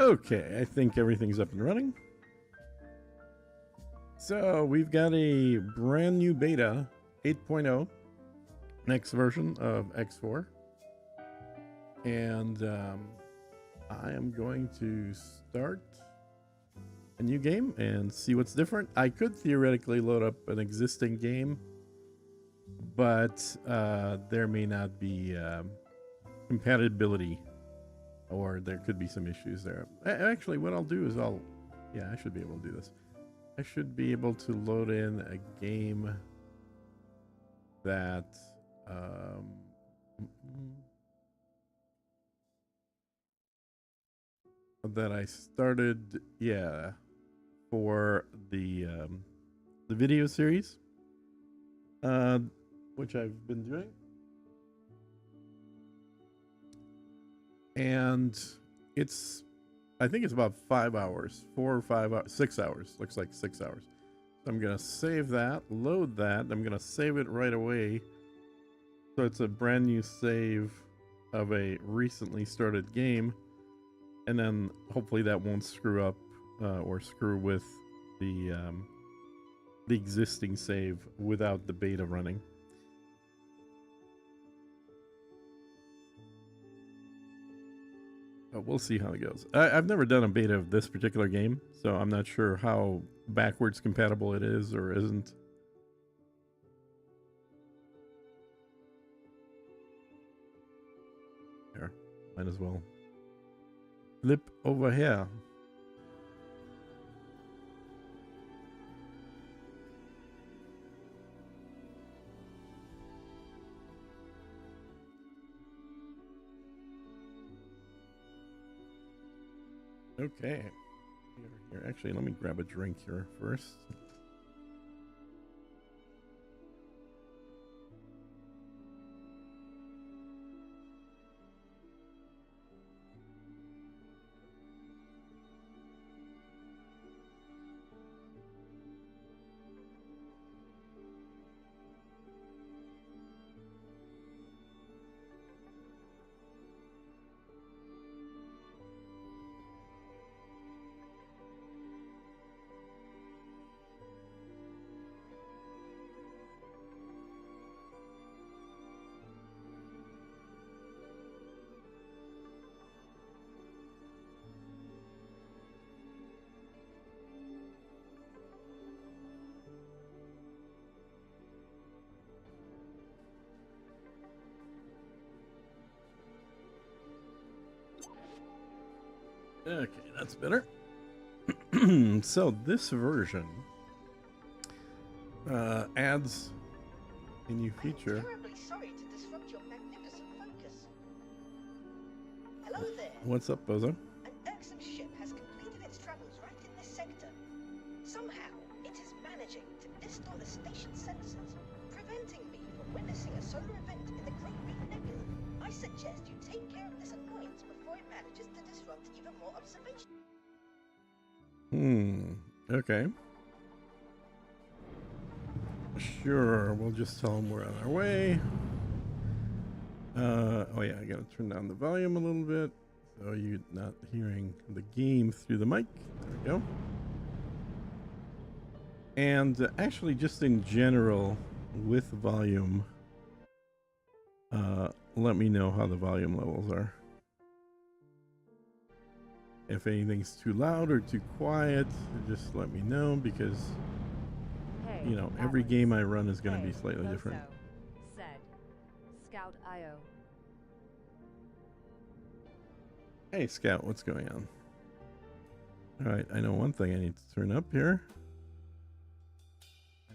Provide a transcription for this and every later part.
Okay, I think everything's up and running. So we've got a brand new beta 8.0, next version of X4. And I am going to start a new game and see what's different. I could theoretically load up an existing game, but there may not be compatibility, or there could be some issues there. Actually, what I'll do is I should be able to do this. I should be able to load in a game that that I started, for the video series, which I've been doing, and I think it's about 5 hours, 4 or 5 hours, 6 hours. Looks like 6 hours. So I'm gonna save that, load that. I'm gonna save it right away. So it's a brand new save of a recently started game, and then hopefully that won't screw up or screw with the existing save without the beta running. We'll see how it goes. I've never done a beta of this particular game, so I'm not sure how backwards compatible it is or isn't. Here, might as well flip over here. Okay. Here, actually, let me grab a drink here first. Okay, that's better. So this version adds a new feature. I'm terribly sorry to disrupt your magnificent focus. Hello there. What's up, Bozo? An irksome ship has completed its travels right in this sector. Somehow, it is managing to distort the station sensors, preventing me from witnessing a solar event in the Great Ring Nebula. I suggest you take care of this annoyance before it manages to disrupt even more observation. Okay. Sure, we'll just tell them we're on our way. Oh yeah, I gotta turn down the volume a little bit so you're not hearing the game through the mic. There we go. And actually, just in general, with volume, let me know how the volume levels are. If anything's too loud or too quiet, just let me know, because you know, every game I run is going to be slightly different. Said Scout IO. Hey Scout, what's going on? All right, I know one thing I need to turn up here.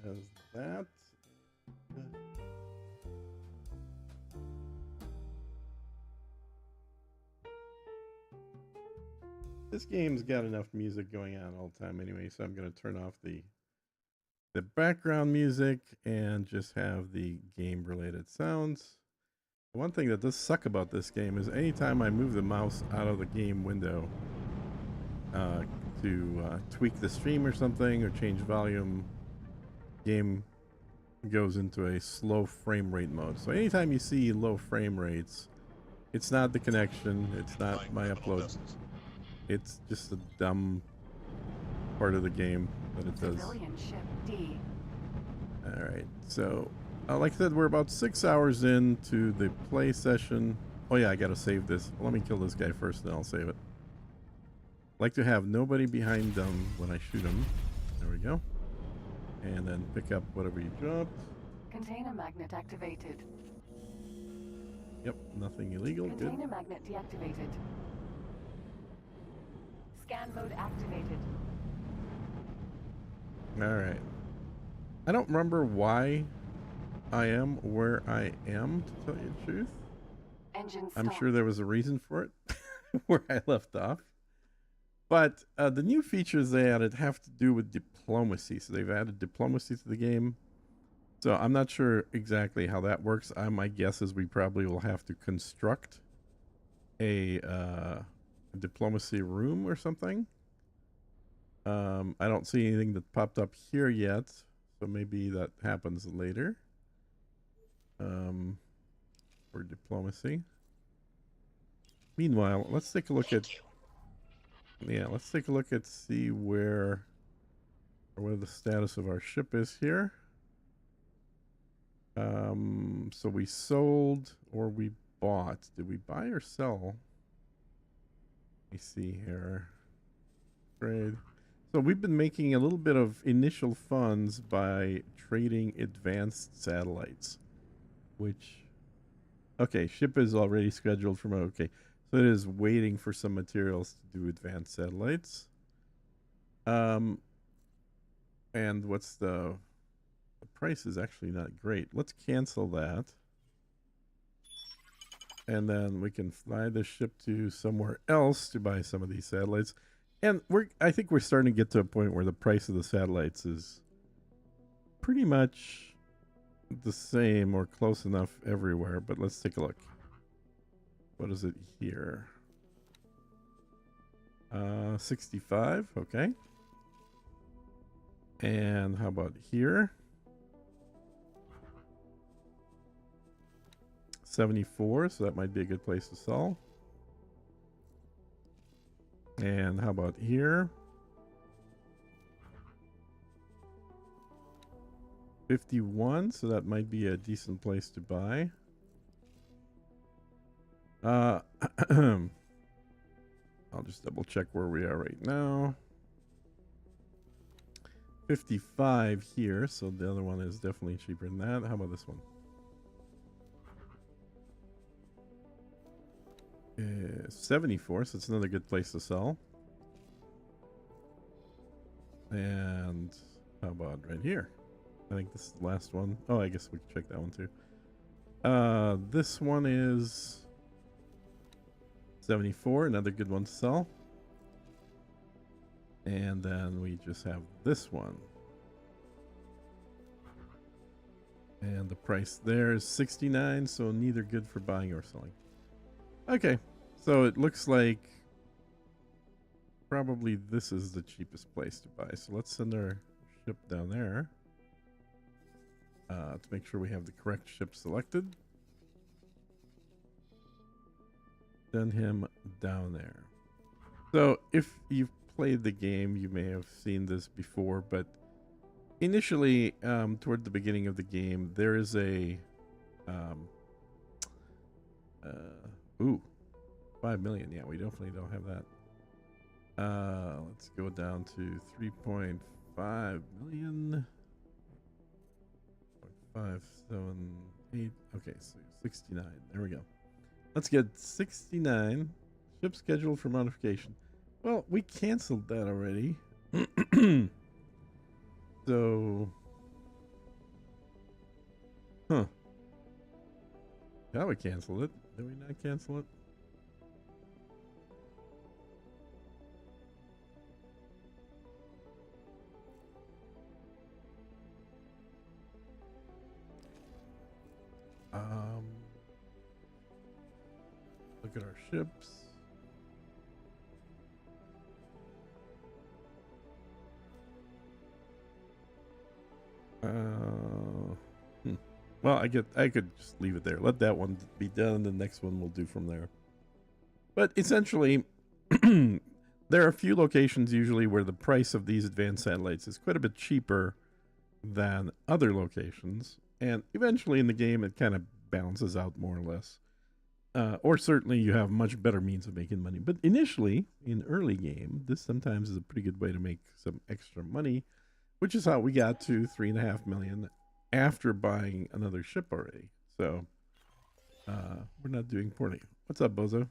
As that. This game's got enough music going on all the time anyway, so I'm going to turn off the background music and just have the game related sounds. One thing that does suck about this game is anytime I move the mouse out of the game window to tweak the stream or something or change volume, game goes into a slow frame rate mode. So anytime you see low frame rates, it's not the connection, it's not my upload. It's just a dumb part of the game that it does. Civilian ship D. All right, so like I said, we're about 6 hours into the play session. Oh yeah, I gotta save this. Let me kill this guy first, then I'll save it. Like to have nobody behind them when I shoot him. There we go. And then pick up whatever you dropped. Container magnet activated. Yep, nothing illegal. Good. Container magnet deactivated. Scan mode activated. All right. I don't remember why I am where I am, to tell you the truth. Engine I'm stop. sure there was a reason for it, where I left off. But the new features they added have to do with diplomacy. So they've added diplomacy to the game. So I'm not sure exactly how that works. My guess is we probably will have to construct a diplomacy room or something. I don't see anything that popped up here yet, so maybe that happens later. For diplomacy. Meanwhile, let's take a look at. Yeah, let's take a look at see where the status of our ship is here. So we sold or we bought. Did we buy or sell? Let me see here. Trade. So we've been making a little bit of initial funds by trading advanced satellites, which, okay, ship is already scheduled from, okay, so it is waiting for some materials to do advanced satellites. And what's the price is actually not great. Let's cancel that. And then we can fly the ship to somewhere else to buy some of these satellites. And I think we're starting to get to a point where the price of the satellites is pretty much the same or close enough everywhere. But let's take a look. What is it here? 65, okay. And how about here? 74, so that might be a good place to sell. And how about here? 51, so that might be a decent place to buy. I'll just double check where we are right now. 55 here, so the other one is definitely cheaper than that. How about this one? 74, so it's another good place to sell. And how about right here? I think this is the last one. Oh, I guess we can check that one too. This one is 74, another good one to sell. And then we just have this one. And the price there is 69, so neither good for buying or selling. Okay, so it looks like probably this is the cheapest place to buy. So let's send our ship down there to make sure we have the correct ship selected. Send him down there. So if you've played the game, you may have seen this before, but initially, toward the beginning of the game, there is a ooh, 5 million. Yeah, we definitely don't have that. Let's go down to 3.5 million. 578. Okay, so 69. There we go. Let's get 69. Ship scheduled for modification. Well, we canceled that already. So, huh? Yeah, we canceled it. Did we not cancel it? Look at our ships. Well, I could just leave it there. Let that one be done. The next one we'll do from there. But essentially, there are a few locations usually where the price of these advanced satellites is quite a bit cheaper than other locations, and eventually in the game it kind of balances out more or less. Or certainly you have much better means of making money. But initially, in early game, this sometimes is a pretty good way to make some extra money, which is how we got to 3.5 million after buying another ship already. So we're not doing poorly. What's up, Bozo?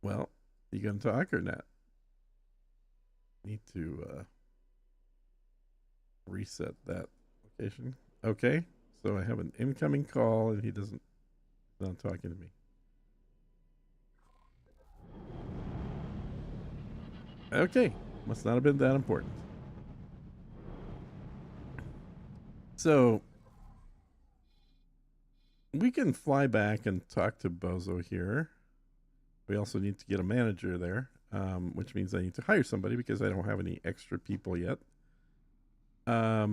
Well, you gonna talk or not? Need to reset that location. Okay, so I have an incoming call and he's not talking to me. Okay, must not have been that important. So we can fly back and talk to Bozo here. We also need to get a manager there, which means I need to hire somebody because I don't have any extra people yet. Yeah,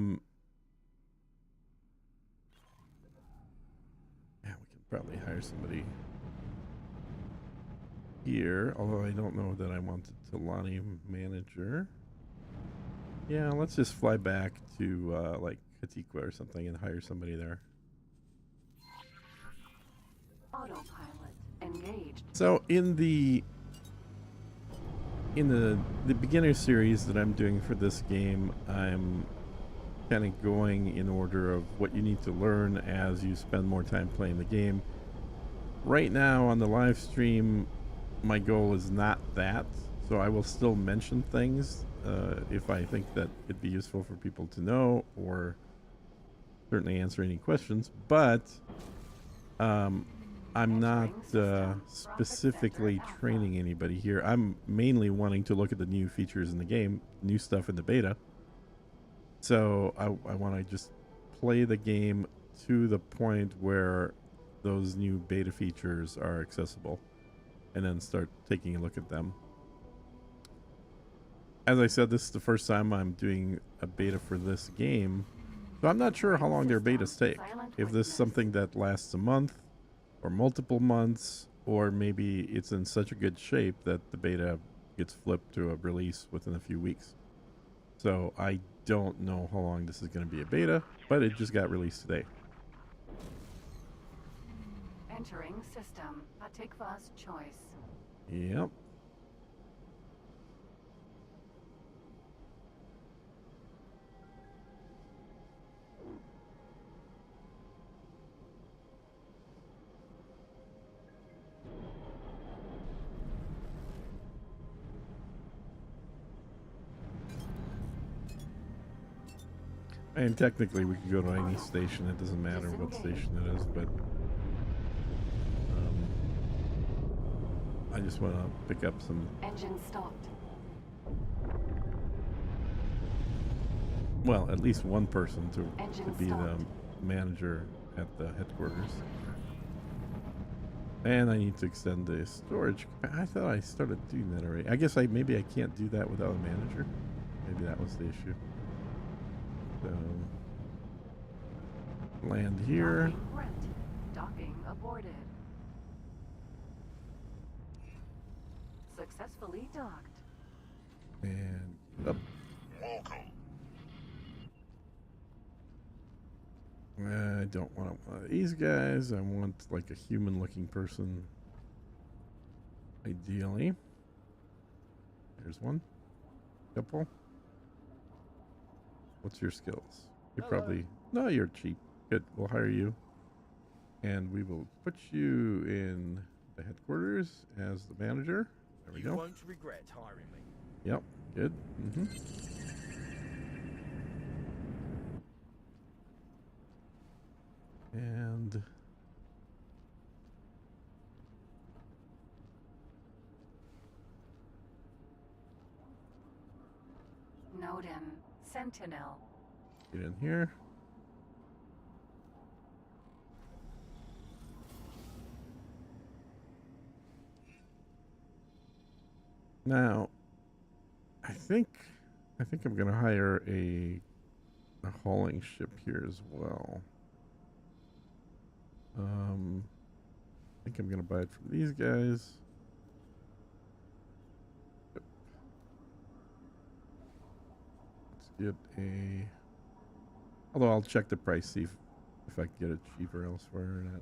we can probably hire somebody here, although I don't know that I want the Talani manager. Yeah, let's just fly back to like Hatikwa or something and hire somebody there. Autopilot engaged. So in the beginner series that I'm doing for this game, I'm kind of going in order of what you need to learn as you spend more time playing the game. Right now on the live stream, my goal is not that, so I will still mention things if I think that it'd be useful for people to know, or certainly answer any questions, but I'm not specifically training anybody here. I'm mainly wanting to look at the new features in the game, new stuff in the beta. So I want to just play the game to the point where those new beta features are accessible and then start taking a look at them. As I said, this is the first time I'm doing a beta for this game, so I'm not sure how long their betas take. If this is something that lasts a month or multiple months, or maybe it's in such a good shape that the beta gets flipped to a release within a few weeks. So I don't know how long this is going to be a beta, but it just got released today. Entering system. Hatikva's choice. Yep. And technically we can go to any station, it doesn't matter what station it is, but I just want to pick up some... Engine stopped. Well, at least one person to be stopped. the manager at the headquarters. And I need to extend the storage. I thought I started doing that already. I guess maybe I can't do that without a manager. Maybe that was the issue. So, land here. Docking rent. Docking aborted. Successfully docked. And up. I don't want one of these guys. I want like a human looking person. Ideally. There's one. Couple. What's your skills? You're probably... No, you're cheap. Good. We'll hire you. And we will put you in the headquarters as the manager. There we go. You won't regret hiring me. Yep. Good. And... Nodin. Sentinel. get in here. Now, I think I'm gonna hire a hauling ship here as well. think I'm going to buy it from these guys. Yep. Let's get a... Although I'll check the price, see if I can get it cheaper elsewhere or not.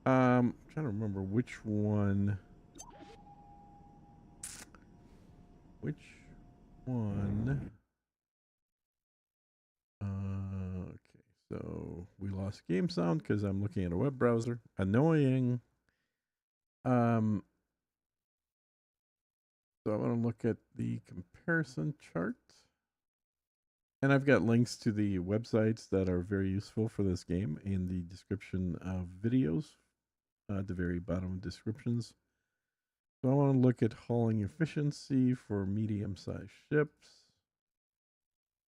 I'm trying to remember which one. Which one? Okay, so we lost game sound because I'm looking at a web browser. Annoying. So I want to look at the comparison chart. And I've got links to the websites that are very useful for this game in the description of videos, at the very bottom of descriptions. So I want to look at hauling efficiency for medium-sized ships,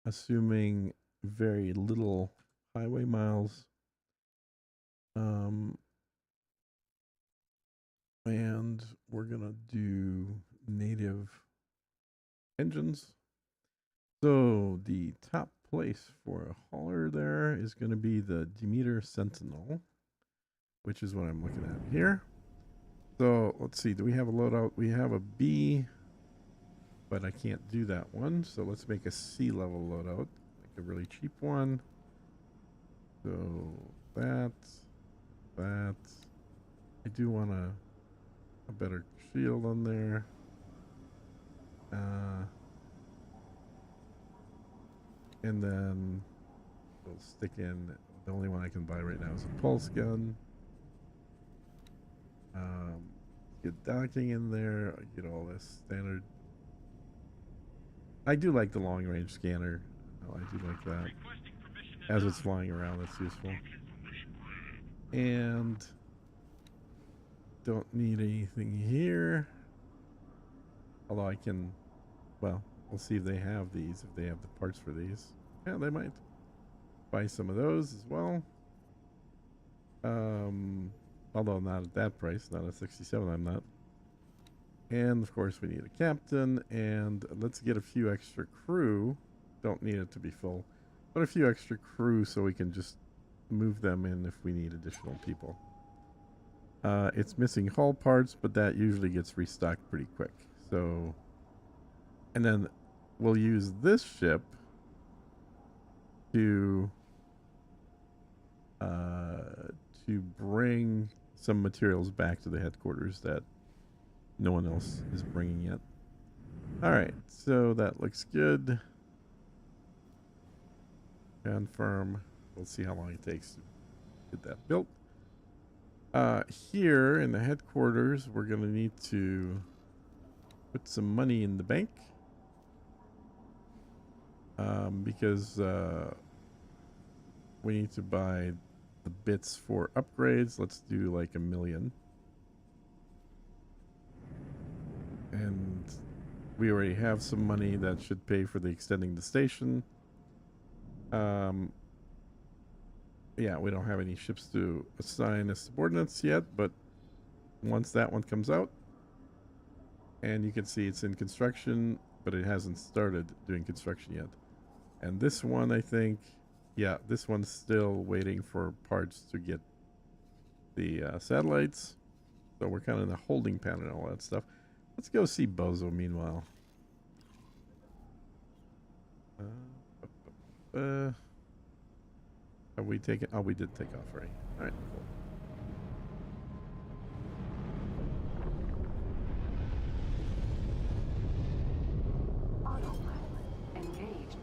assuming very little highway miles. And we're going to do native engines. So the top place for a hauler there is going to be the Demeter Sentinel, which is what I'm looking at here. So let's see, do we have a loadout? We have a B, but I can't do that one. So let's make a C level loadout, like a really cheap one. So that. I do want a better shield on there. And then we'll stick in, the only one I can buy right now is a pulse gun. Get docking in there, I get all this standard. I do like the long range scanner. Oh, I do like that. As it's flying around, that's useful. And don't need anything here. Although I can, well, we'll see if they have these, if they have the parts for these. Yeah, they might. Buy some of those as well. Although not at that price, not at 67, I'm not. And of course we need a captain, and let's get a few extra crew. Don't need it to be full, but a few extra crew so we can just move them in if we need additional people. It's missing hull parts, but that usually gets restocked pretty quick. So, and then we'll use this ship to bring some materials back to the headquarters that no one else is bringing yet. All right, so that looks good. Confirm. We'll see how long it takes to get that built. Here in the headquarters, we're going to need to put some money in the bank. Because we need to buy the bits for upgrades. Let's do like 1 million. And we already have some money that should pay for the extending the station. Yeah, we don't have any ships to assign as subordinates yet, but once that one comes out, and you can see it's in construction, but it hasn't started doing construction yet. And this one, I think, yeah, this one's still waiting for parts to get the satellites. So we're kind of in the holding pattern and all that stuff. Let's go see Bozo meanwhile. Have we taken? Oh, we did take off already. All right, cool. Autopilot engaged.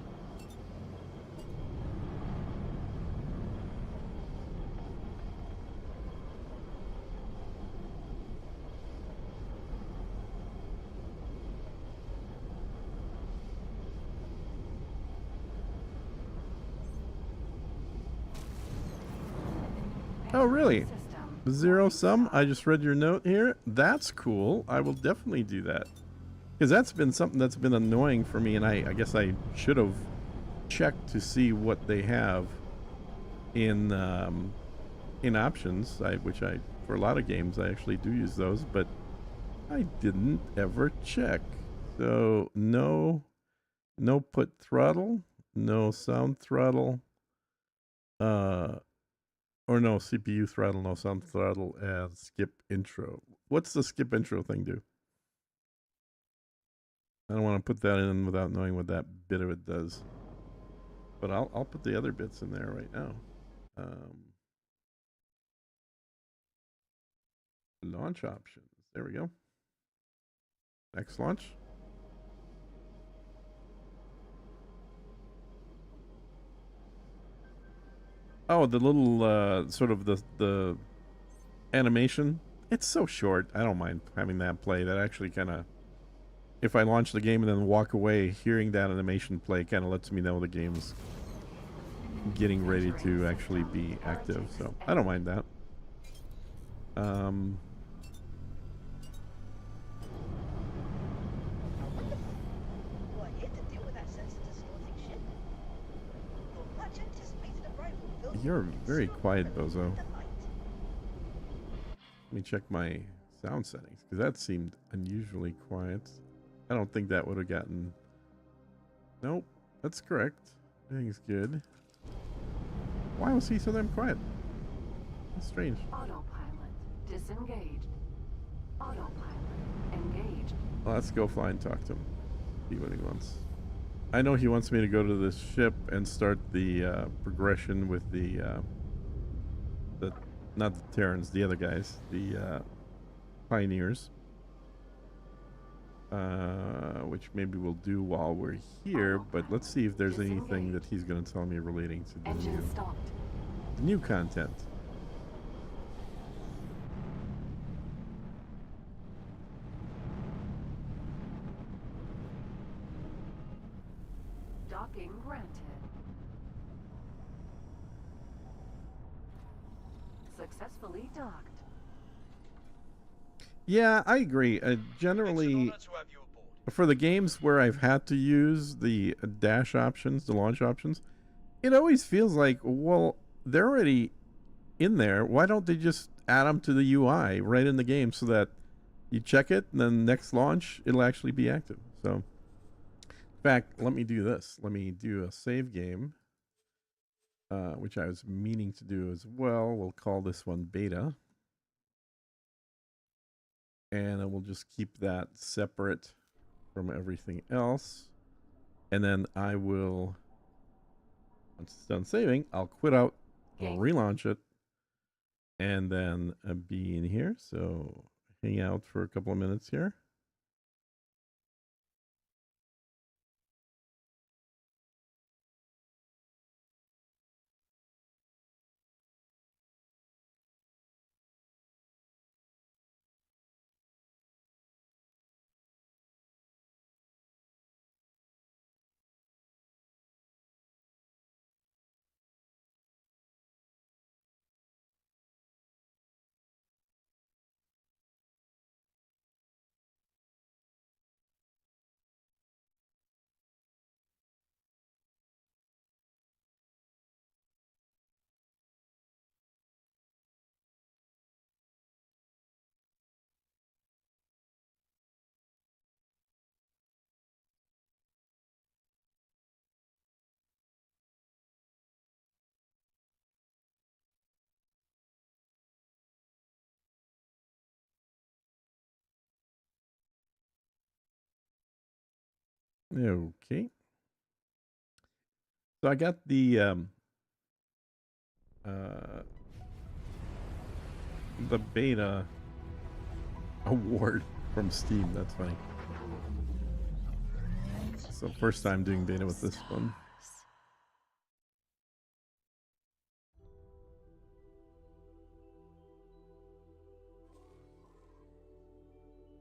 Oh, really? System. Zero sum? I just read your note here. That's cool. I will definitely do that. Because that's been something that's been annoying for me, and I guess I should have checked to see what they have in options, which for a lot of games I actually do use those, but I didn't ever check. So no put throttle, no sound throttle. Or no, CPU throttle, no sound throttle, and skip intro. What's the skip intro thing do? I don't want to put that in without knowing what that bit of it does. But I'll put the other bits in there right now. Launch options. There we go. Next launch. Oh, the little sort of the animation. It's so short. I don't mind having that play. That actually kind of, if I launch the game and then walk away, hearing that animation play kind of lets me know the game's getting ready to actually be active. So I don't mind that. We're here to deal with that sensor distorting ship. Your much anticipated arrival fills You're the very considerable quiet, delight. Bozo. Let me check my sound settings, because that seemed unusually quiet. I don't think that would have gotten... Nope, that's correct. Everything's good. Why was he so damn quiet? That's strange. Autopilot disengaged. Autopilot engaged. Well, let's go fly and talk to him. See what he wants. I know he wants me to go to this ship and start the progression with the not the Terrans, the other guys, the Pioneers. Which maybe we'll do while we're here, but let's see if there's anything that he's going to tell me relating to the Engine stopped. new content. Docking granted. Successfully docked. Yeah, I agree. Generally, for the games where I've had to use the dash options, the launch options, it always feels like, well, they're already in there. Why don't they just add them to the UI right in the game so that you check it and then next launch it'll actually be active? So, in fact, let me do this. Let me do a save game, which I was meaning to do as well. We'll call this one beta. And I will just keep that separate from everything else. And then I will, once it's done saving, I'll quit out, I'll relaunch it, and then be in here. So hang out for a couple of minutes here. Okay. So I got the beta award from Steam. That's funny. So first time doing beta with this one.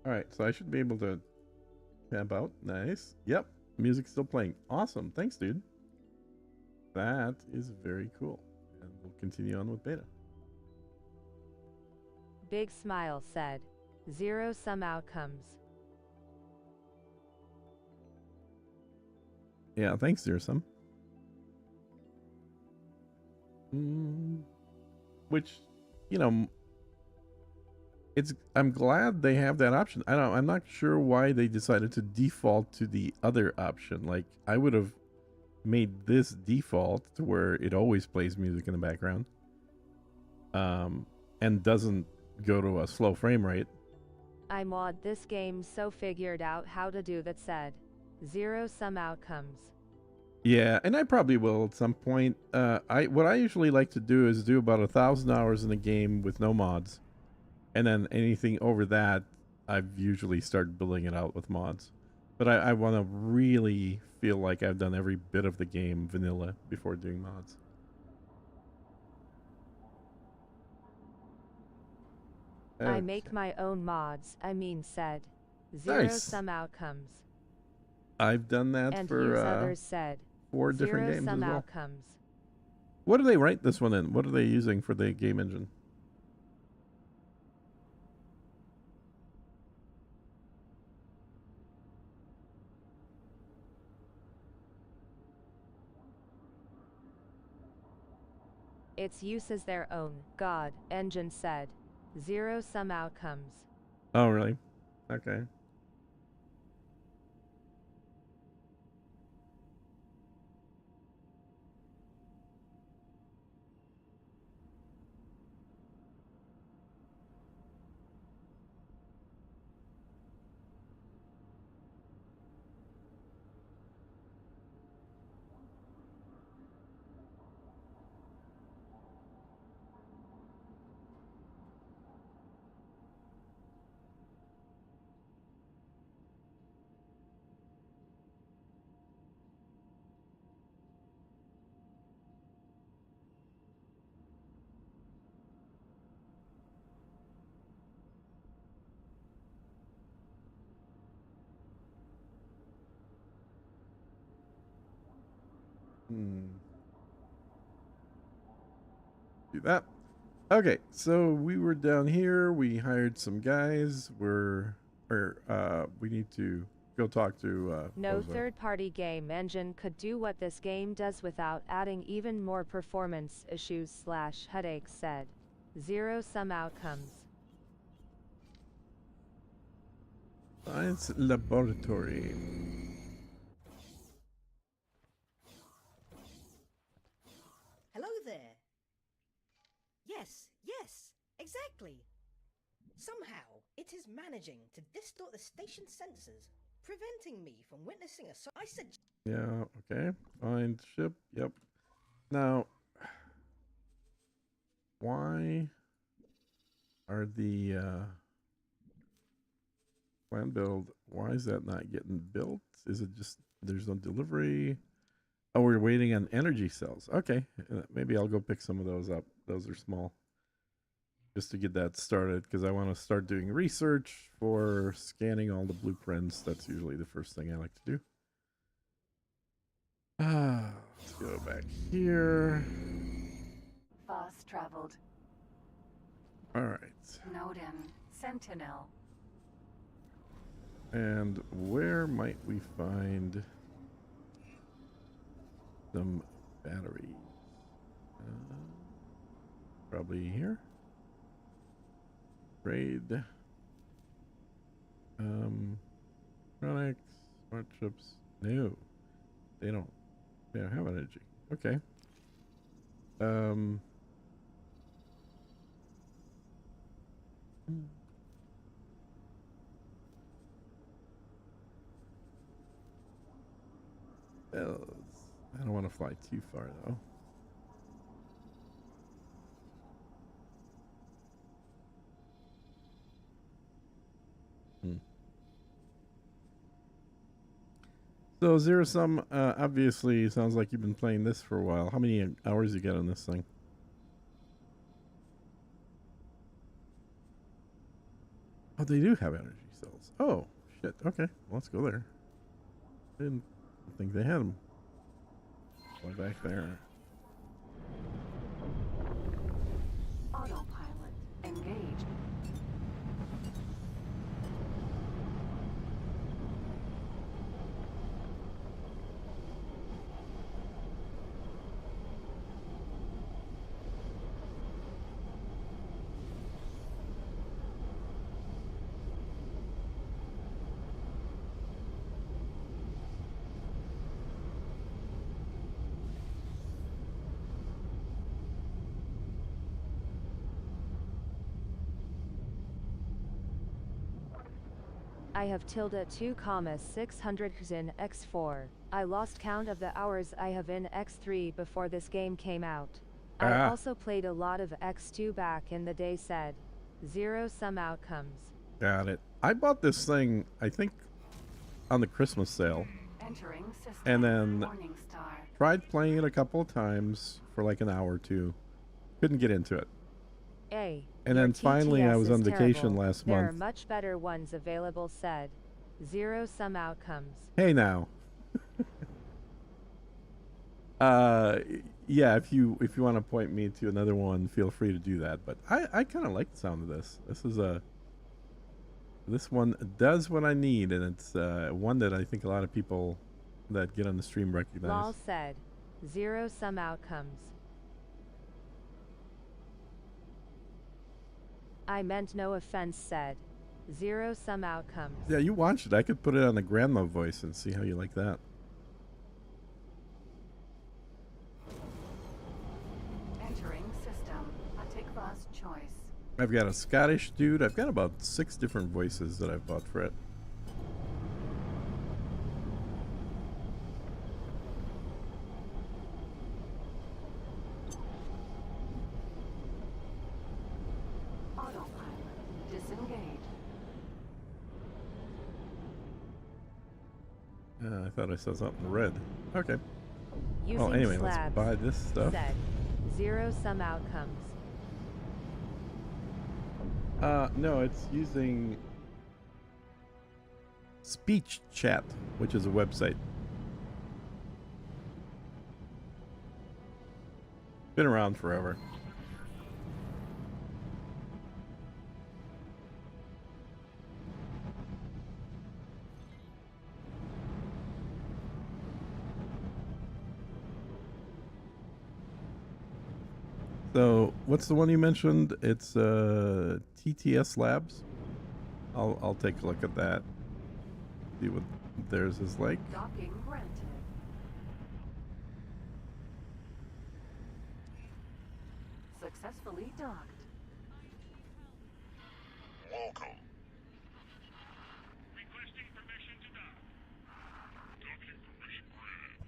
All right, so I should be able to camp out. Nice. Yep, music's still playing. Awesome. Thanks, dude. That is very cool. And we'll continue on with beta. Big Smile said, zero-sum outcomes. Yeah, thanks, Zersum. Which, you know, I'm glad they have that option. I'm not sure why they decided to default to the other option. Like, I would have made this default to where it always plays music in the background. and doesn't go to a slow frame rate. I mod this game so figured out how to do that said. Zero sum outcomes. Yeah, and I probably will at some point. What I usually like to do is do about 1,000 hours in a game with no mods, and then anything over that, I've usually started building it out with mods. But I want to really feel like I've done every bit of the game vanilla before doing mods. I make my own mods, said. Zero Nice. sum outcomes. I've done that And for use others said. 4 different Zero games sum as well. outcomes. What do they write this one in? What are they using for the game engine? Its use is their own. God, engine said. Zero sum outcomes. Oh, really? Okay. Do that. Okay, so we were down here. We hired some guys. We need to go talk to. No Oza. third-party game engine could do what this game does without adding even more performance issues / headaches said. Zero sum outcomes. Science laboratory. Hello there. Yes, exactly. Somehow, it is managing to distort the station sensors, preventing me from witnessing a I said. Yeah. Okay. Find ship. Yep. Now, why are the plan build? Why is that not getting built? Is it just there's no delivery? Oh, we're waiting on energy cells. Okay, maybe I'll go pick some of those up. Those are small. Just to get that started, because I want to start doing research for scanning all the blueprints. That's usually the first thing I like to do. Let's go back here. Fast traveled. All right. Nodin. Sentinel. And where might we find some batteries? Probably here. Trade. Electronics, smart chips. No, they don't. They don't have energy. Okay. Well, I don't want to fly too far though. So Zero Sum, obviously sounds like you've been playing this for a while. How many hours you got on this thing? Oh, they do have energy cells. Oh, shit. Okay, well, let's go there. Didn't think they had them. Way back there. Autopilot. Engaged. I have tilde 2,600 in X4. I lost count of the hours I have in X3 before this game came out. I Ah. also played a lot of X2 back in the day said. Zero sum outcomes. Got it. I bought this thing, I think, on the Christmas sale. Entering system. And then Morning Star. tried playing it a couple of times for like an hour or two. Couldn't get into it. A. And Your then finally I TTS was is on vacation terrible. last There month. are much better ones available said. Zero sum outcomes. Hey now. Yeah, if you want to point me to another one, feel free to do that. But I kind of like the sound of this. This one does what I need, and it's one that I think a lot of people that get on the stream recognize. Lol said. Zero sum outcomes. I meant no offense said. Zero sum outcomes. Yeah, you watch it. I could put it on the grandma voice and see how you like that. Entering system. Atikva's choice. I've got a Scottish dude. I've got about 6 different voices that I've bought for it. Autopilot. Disengage. I thought I saw something red. Okay. Using Well, anyway, let's slabs buy this stuff. said. Zero sum outcomes. No, it's using Speech Chat, which is a website. Been around forever. So, what's the one you mentioned? It's TTS Labs. I'll take a look at that. See what theirs is like. Docking granted. Successfully docked. Welcome. Requesting permission to dock. Docking permission granted.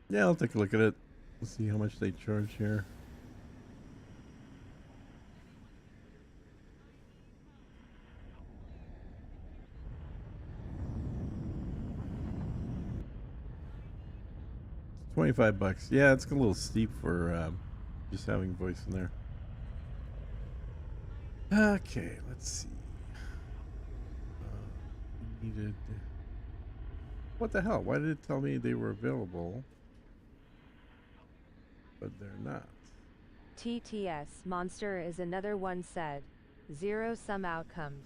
Yeah, I'll take a look at it. Let's see how much they charge here. $25. Yeah, it's a little steep for just having voice in there. Okay, let's see. Needed. What the hell? Why did it tell me they were available, but they're not? TTS Monster is another one said. Zero sum outcomes.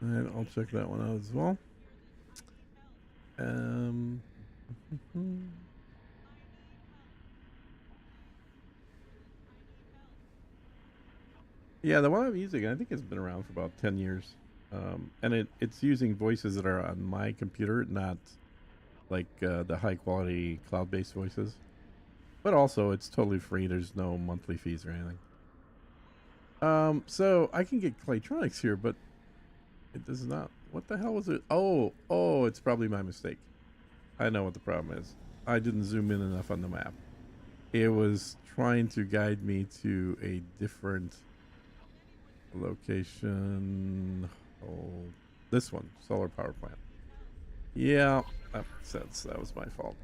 And I'll check that one out as well. Yeah, the one I'm using, I think it's been around for about 10 years. And it's using voices that are on my computer, not like the high quality cloud-based voices. But also, it's totally free. There's no monthly fees or anything. So I can get Claytronics here, but it does not. What the hell was it? Oh, it's probably my mistake. I know what the problem is. I didn't zoom in enough on the map. It was trying to guide me to a different location. Oh, this one, solar power plant. Yeah, that makes sense. That was my fault.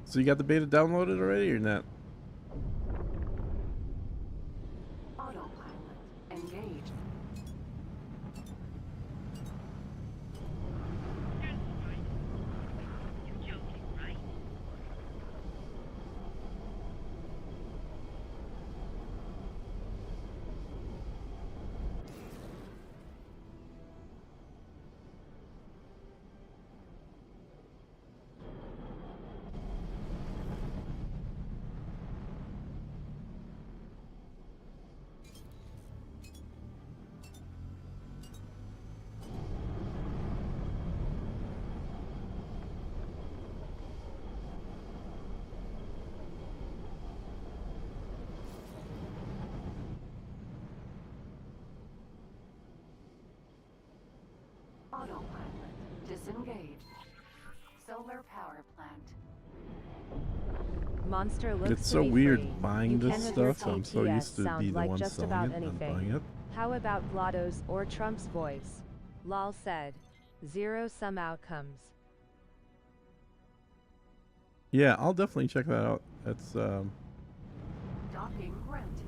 So you got the beta downloaded already or not? Autopilot. Engage. Disengage. Solar power plant. Monster looks It's to so be weird free. buying You this can with your stuff. I'm so TTS used to sound be the like one just selling about it, not anything. buying it. How about GLaDOS or Trump's voice? Lol said. Zero sum outcomes. Yeah, I'll definitely check that out. That's Docking granted.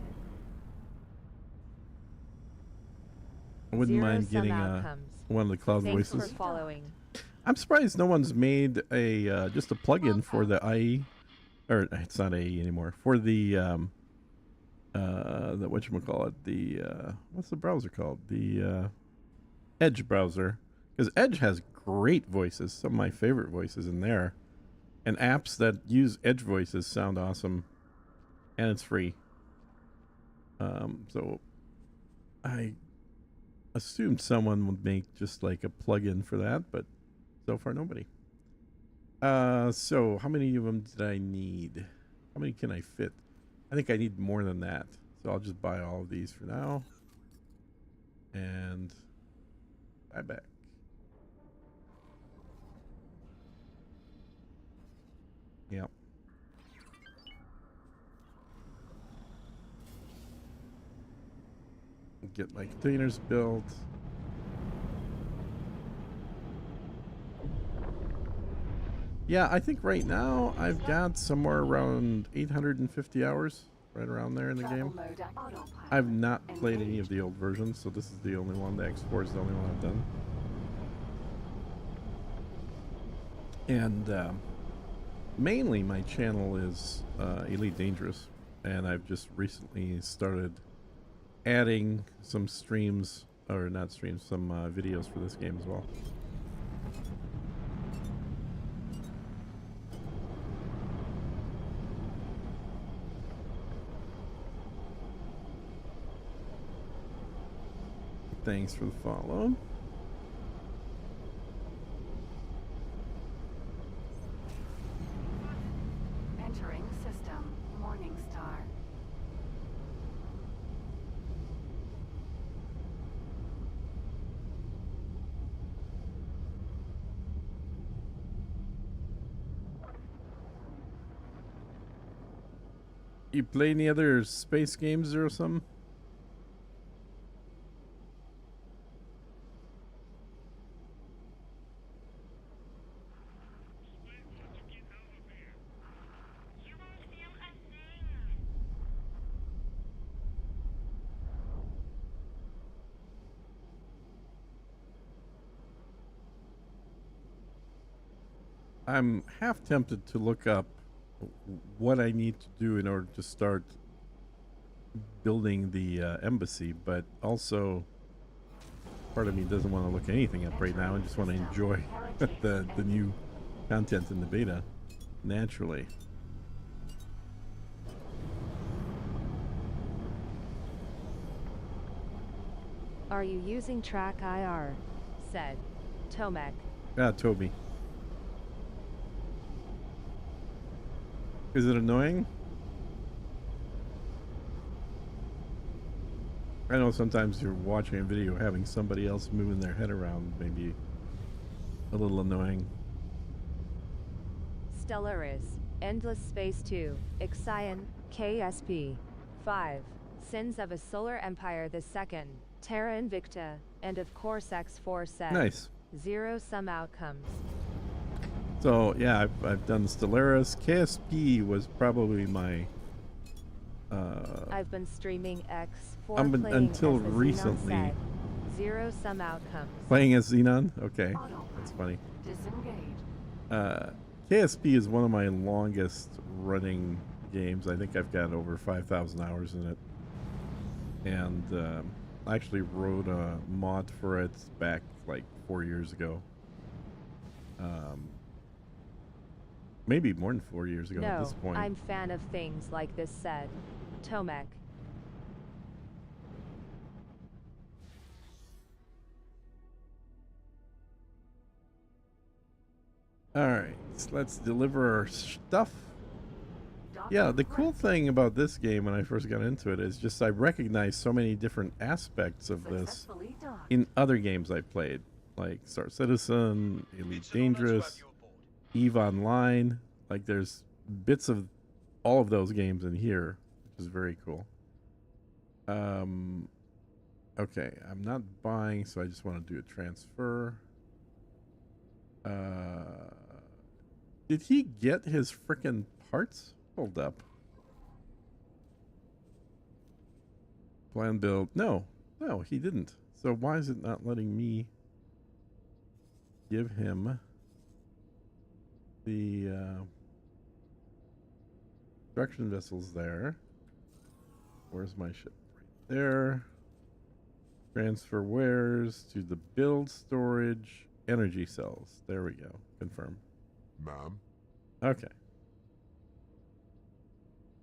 I wouldn't Zero mind sum getting outcomes. one of the cloud Thanks voices. for following. I'm surprised no one's made a just a plugin for the IE, or it's not AE anymore. For the whatchamacallit, the what's the browser called? The Edge browser, because Edge has great voices. Some of my favorite voices in there, and apps that use Edge voices sound awesome, and it's free. So I assumed someone would make just like a plugin for that, but so far nobody. So how many of them did I need? How many can I fit? I think I need more than that. So I'll just buy all of these for now. And buy back. Yep. Get my containers built. Yeah, I think right now I've got somewhere around 850 hours, right around there in the Travel game. mode autopilot. I've not played any of the old versions, so this is the only one. The X4 is the only one I've done. And mainly my channel is Elite Dangerous, and I've just recently started adding some streams, or not streams, some videos for this game as well. Thanks for the follow. Entering system. Morningstar. You play any other space games or something? You won't feel a thing. I'm half tempted to look up what I need to do in order to start building the embassy, but also part of me doesn't want to look anything up right now and just want to enjoy the new content in the beta naturally. Are you using Track IR? Said Tomek. Ah, Toby. Is it annoying? I know sometimes you're watching a video having somebody else moving their head around, maybe a little annoying. Stellaris, Endless Space 2, Ixion, KSP. 5. Sins of a Solar Empire the Second, Terra Invicta, and of course X4 said. Nice. Zero sum outcomes. So yeah, I've done Stellaris. KSP was probably my I've been streaming X4 I'm playing until as the Xenon recently said. Zero sum outcomes. playing as Xenon. Okay, Autopilot. that's funny. Disengage. KSP is one of my longest running games. I think I've got over 5,000 hours in it, and I actually wrote a mod for it back like 4 years ago. Maybe more than 4 years ago at No, this point. I'm fan of things like this said. Tomek. All right, so let's deliver our stuff. Docking Yeah, the cool granted. thing about this game when I first got into it is just I recognize so many different aspects of this Successfully docked. in other games I played. like Star Citizen, Elite It's an honor to have Dangerous, you aboard. EVE Online. Like there's bits of all of those games in here, which is very cool. Okay, I'm not buying, so I just want to do a transfer. Did he get his frickin' parts? Hold up. Plan build. No, he didn't. So why is it not letting me give him the construction vessels there? Where's my ship? Right there. Transfer wares to the build storage energy cells. There we go. Confirm. Ma'am? Okay.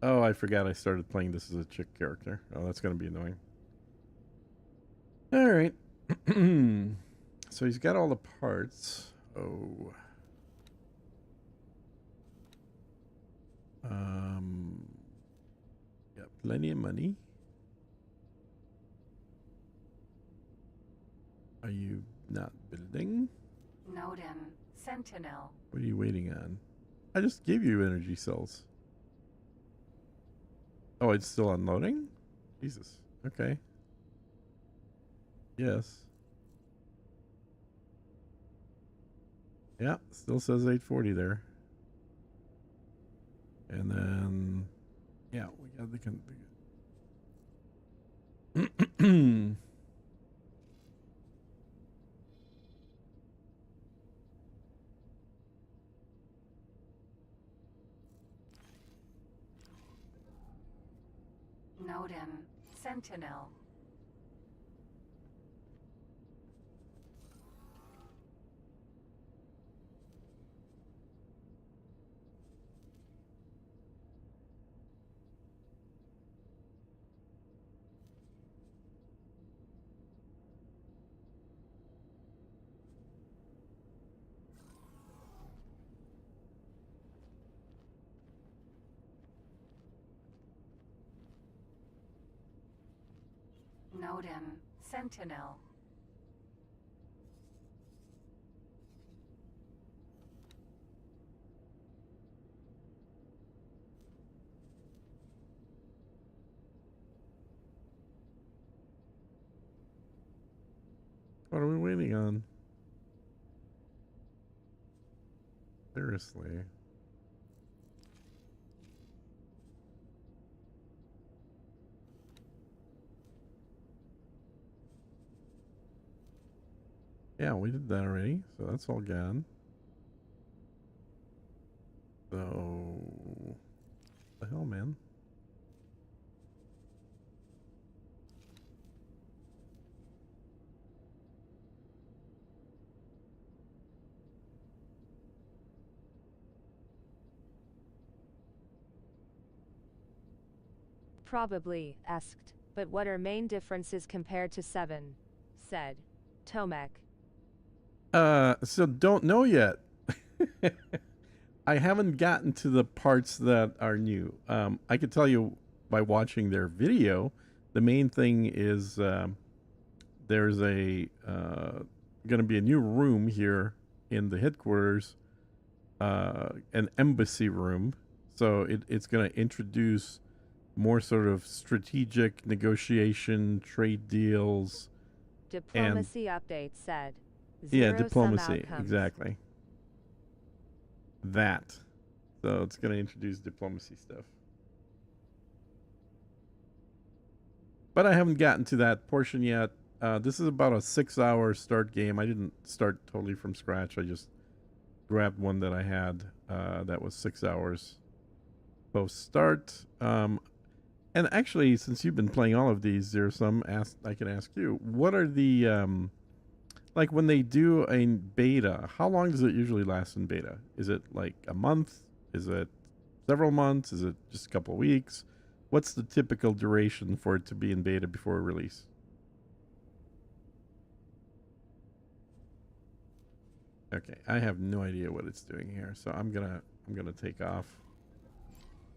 Oh, I forgot I started playing this as a chick character. Oh, that's going to be annoying. All right. So he's got all the parts. Oh. Got plenty of money. Are you not building? Nodin. Sentinel. What are you waiting on? I just gave you energy cells. Oh, it's still unloading? Jesus. Okay. Yes. Yeah, still says 840 there. And then, yeah, we got the Nodin. Sentinel. Nodin. Sentinel. What are we waiting on? Seriously. Yeah, we did that already, so that's all gone. So, what the hell, man? Probably, asked, but what are main differences compared to 7? Said. Tomek. So don't know yet. I haven't gotten to the parts that are new. I could tell you by watching their video, the main thing is there's a going to be a new room here in the headquarters, an embassy room. So it's going to introduce more sort of strategic negotiation, trade deals. Diplomacy update said. Yeah, Zero-sum diplomacy, outcomes. exactly. That. So it's going to introduce diplomacy stuff. But I haven't gotten to that portion yet. This is about a 6-hour start game. I didn't start totally from scratch. I just grabbed one that I had that was 6 hours post start. And actually, since you've been playing all of these, there's some I can ask you. What are the like when they do a beta? How long does it usually last in beta? Is it like a month? Is it several months? Is it just a couple of weeks? What's the typical duration for it to be in beta before release? Okay, I have no idea what it's doing here, so I'm gonna take off,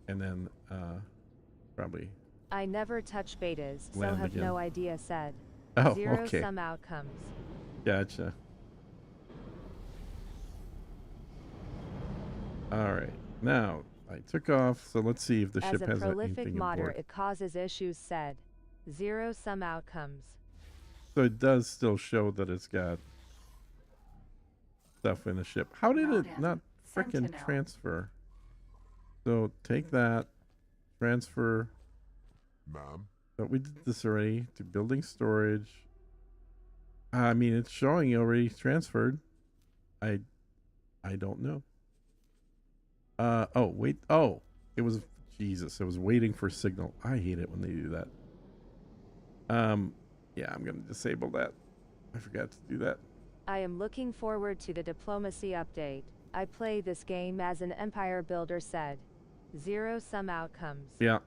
and then probably. I never touch betas, so Land have again. no idea. Said. Oh, Zero okay. sum outcomes. Gotcha. All right. Now I took off, so let's see if the As ship a has prolific anything modder, aboard. it causes issues, said. Zero-sum outcomes. So it does still show that it's got stuff in the ship. How did it Noted. not frickin' Sentinel. transfer? So take that, transfer. Ma'am, But we did this already to building storage. I mean, it's showing you already transferred. I don't know. Oh, wait. Oh, it was Jesus. I was waiting for signal. I hate it when they do that. Yeah, I'm going to disable that. I forgot to do that. I am looking forward to the diplomacy update. I play this game as an empire builder, said. Zero-sum outcomes. Yeah.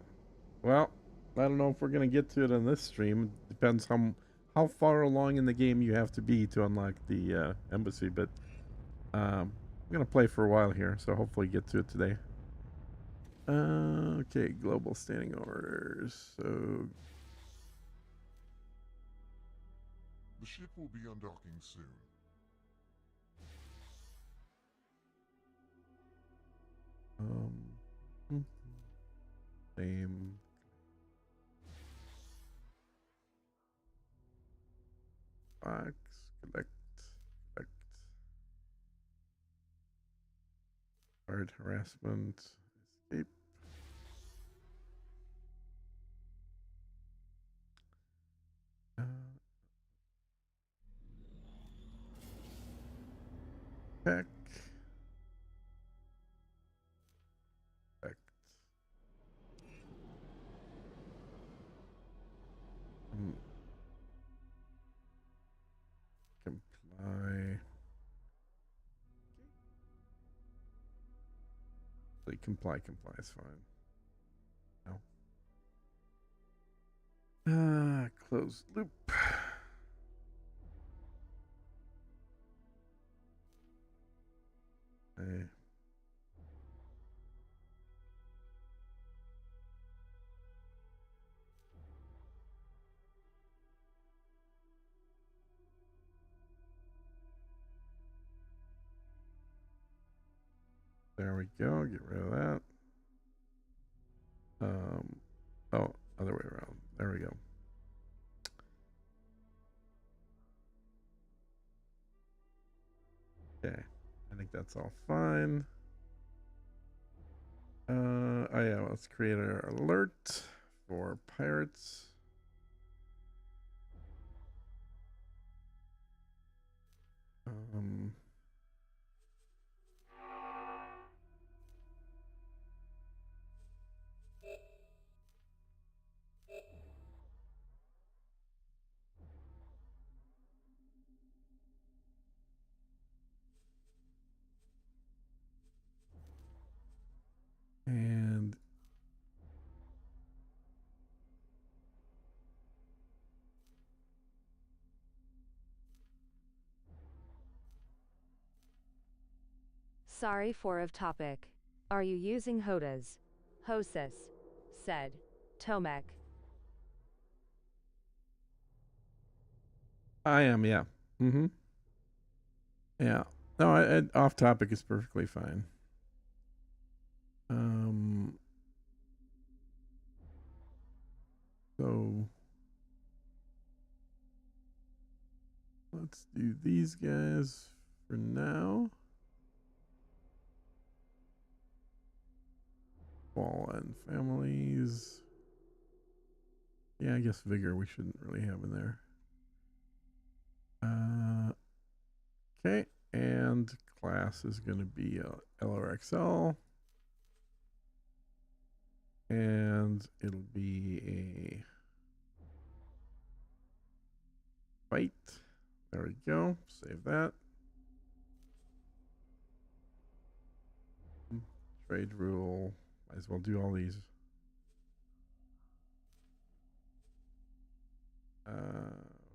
Well, I don't know if we're going to get to it on this stream. Depends how far along in the game you have to be to unlock the embassy, but I'm going to play for a while here, so hopefully get to it today. Okay, global standing orders. So the ship will be undocking soon. hmm, name. Box, collect. Hard harassment, escape. Uh, Pack. Pack. Hmm. Comply. Comply is fine. No. Closed loop. Okay. There we go. Get rid of that. Oh, other way around. There we go. Okay. I think that's all fine. Oh yeah, let's create an alert for pirates. Um, and Sorry for off topic. Are you using HOTAS? Hosis. Said. Tomek. I am, yeah. Mm-hmm. Yeah. No, off topic is perfectly fine. So let's do these guys for now. Fallen families. Yeah, I guess vigor we shouldn't really have in there. Okay, and class is going to be LRXL. And it'll be a fight. There we go. Save that. Trade rule. Might as well do all these.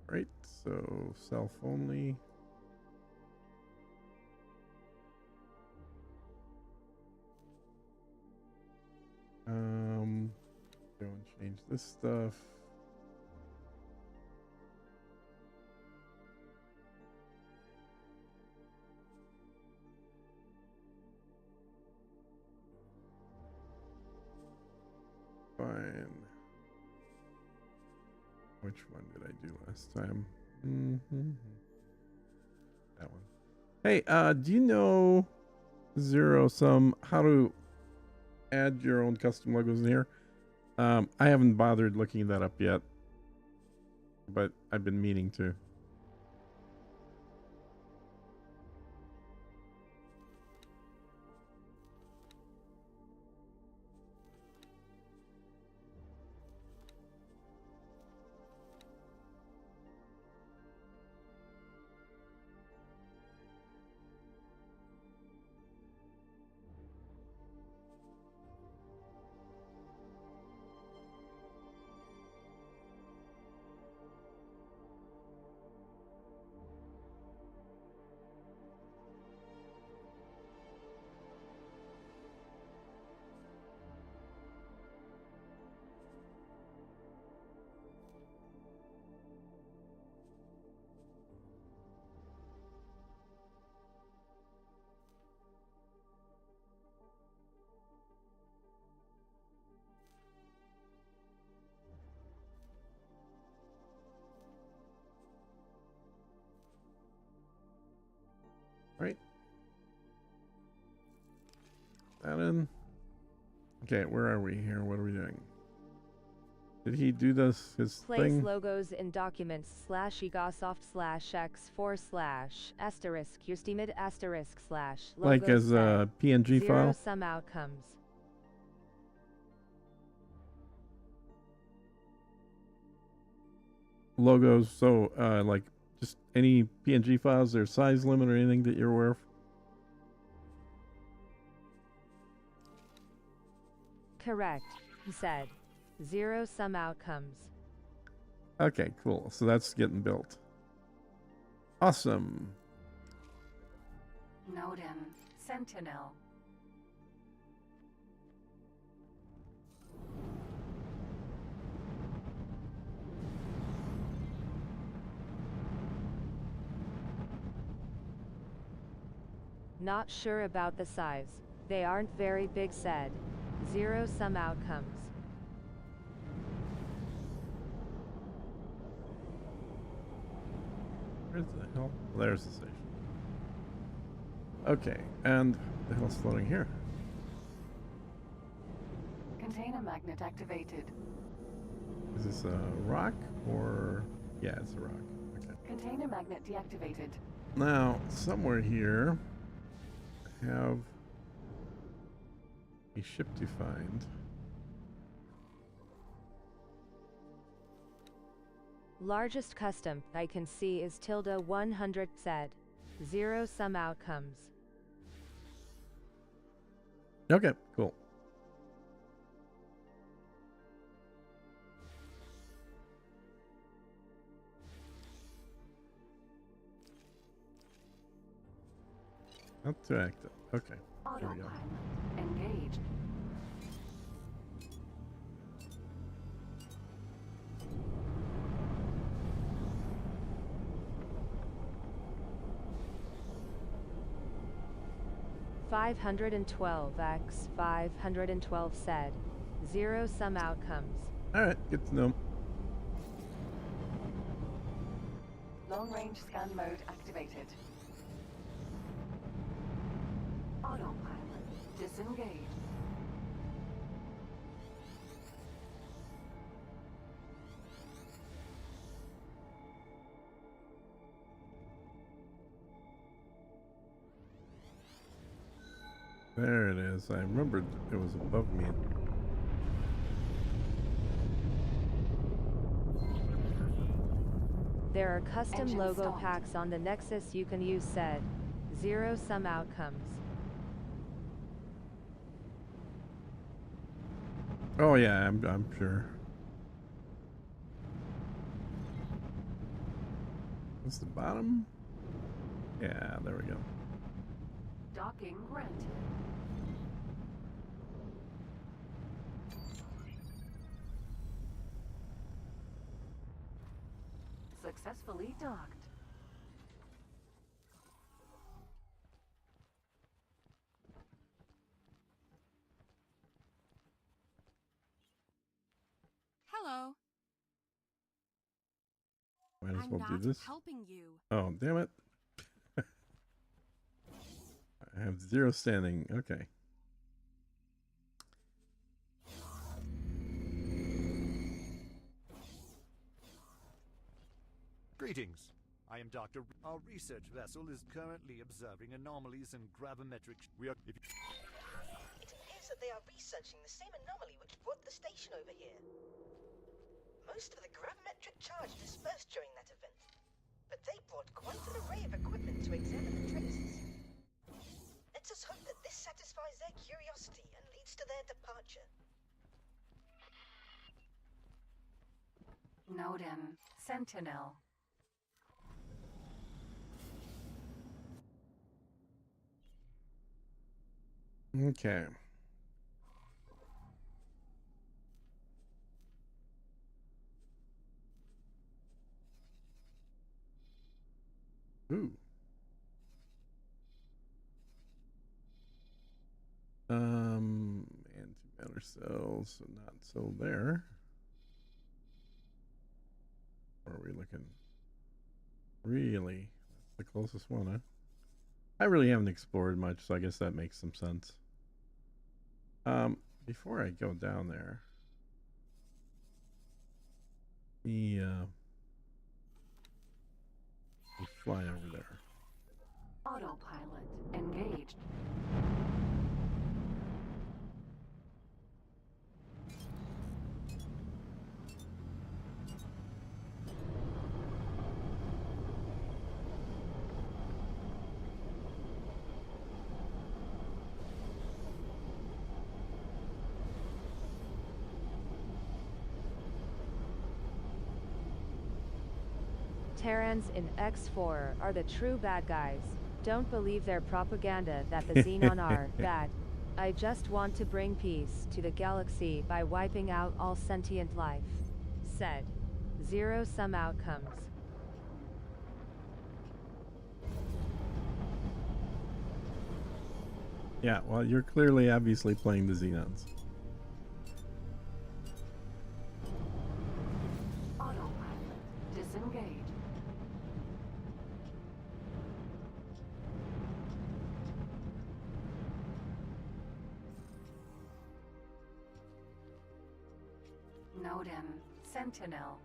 Right. So self only. Go and change this stuff. Which one did I do last time? Mm-hmm. That one. Hey, do you know Zero Sum how to add your own custom logos in here? I haven't bothered looking that up yet, but I've been meaning to. Right. That in. Okay, where are we here? What are we doing? Did he do his Place thing? logos in documents /egosoft/x4/** ustimid */ Like logos as a set. PNG Zero file? sum outcomes. Logos, so like just any PNG files, their size limit or anything that you're aware of? Correct, he said. Zero sum outcomes. Okay, cool. So that's getting built. Awesome. Nodem. Sentinel. Not sure about the size. They aren't very big, said. Zero sum outcomes. Where's the hell? There's the station. Okay, and the hell's floating here? Container magnet activated. Is this a rock or? Yeah, it's a rock. Okay. Container magnet deactivated. Now, somewhere here, I have a ship to find. Largest custom I can see is ~100, said. Zero sum outcomes. Okay, cool. Not too active. Okay, there we go. Autopilot. Engaged. ~512 512 said. Zero sum outcomes. Alright, good to know. Long range scan mode activated. Autopilot. Disengaged. There it is. I remembered it was above me. There are custom Engine logo stopped. packs on the Nexus you can use, said. Zero sum outcomes. Oh yeah, I'm sure. What's the bottom? Yeah, there we go. Docking granted. Successfully docked. Hello. Might as I'm well do not this. helping you. Oh, damn it. I have 0 standing. Okay. Greetings. I am Dr. Our research vessel is currently observing anomalies in gravimetric. We are. If It appears that they are researching the same anomaly which brought the station over here. Most of the gravimetric charge dispersed during that event, but they brought quite an array of equipment to examine the traces. Let us hope that this satisfies their curiosity and leads to their departure. Nodem, Sentinel. Okay. Ooh. Antimatter cells, so not so there. Or are we looking? Really? That's the closest one, huh? I really haven't explored much, so I guess that makes some sense. Before I go down there, we fly over there. Autopilot engaged. Terrans in X4 are the true bad guys. Don't believe their propaganda that the Xenon are bad. I just want to bring peace to the galaxy by wiping out all sentient life. Said. Zero-sum outcomes. Yeah, well, you're clearly, obviously playing the Xenons. Autopilot disengaged. Nodem, Sentinel.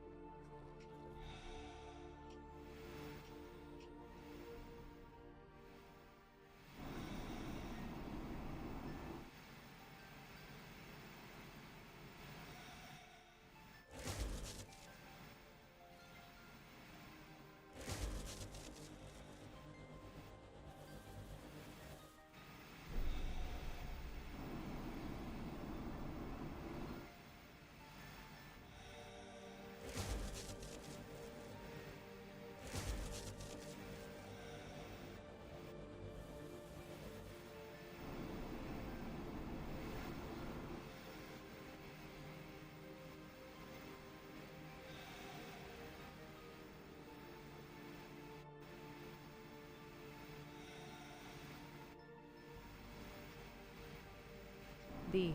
The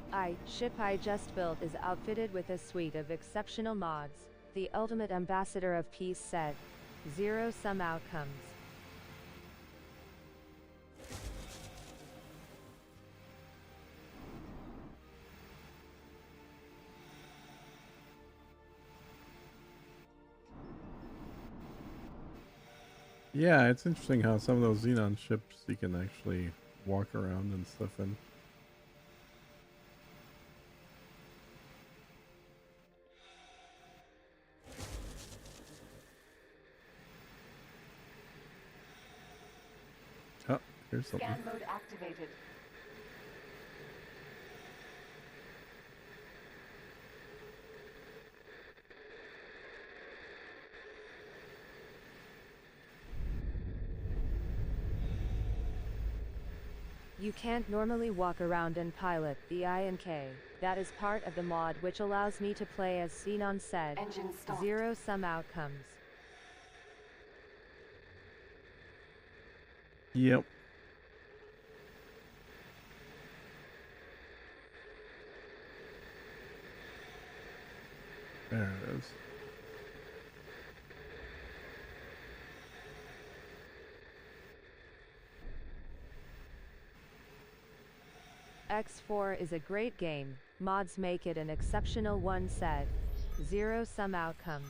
ship I just built is outfitted with a suite of exceptional mods, the ultimate ambassador of peace said. Zero-sum outcomes. Yeah, it's interesting how some of those Xenon ships you can actually walk around and stuff in. Oh, here's something. Scan mode activated. You can't normally walk around and pilot the I and K. That is part of the mod which allows me to play as Xenon said. Engine stopped. Zero-sum outcomes. Yep. There it is. X4 is a great game. Mods make it an exceptional one, said. Zero-sum outcomes.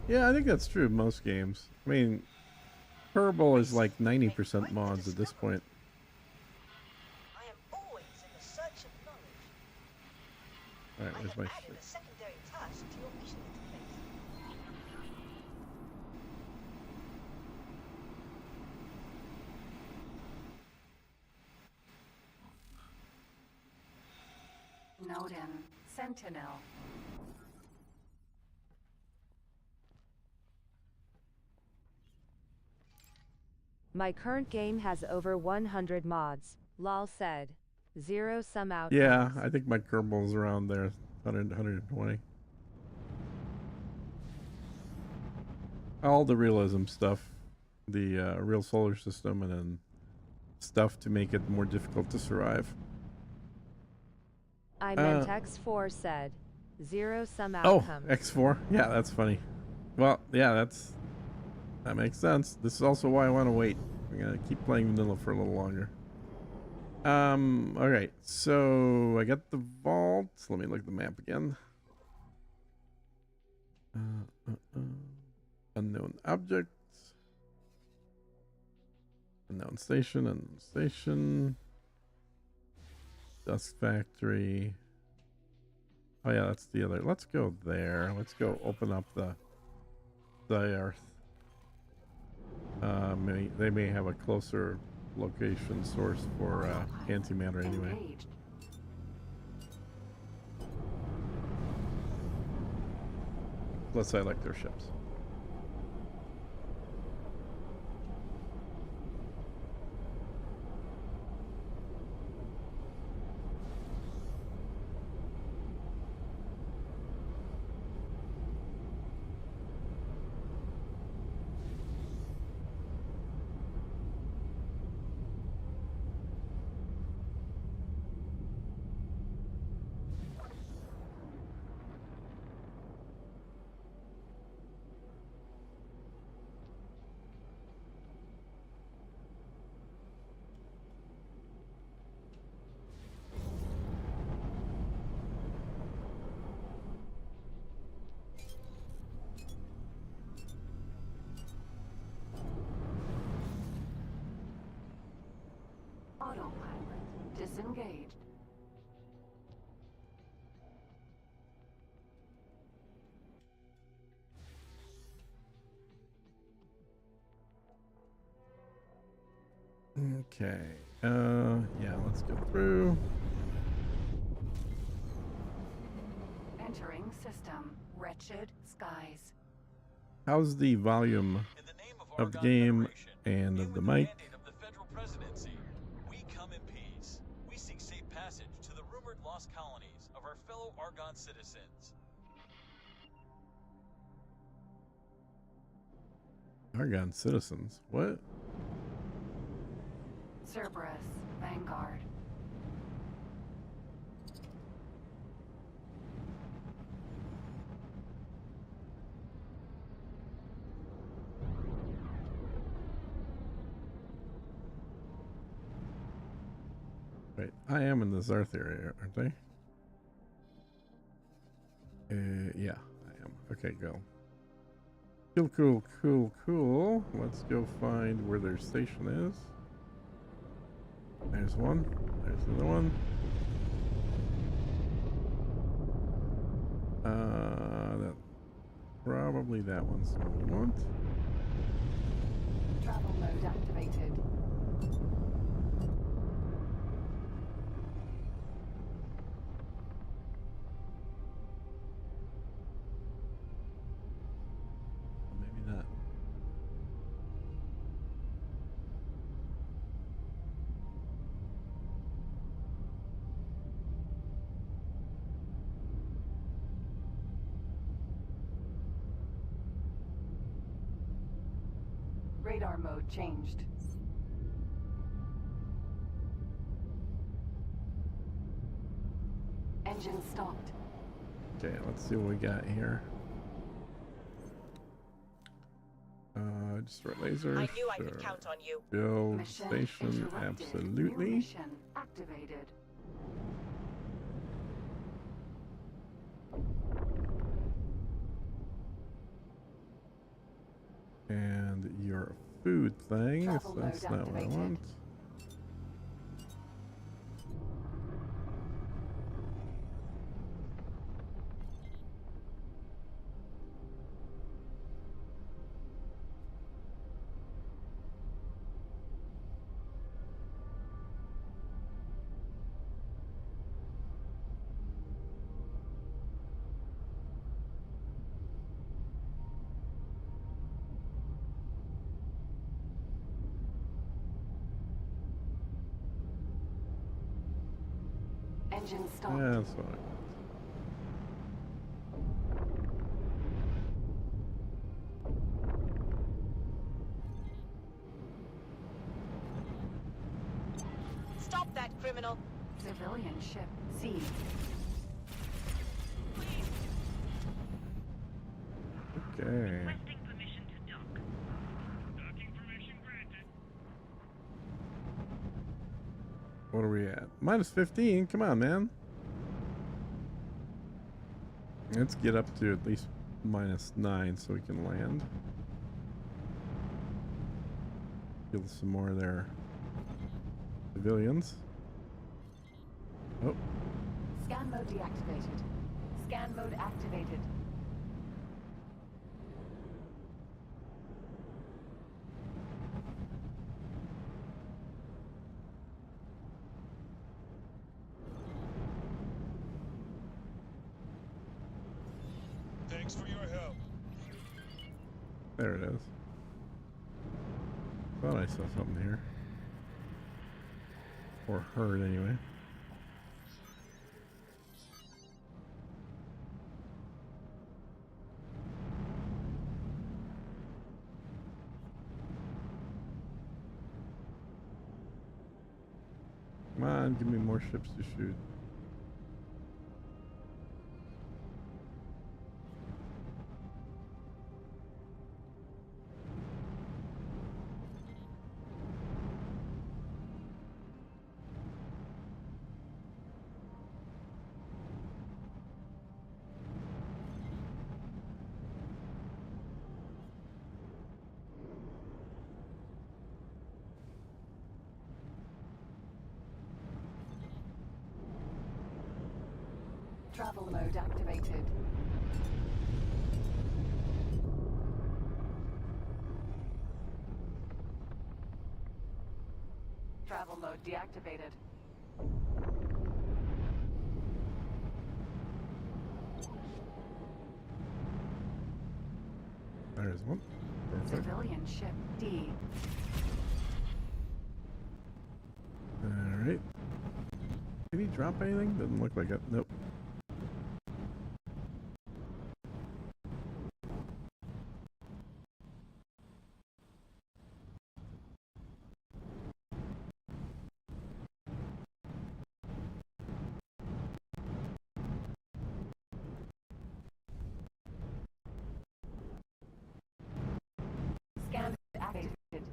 Yeah, I think that's true of most games. I mean, Kerbal is like 90% mods at this point. I am always in the search of knowledge. Alright, I where's have my added shit? a secondary task to your mission interface. Node in. Sentinel. My current game has over 100 mods. Lol said. Zero-sum outcomes. Yeah, I think my Kerbal's around there. 100, 120. All the realism stuff. The real solar system, and then stuff to make it more difficult to survive. I meant X4 said. Zero-sum Oh, outcomes. X4? Yeah, that's funny. Well, yeah, that makes sense. This is also why I want to wait. I'm gonna keep playing vanilla for a little longer. Alright, so I got the vault. Let me look at the map again. Unknown objects. Unknown station, unknown station. Dust factory. Oh yeah, that's the other. Let's go there. Let's go open up the Earth. They may have a closer location source for antimatter anyway. Engaged. Plus, I like their ships. Autopilot disengaged. Okay. Yeah, let's go through. Entering system. Wretched skies. How's the volume of the game and of the mic? Of the federal presidency, we come in peace. We seek safe passage to the rumored lost colonies of our fellow Argon citizens. Argon citizens? What? Cerberus. Vanguard. Wait, I am in this Earth area, aren't I? Yeah, I am. Okay, go. Cool, cool, cool, cool. Let's go find where their station is. There's one. There's another one. That probably that one's the one we want. Travel mode activated. Maybe not. Radar mode changed. Engine stopped. Okay, let's see what we got here. destroy laser. I knew I Sure. could count on you. Build Mission station. interrupted. New Absolutely. mission activated. And your food thing. Travel That's mode not what I activated. want. Engine stopped. Yeah, that's what I want. Stop that criminal. Civilian ship seized. Okay. Requesting permission to dock. Docking permission granted. What are we at? Minus 15. Come on, man. Let's get up to at least minus 9 so we can land. Kill some more of their civilians. Oh, Scan mode deactivated. Scan mode activated. Thanks for your help. there it is. Thought I saw something here. Or heard, anyway. Come on, give me more ships to shoot. Travel mode activated. Travel mode deactivated. There's one. Perfect. Civilian ship D. Alright. Did he drop anything? Doesn't look like it. Nope. Scan activated.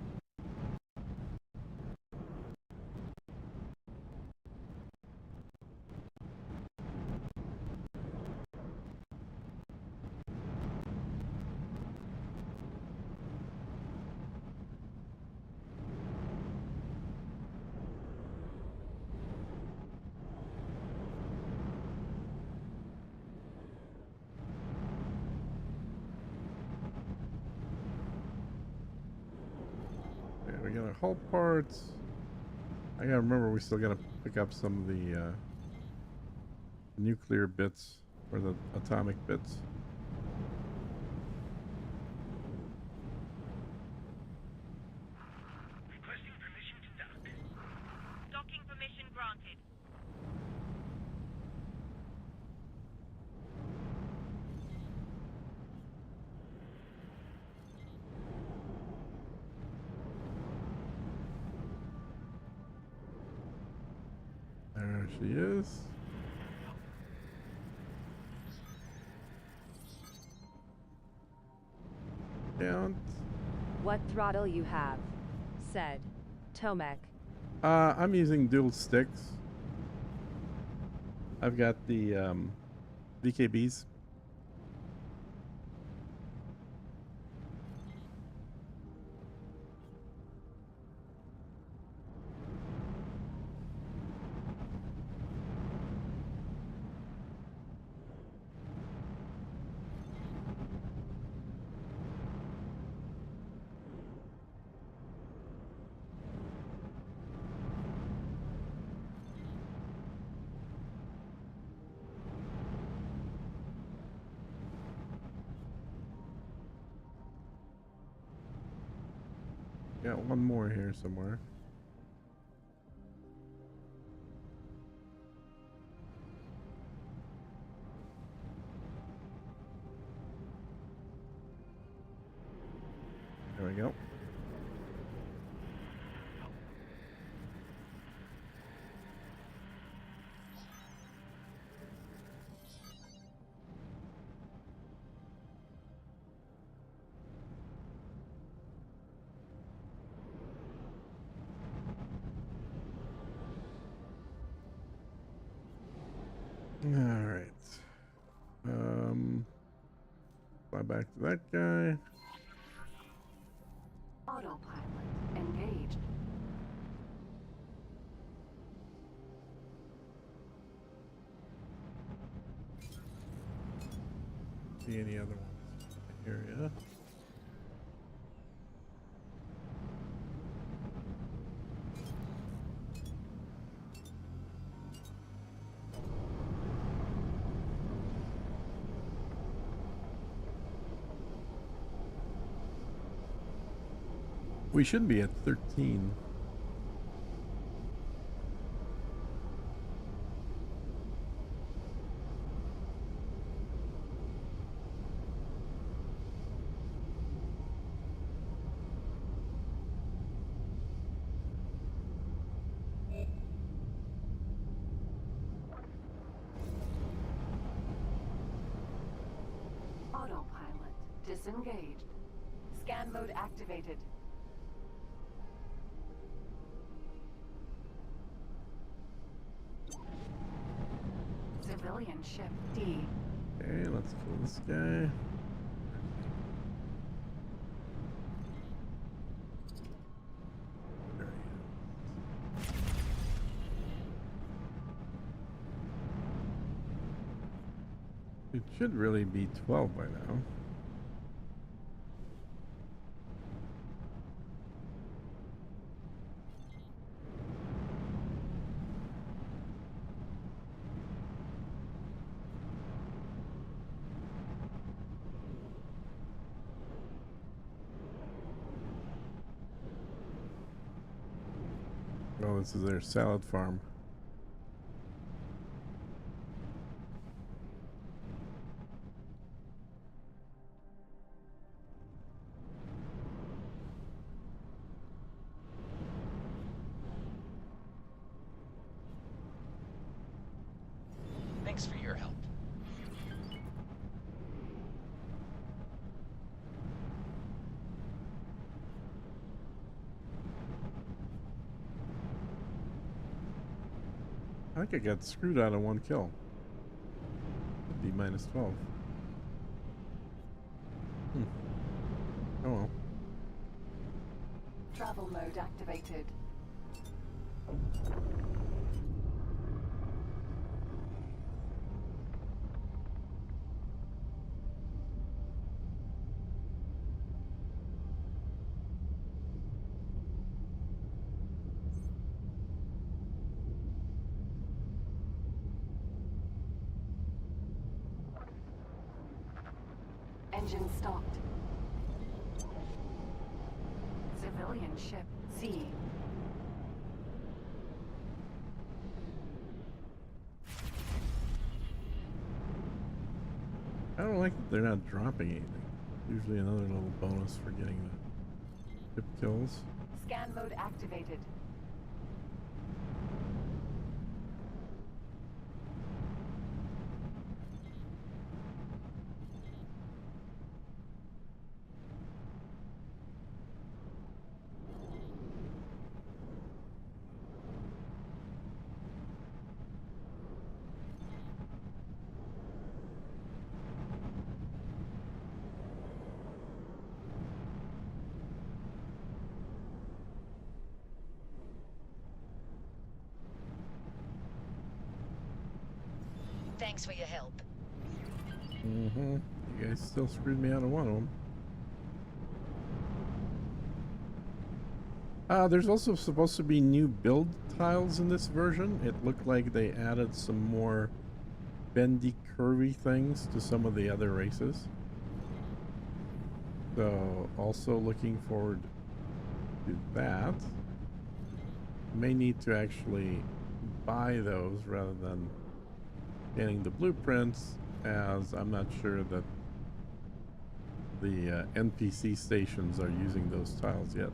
Okay, we got our hull parts. I gotta remember we still gotta pick up some of the nuclear bits or the atomic bits. Requesting permission to dock. Docking permission granted. There she is. Count. What throttle you have? Said Tomek. I'm using dual sticks. I've got the VKBs. Got one more here somewhere. There we go. All right. Fly back to that guy. Autopilot engaged. See any other ones in the area? We should be at 13. Autopilot disengaged. Scan mode activated. Civilian ship D. Okay, let's kill this guy. There he is. It should really be 12 by now. Oh, this is their salad farm. Thanks for your help. I think I got screwed out of one kill. Could be minus 12. Oh well. Travel mode activated. Engine stopped. Civilian ship C. I don't like that they're not dropping anything. Usually another little bonus for getting the ship kills. Scan mode activated. Thanks for your help. Mm-hmm. You guys still screwed me out of one of them. There's also supposed to be new build tiles in this version. It looked like they added some more bendy, curvy things to some of the other races. So, also looking forward to that. May need to actually buy those rather than getting the blueprints, as I'm not sure that the NPC stations are using those tiles yet.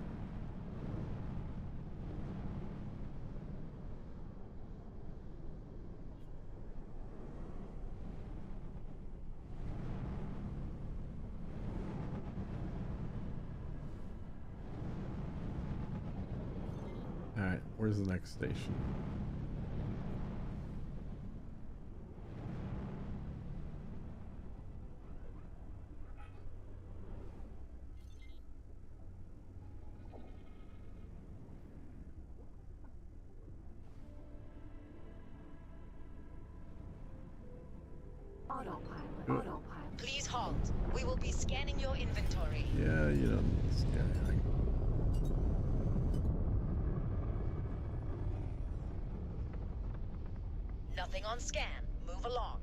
Alright, where's the next station? Autopilot. Good. Autopilot. Please halt. We will be scanning your inventory. Yeah, you don't need this guy. Nothing on scan. Move along.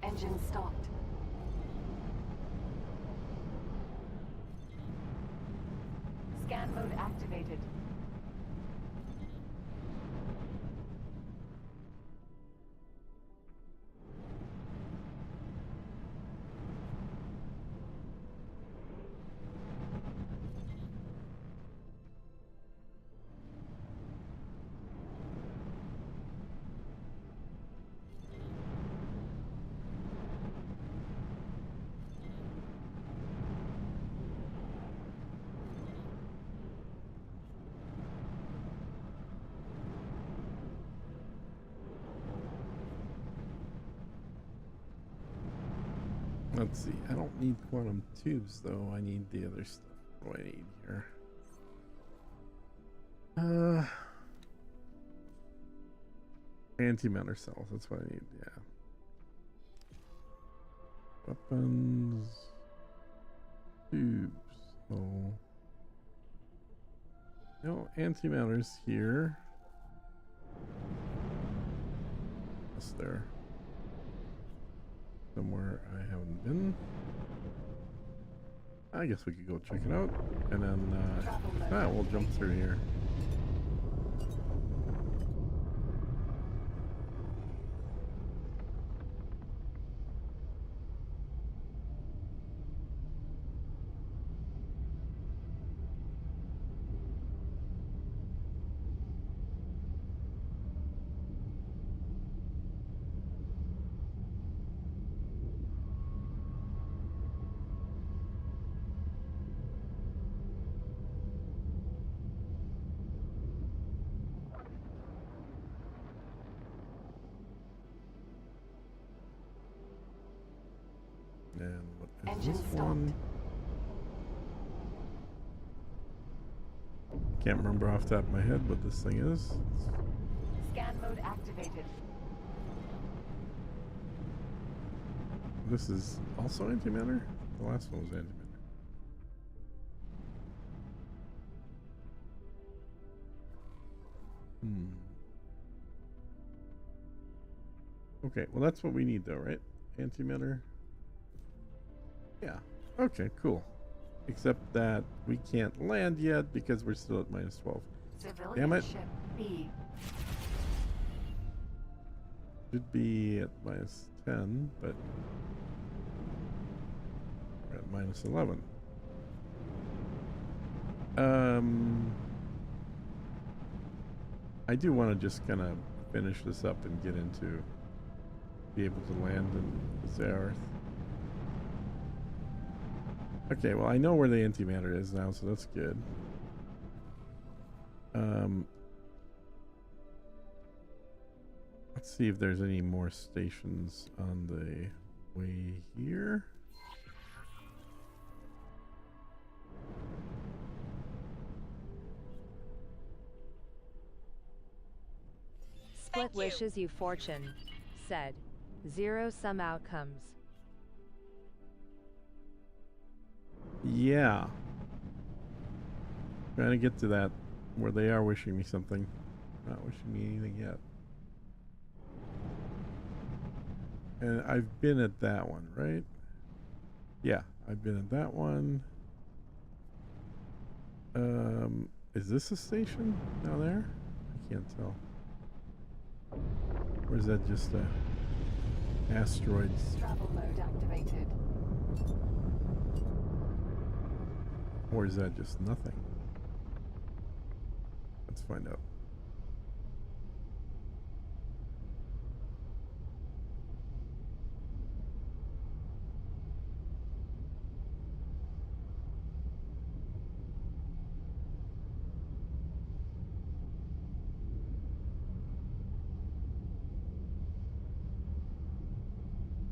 Engine stopped. Scan mode activated. Let's see. I don't need quantum tubes though. I need the other stuff. What do I need here? Antimatter cells. That's what I need. Yeah. Weapons. Tubes. Oh. No antimatters here. Yes, there. Somewhere I haven't been. I guess we could go check it out, and then we'll jump through here. And what is Engine this stopped. one? Can't remember off the top of my head what this thing is. Scan mode activated. This is also antimatter? The last one was antimatter. Okay, well that's what we need though, right? Antimatter. Yeah. Okay, cool. Except that we can't land yet because we're still at -12. Civilian Damn it. ship B. Should be at -10, but we're at -11. I do want to just kind of finish this up and get into, be able to land in Zareth. Okay, well I know where the antimatter is now, so that's good. Let's see if there's any more stations on the way here. Split Thank you. wishes you fortune. Said. Zero-sum outcomes. Yeah. Trying to get to that where they are wishing me something. Not wishing me anything yet. And I've been at that one, right? Yeah, I've been at that one. Is this a station down there? I can't tell. Or is that just a asteroid? Travel mode activated. Or is that just nothing? Let's find out.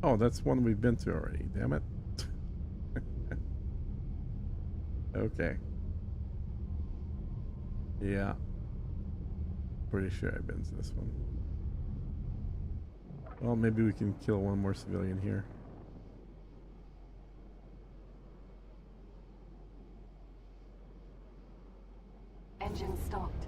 Oh, that's one we've been to already. Damn it. Okay. Yeah. Pretty sure I've been to this one. Well, maybe we can kill one more civilian here. Engine stopped.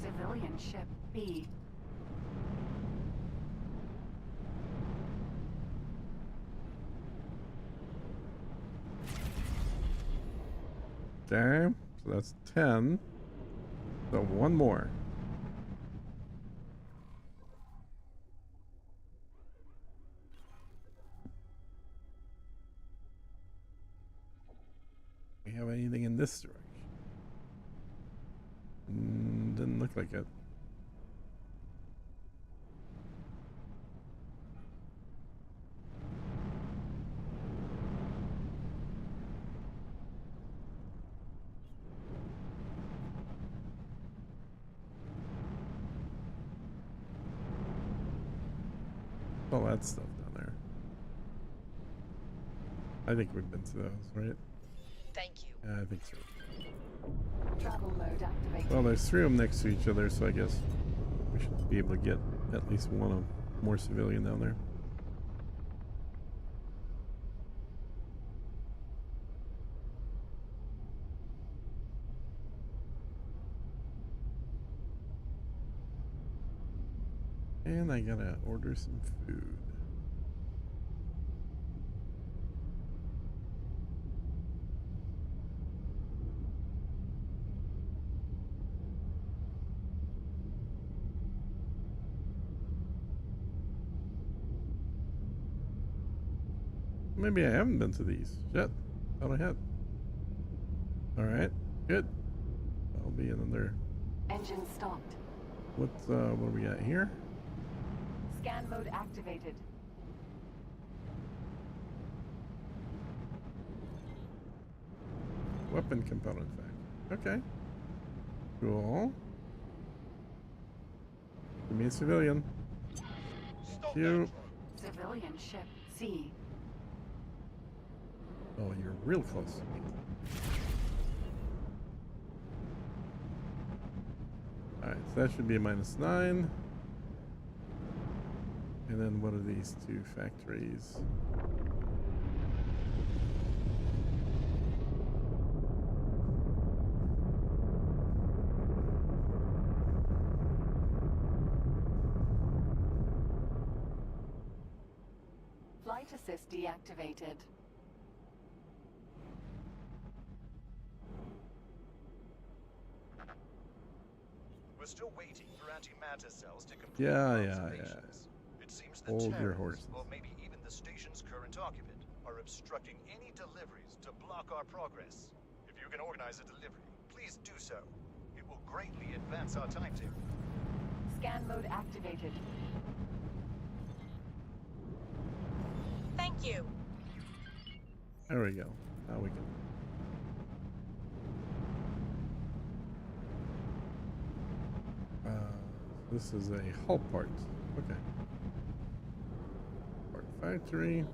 Civilian ship B. Okay, so that's 10. So one more. We have anything in this direction? Didn't look like it. All that stuff down there. I think we've been to those, right? Thank you. Yeah, I think so. Travel mode activated. Well, there's 3 of them next to each other, so I guess we should be able to get at least one of more civilian down there. And I gotta order some food. Maybe I haven't been to these. Shit. Thought I had. Alright. Good. I'll be in there. Engine stopped. What do we got here? Scan mode activated. Weapon component fact. Okay. Cool. Give me a civilian. Stop You. that. Civilian ship C. Oh, you're real close to me. Alright, so that should be a -9. And then what are these 2 factories? Flight assist deactivated. We're still waiting for antimatter cells to complete Yeah, their yeah. observations. It seems the Hold your Terrans, horses. or maybe even the station's current occupant, are obstructing any deliveries to block our progress. If you can organize a delivery, please do so. It will greatly advance our timetable. Scan mode activated. Thank you. There we go. Now we can. This is a hull part. Okay. Part factory.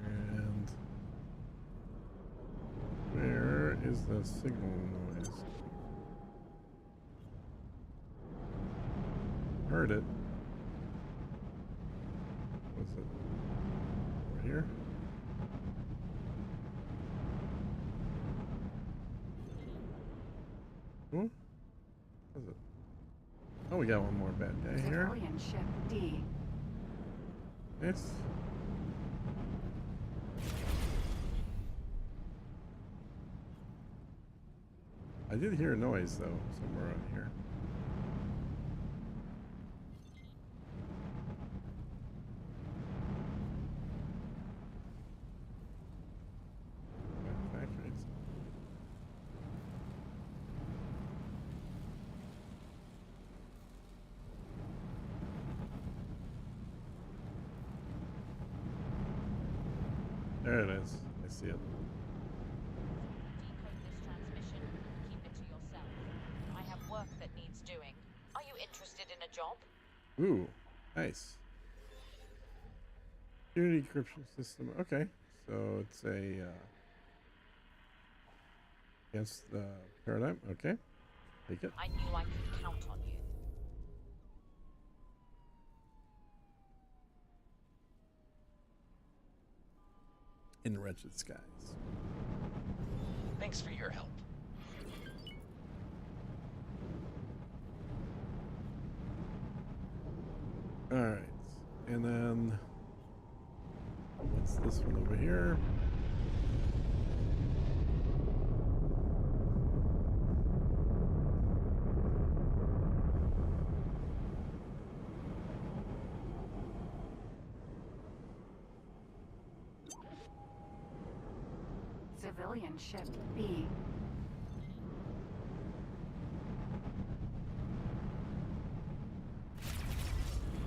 And where is the signal noise? Heard it. Was it over here? Who? What is it? Oh, we got one more bad guy here. Civilian ship D. It's I did hear a noise though somewhere around here. Factories. There it is. I see it. Decode this transmission and keep it to yourself. I have work that needs doing. Are you interested in a job? Ooh, nice. Security encryption system. Okay, so it's a against the paradigm. Okay, take it. I knew I could count on you. In wretched skies. Thanks for your help. All right, and then what's this one over here? Civilian ship B.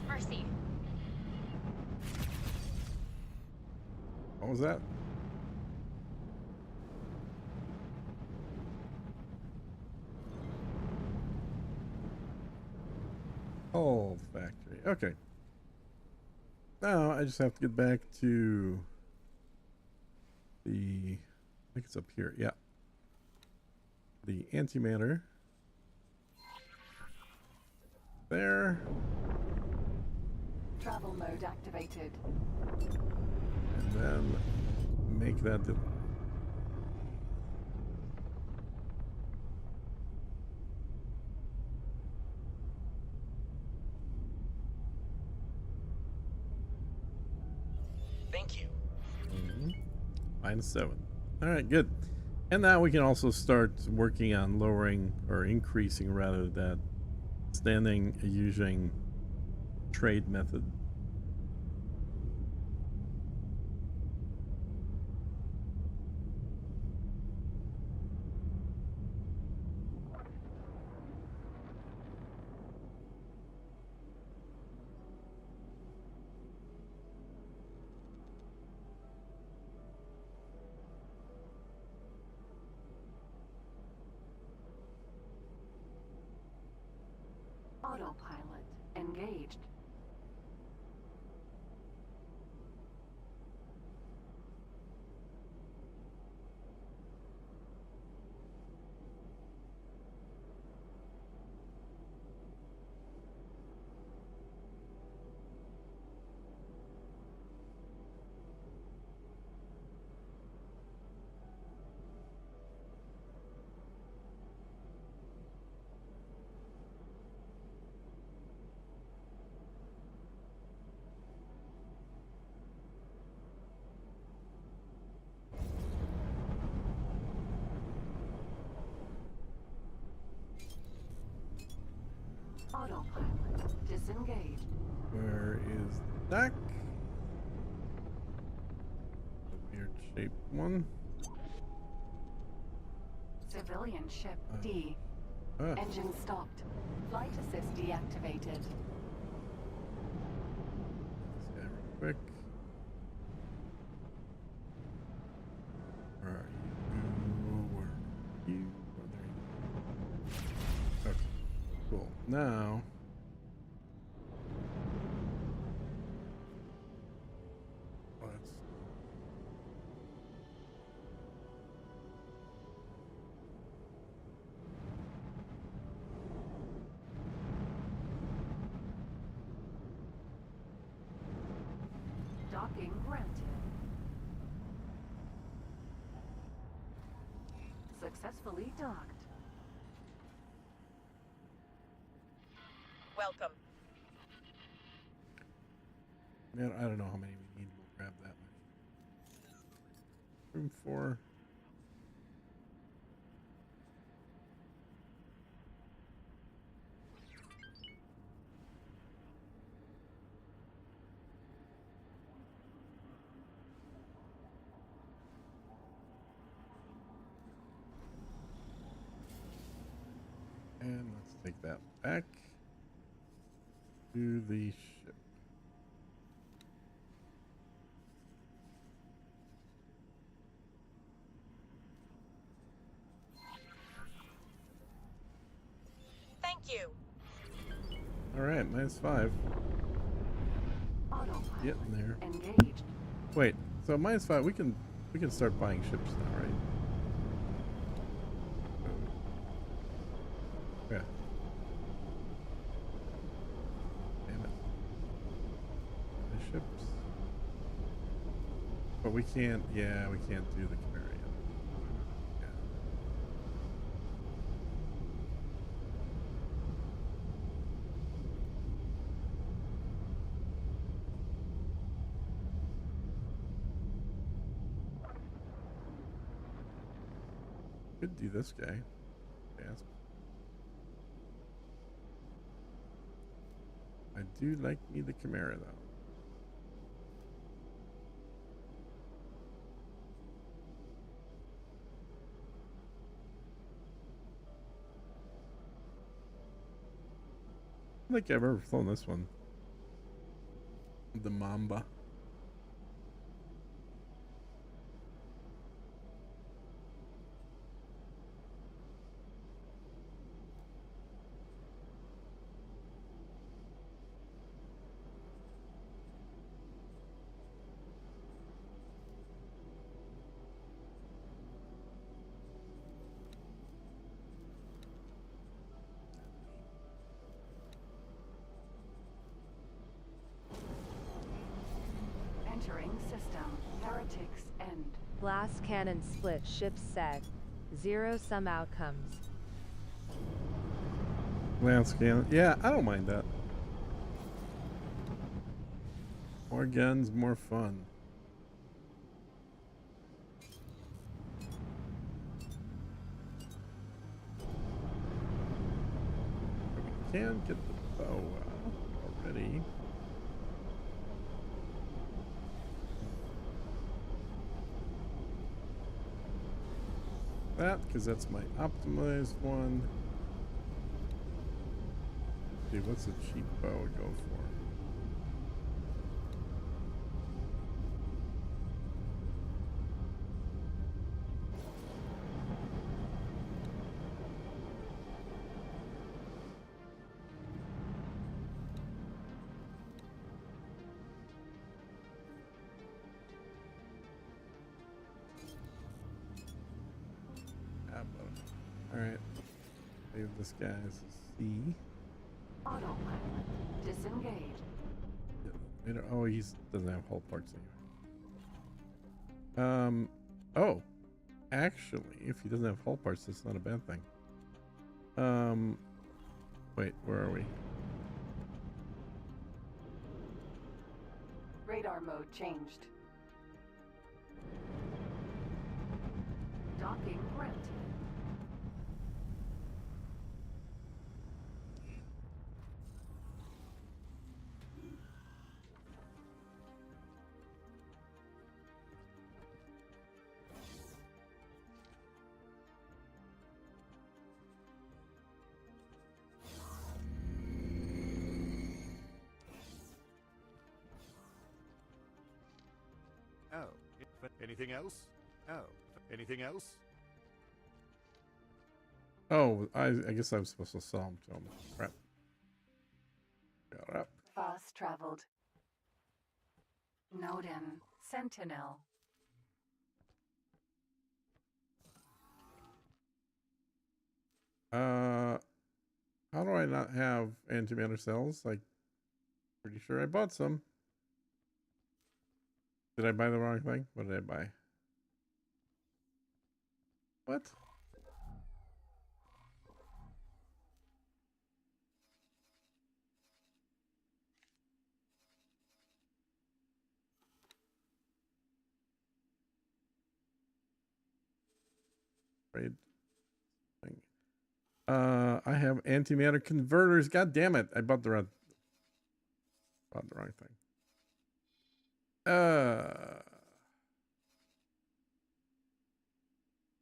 Mercy. What was that? Oh, factory. Okay. Now I just have to get back to the. I think it's up here. Yeah. The antimatter. There. Travel mode activated. And then make that. Thank you. -7. All right, good. And now we can also start working on lowering or increasing rather that standing using trade method. Autopilot engaged. Autopilot disengaged. Where is the deck? The weird shaped one. Civilian ship D. Ah, Engine stopped. Flight assist deactivated. this guy real quick. Where are you? Where are you? Oh, there you go. Okay, cool. Now. Let's. Docking granted. Successfully docked. Welcome. Man, I don't know how many we need. We'll grab that many. Room for. And let's take that back to the ship. Thank you. All right, -5. Autopilot Getting there. engaged. Wait, so -5. We can start buying ships now, right? Yeah. Damn it. The ships. But we can't. Yeah, we can't do the Chimera yet. Yeah. Could do this guy. Yes. I do like me the Chimera though. I don't think I've ever flown this one. The Mamba. Entering system. Heretics end. Blast cannon split ship set. Zero sum outcomes. Lance cannon. Yeah, I don't mind that. More guns, more fun. We can get the bow out already. That, because that's my optimized one. See, what's a cheap bow go for? Alright. Save this guy as a C. Autopilot disengaged. Oh, he doesn't have hull parts anyway. Oh. Actually, if he doesn't have hull parts, that's not a bad thing. Wait, where are we? Radar mode changed. Docking granted. Oh, anything else? Oh, anything else? Oh, I guess I was supposed to sell them to him. Crap. Got up. Fast traveled. Nodin. Sentinel. How do I not have antimatter cells? Like, pretty sure I bought some. Did I buy the wrong thing? What did I buy? What? Trade thing. I have antimatter converters. God damn it! I bought the wrong thing.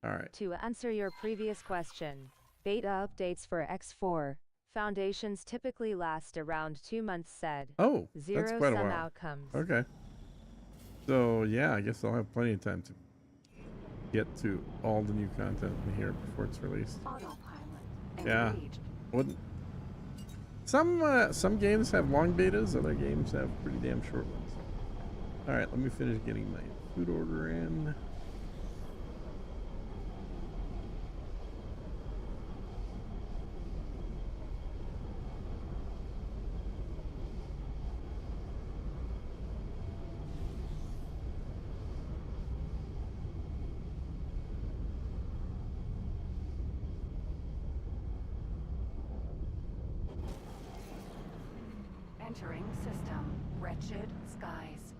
All right. To answer your previous question, beta updates for X4 foundations typically last around 2 months said. Oh, that's Zero quite a sum while. outcomes. Okay. So yeah, I guess I'll have plenty of time to get to all the new content in here before it's released. Autopilot. Yeah. Engaged. Wouldn't some games have long betas, other games have pretty damn short ones. All right, let me finish getting my food order in. Entering system. Wretched skies.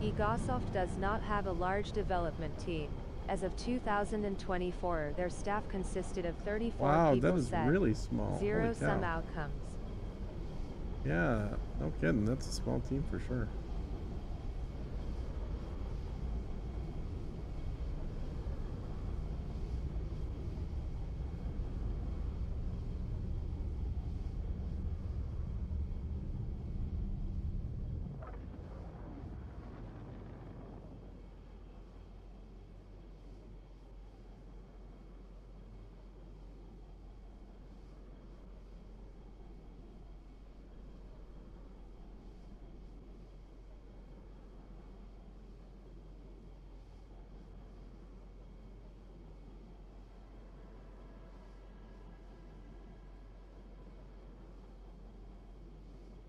Egosoft does not have a large development team. As of 2024, their staff consisted of 34 Wow, people that is said. really small. Zero Holy sum cow. outcomes. Yeah, no kidding. That's a small team for sure.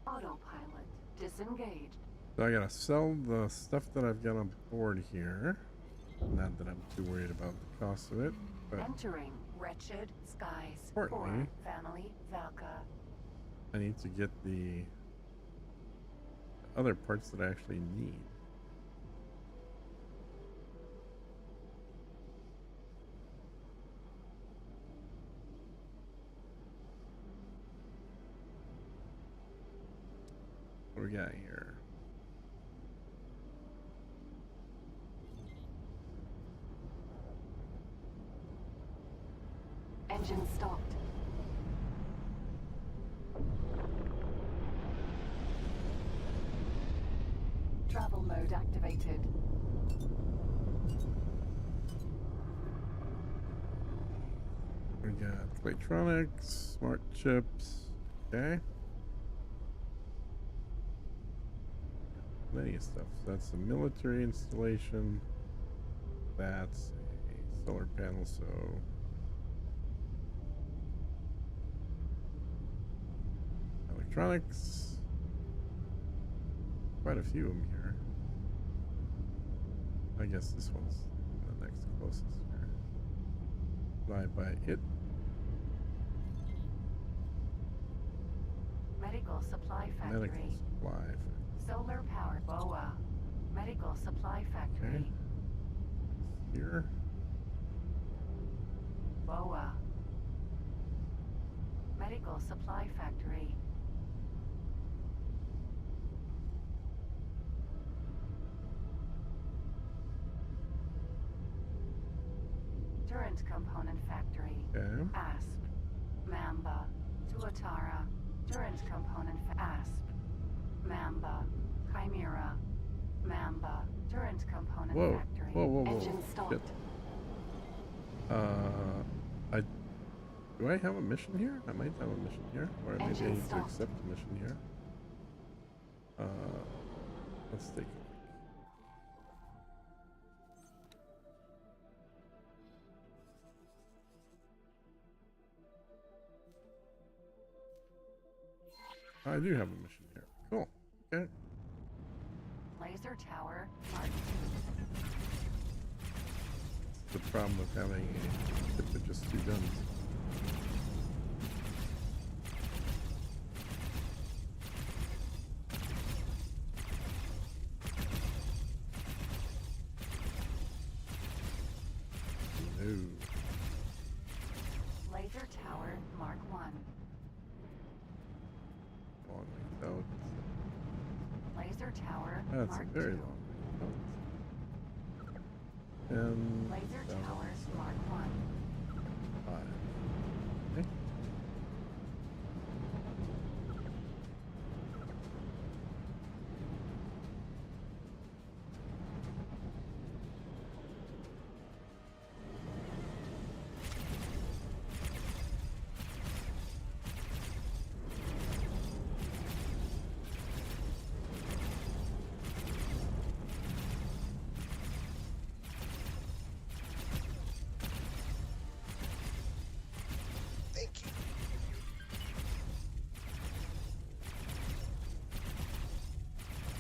Autopilot. Disengaged. So I gotta sell the stuff that I've got on board here. Not that I'm too worried about the cost of it, but Entering wretched skies. Importantly- For family Valka. I need to get the other parts that I actually need. What do we got here? Engine stopped. Travel mode activated. We got electronics, smart chips. Okay. Plenty of stuff. So that's a military installation. That's a solar panel, so electronics. Quite a few of them here. I guess this one's the next closest here. Fly by it. Medical supply factory. Medical supply. Solar powered BOA. Medical supply factory. Okay. Here. BOA. Medical supply factory. Turret component factory. Okay. ASP. Mamba. Tuatara. Durant component ASP. Mamba. Chimera. Mamba. Durant component Whoa. factory. Whoa, whoa, whoa. Engine stopped. Shit. I do I have a mission here? I might have a mission here, or maybe I Engine need to stopped. accept a mission here. Let's take a look. I do have a mission here. Cool. Okay. Laser tower. Mark The problem with having a ship with just 2 guns. No. Laser tower. Mark 1. Long way out. Laser tower. That's Mark a very 2. long way out. And Laser that tower. one's Mark 1. 5. Okay. Thank you.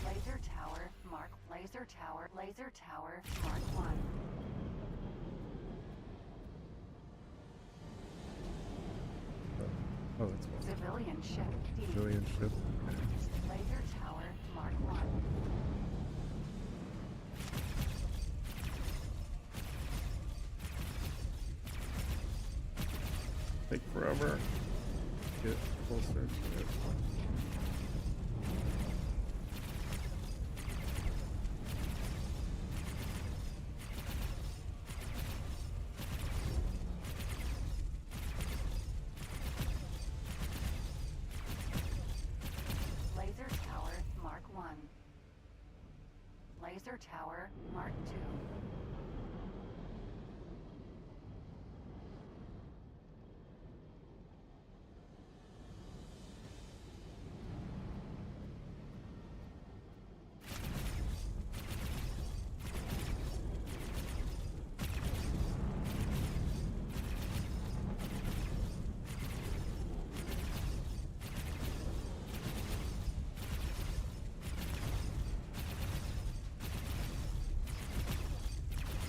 Laser tower. Mark. Laser tower. Laser tower. Mark 1. Oh, that's one. Civilian ship. D. Civilian ship. Laser tower. Mark 1. Take forever. Get closer to it. Laser tower. Mark 1. Laser tower. Mark 2.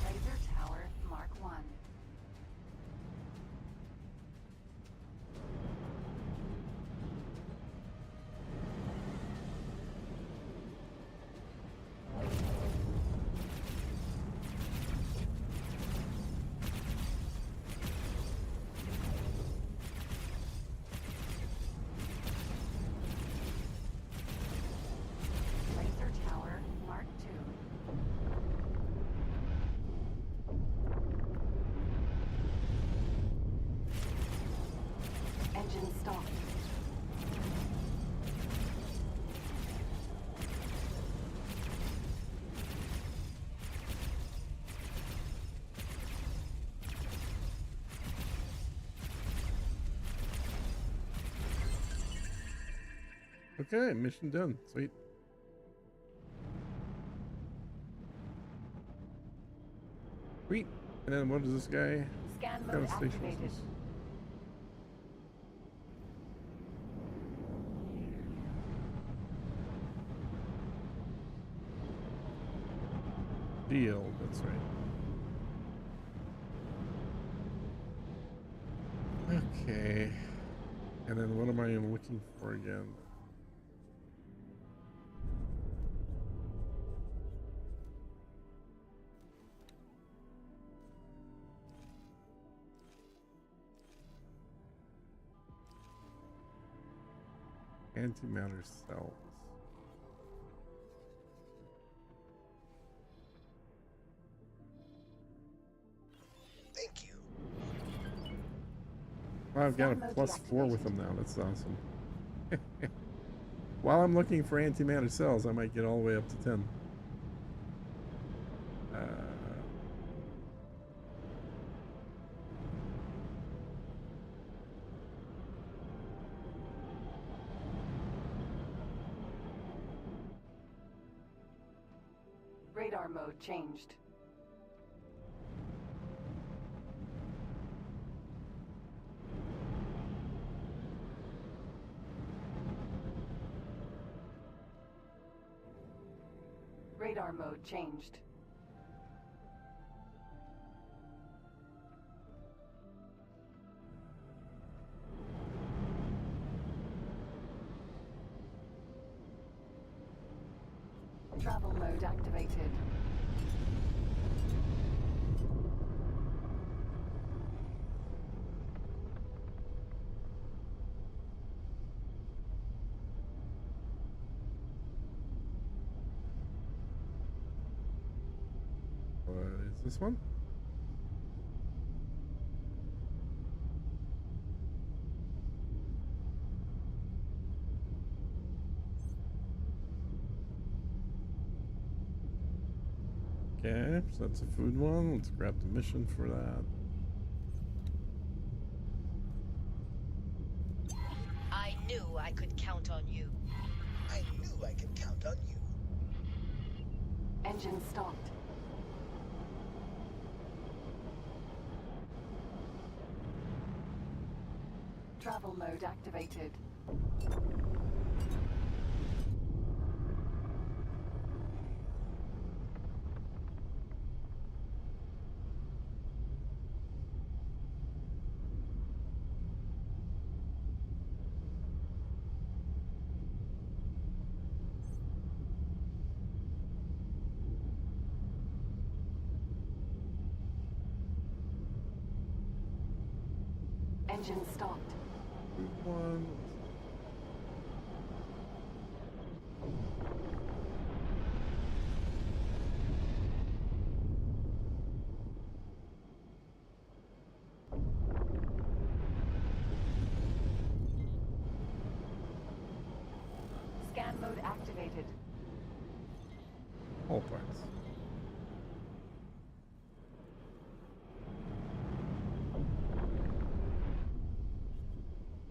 Laser tower. Mark 1. Laser tower. Mark 2. Engine stopped. Okay, mission done. Sweet. Sweet. And then what is this guy? Scan What kind mode of station is activated. this? Deal, that's right. Okay. And then what am I looking for again? Antimatter cells. Thank you. I've got a +4 with them now. That's awesome. While I'm looking for antimatter cells, I might get all the way up to 10. Radar mode changed. Radar mode changed. Travel mode activated. What is this one? Okay, so that's a food one. Let's grab the mission for that. I knew I could count on you. I knew I could count on you. Engine stopped. Travel mode activated. Engine stopped. Food one. Scan mode activated. All parts.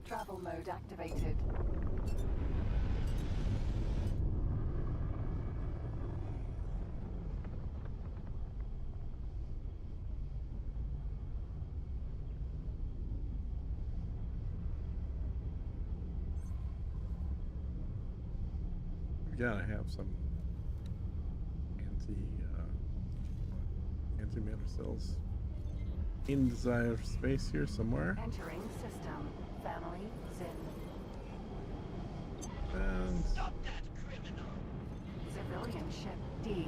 Travel mode activated. We gotta have some antimatter cells in desired space here somewhere. Entering system. Family Zin. And Stop that criminal! Civilian ship D.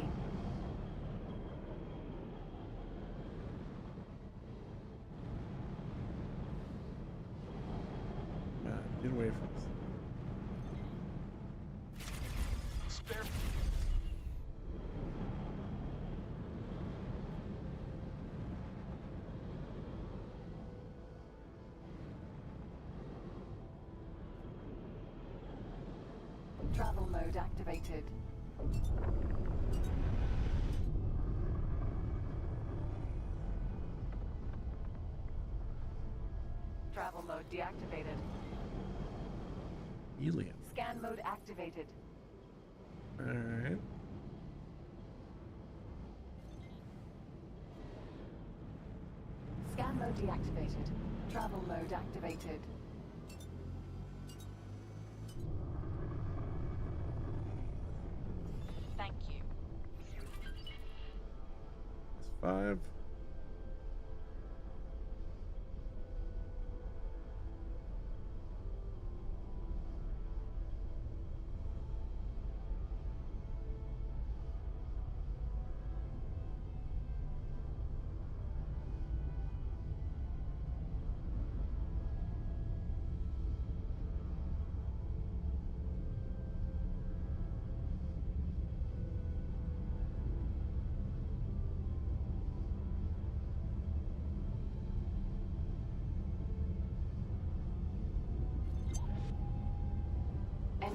get away from us. Spare. Travel mode activated. Travel mode deactivated. Helium. Scan mode activated. Alright. Scan mode deactivated. Travel mode activated. Thank you. That's 5.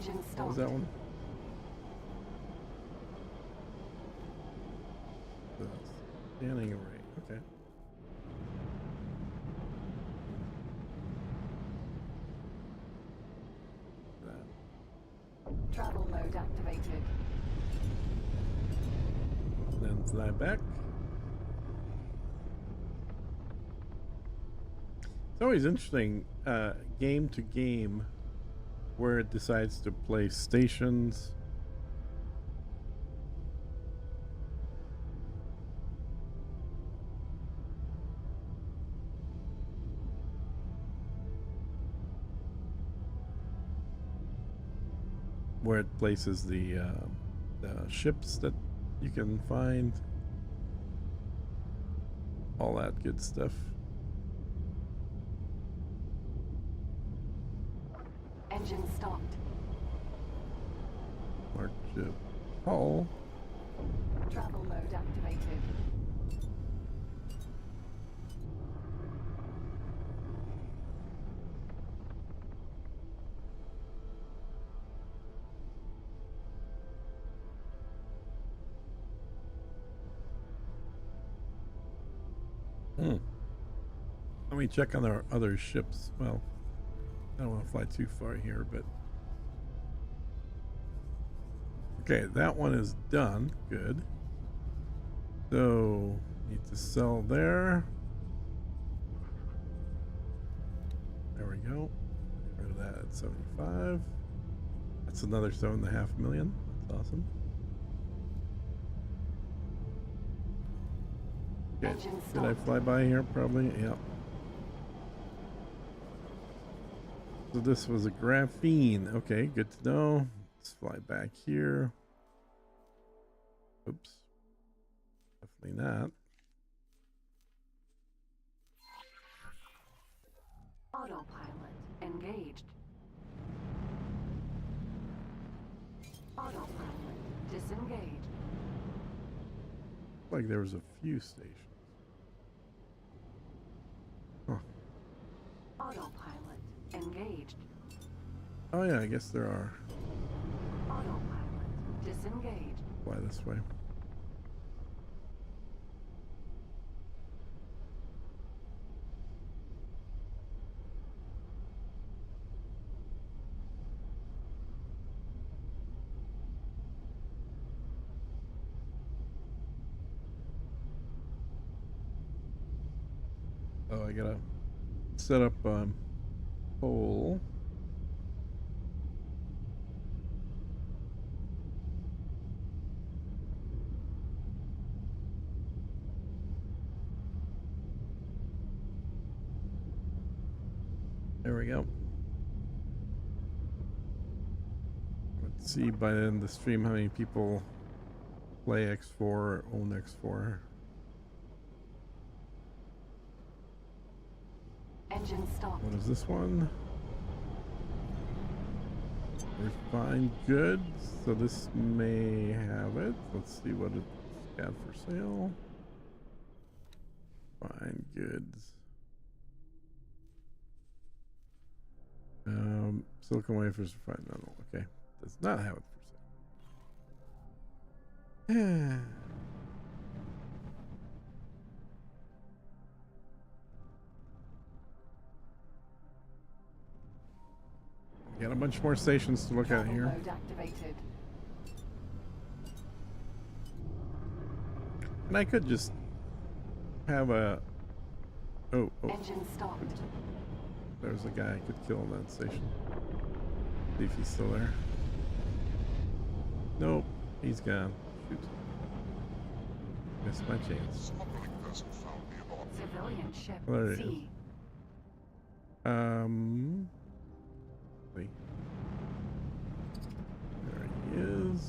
Engine What was stopped. that one? The scanning array. Okay. That. Travel mode activated. Then fly back. It's always interesting, game to game, where it decides to place stations. Where it places the ships that you can find. All that good stuff. Engine stopped. Mark ship hull. Travel mode activated. Let me check on our other ships. Well, I don't want to fly too far here, but okay, that one is done. Good. So need to sell there. There we go. Get rid of that at 75. That's another 7.5 million. That's awesome. Okay, Engine did I stopped. fly by here? Probably, yeah. So this was a graphene. Okay, good to know. Let's fly back here. Oops. Definitely not. Autopilot engaged. Autopilot disengaged. Like there was a few stations. Huh. Autopilot engaged. Oh yeah, I guess there are. Autopilot disengaged. Fly this way. Oh, I gotta set up pole. There we go. Let's see by the end of the stream how many people play X4 or own X4. Engine stopped. What is this one? Refined goods. So this may have it. Let's see what it's got for sale. Fine goods. Silicon wafers refined. No, okay. Does not have it for sale. Got a bunch more stations to look at Travel here. mode activated. And I could just have a... Oh, Engine stopped. there's a guy I could kill on that station. See if he's still there. Nope, he's gone. Shoot. Missed my chance. Smuggling vessel found nearby. Civilian ship There it C. is. Wait. There he is.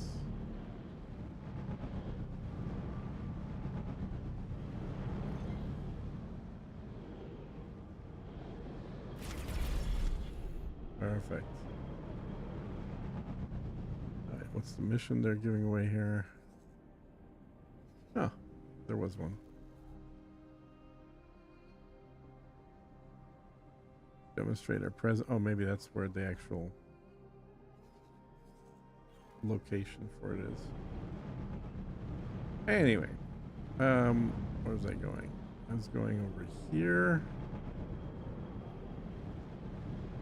Perfect. Alright, what's the mission they're giving away here? Oh, there was one. Demonstrate our present. Oh, maybe that's where the actual location for it is. Anyway, where was I going? I was going over here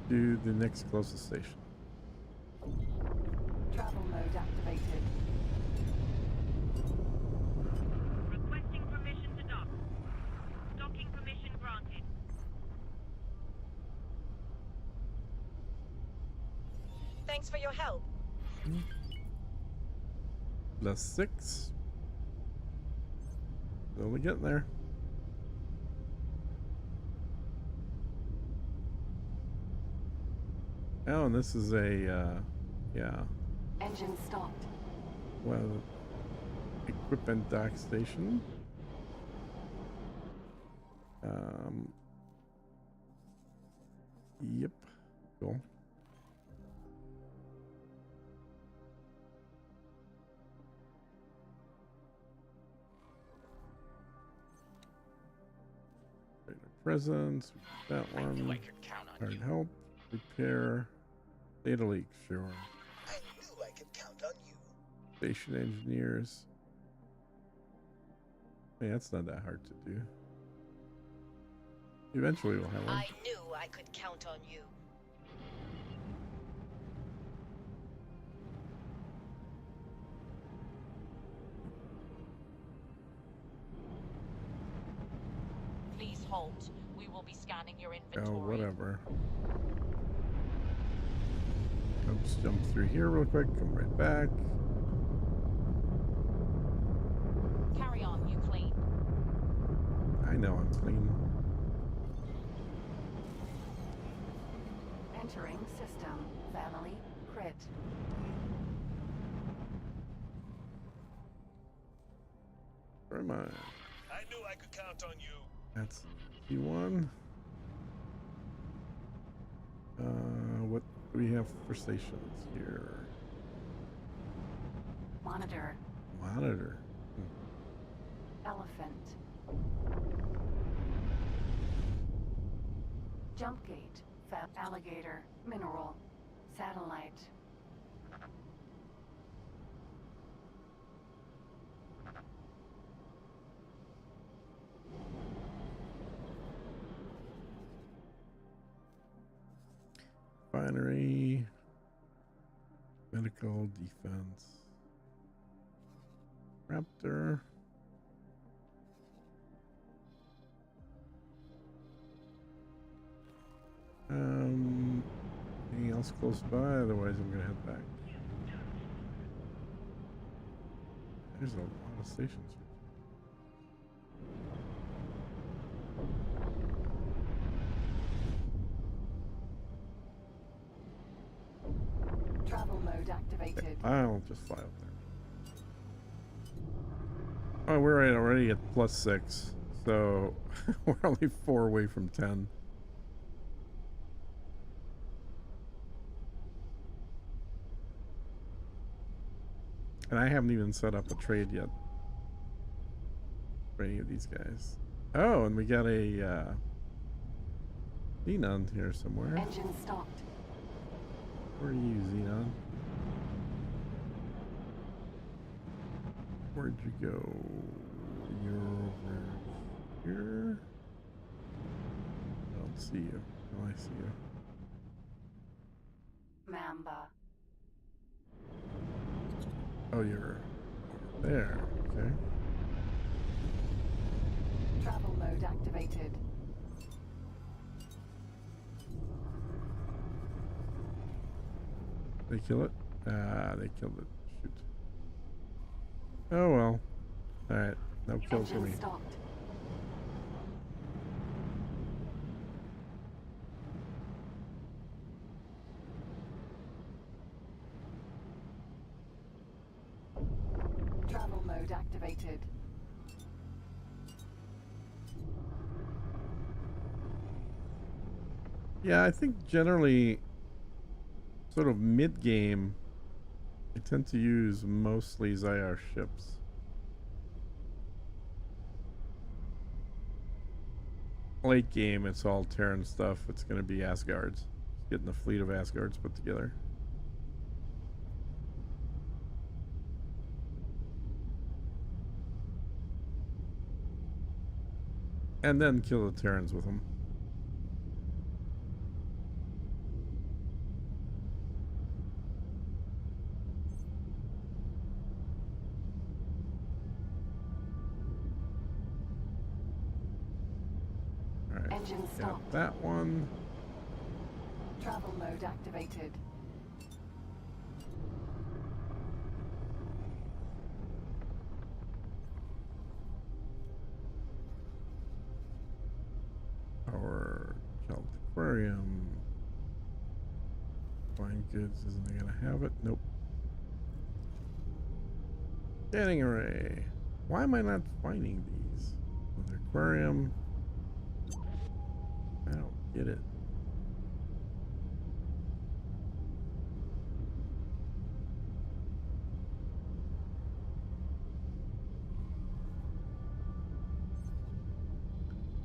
to the next closest station. Travel mode activated. Requesting permission to dock. Docking permission granted. Thanks for your help. +6. Slowly getting there. Oh, and this is a, yeah, Engine stopped. well, equipment dock station. Yep, cool. Presence, that I knew I one. could count on Hard you. help, repair, data leak, sure. I knew I could count on you. Station engineers. Hey, that's not that hard to do. Eventually we'll have one. I knew I could count on you. Please halt. We will be scanning your Oh, inventory. whatever. I'll just jump through here real quick, come right back. Carry on, you clean. I know I'm clean. Entering system. Family. Crit. Where am I? I knew I could count on you. That's P1. What do we have for stations here? Monitor. Monitor. Elephant. Jump gate. Alligator. Mineral. Satellite. Refinery. Medical defense. Raptor. Anything else close by? Otherwise, I'm gonna head back. There's a lot of stations. Travel mode activated. I'll just fly up there. Oh, we're already at +6, so we're only 4 away from 10. And I haven't even set up a trade yet for any of these guys. Oh, and we got a Xenon here somewhere. Engine stopped. Where are you, Xenon? Where'd you go? You're over here. I don't see you. Oh, I see you. Mamba. Oh, you're over there. Okay. Travel mode activated. They kill it? Ah, they killed it. Shoot. Oh well. Alright. No kills for me. Engine stopped. Travel mode activated. Yeah, I think generally, sort of mid-game, I tend to use mostly Zyar ships. Late game, it's all Terran stuff. It's going to be Asgards. Getting a fleet of Asgards put together. And then kill the Terrans with them. Alright, Engine got stopped. that one. Travel mode activated. Our Child Aquarium. Fine goods isn't gonna have it. Nope. Scanning array. Why am I not finding these? The aquarium. I don't get it.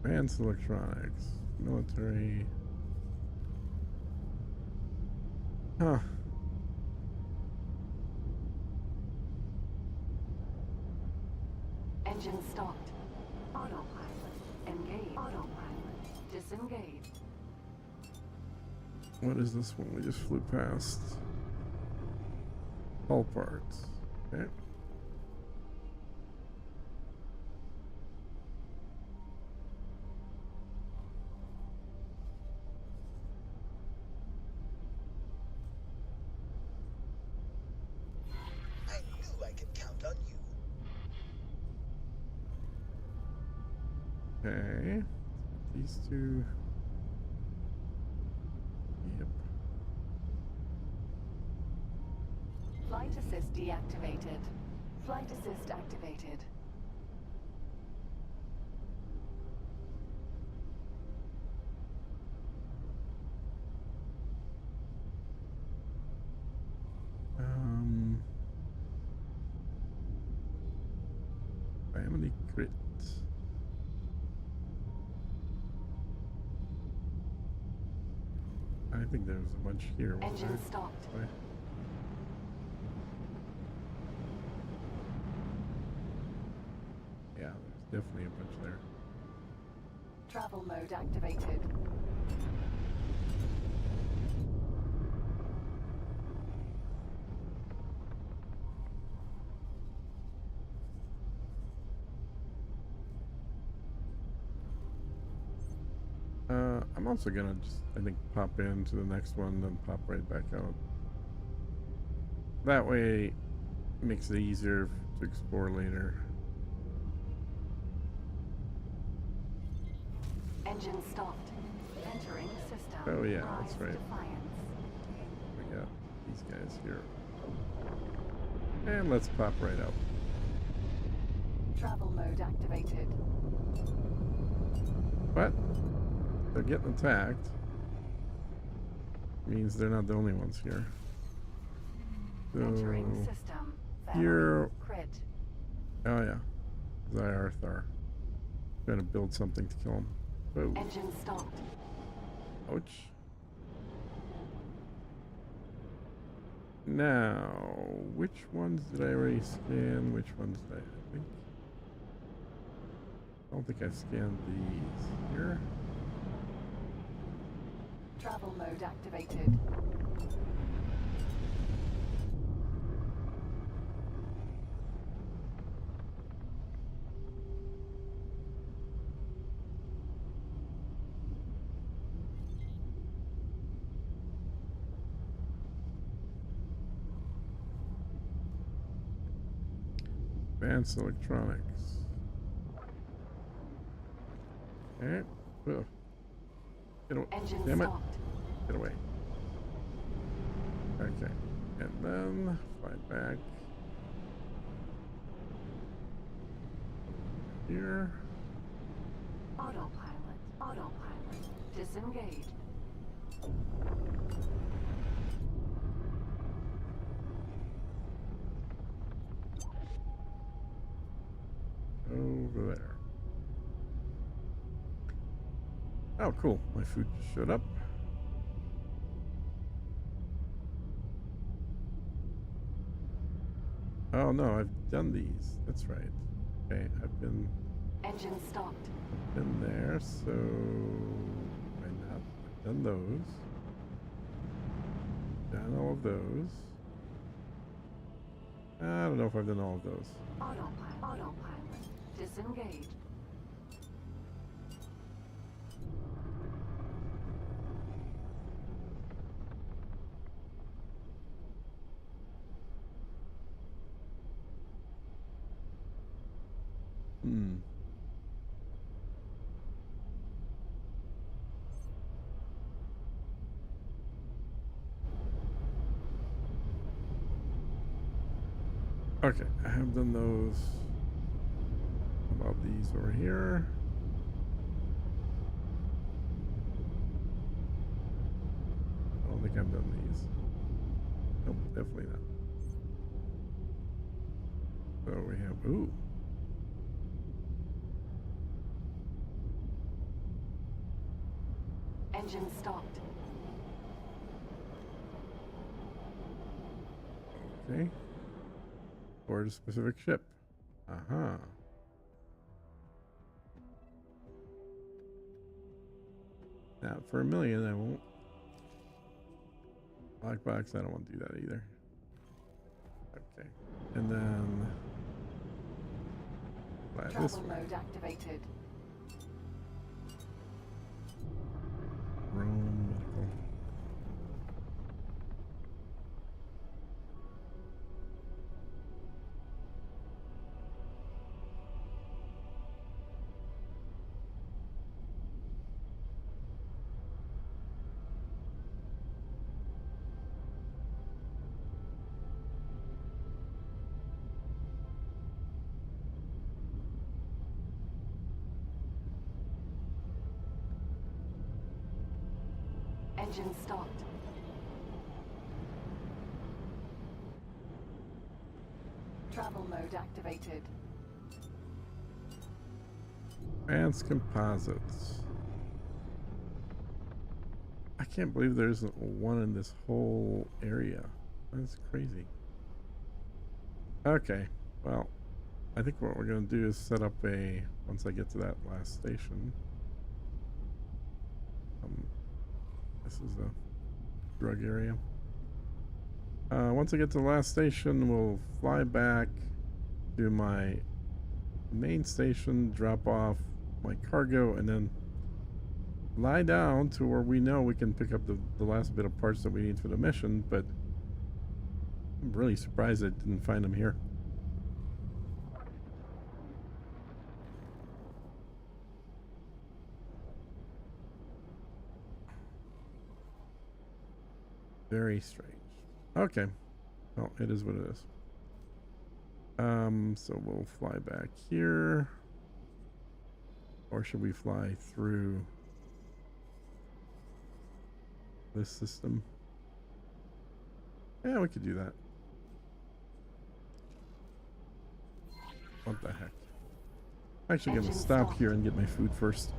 Advanced electronics. Military. Huh. Engine stopped. Autopilot. Engage. Autopilot. Disengage. What is this one we just flew past? Hull parts. Okay. I knew I could count on you. Okay. These two. Yep. Flight assist deactivated. Flight assist activated. Family crit. I think there's a bunch here. wasn't Engine there? stopped. Why- Yeah, there's definitely a bunch there. Travel mode activated. I'm also gonna just, I think, pop into the next one, then pop right back out. That way, it makes it easier to explore later. Engine stopped. Entering system. Oh, yeah, Rise that's right. Defiance. We got these guys here. And let's pop right out. Travel mode activated. But they're getting attacked. Means they're not the only ones here. Entering So, system. here- Crit. oh yeah, Zyarthar. Trying to build something to kill him. Whoa, Engine stopped. ouch. Now, which ones did I already scan? Which ones did I think? I don't think I scanned these. Here? Travel mode activated. Advanced electronics. Okay. Ugh. Get away. Engine Damn it. stopped. Get away. Okay. And then fly back. Here. Autopilot. Autopilot. Disengage. Over there. Oh, cool. My food just showed up. Oh no, I've done these. That's right. Okay, I've been Engine stopped. In there, so why not? I've done those. Done all of those. I don't know if I've done all of those. Autopilot. Disengage. Hmm. Okay, I have done those. How about these over here? I don't think I've done these. Nope, definitely not. So we have, ooh. Engine stopped. Okay. Board a specific ship. Uh-huh. Now, for 1 million, I won't. Lockbox, I don't want to do that either. Okay. And then... fly this Travel way. mode activated. Rome Medical. Engine stopped. Travel mode activated. Advanced composites. I can't believe there isn't one in this whole area. That's crazy. Okay, well, I think what we're going to do is set up a, once I get to that last station. This is a drug area. Once I get to the last station, we'll fly back to my main station, drop off my cargo, and then lie down to where we know we can pick up the last bit of parts that we need for the mission, but I'm really surprised I didn't find them here. Very strange. Okay. Well, it is what it is. So we'll fly back here. Or should we fly through this system? Yeah, we could do that. What the heck? I'm actually gonna stop here and get my food first.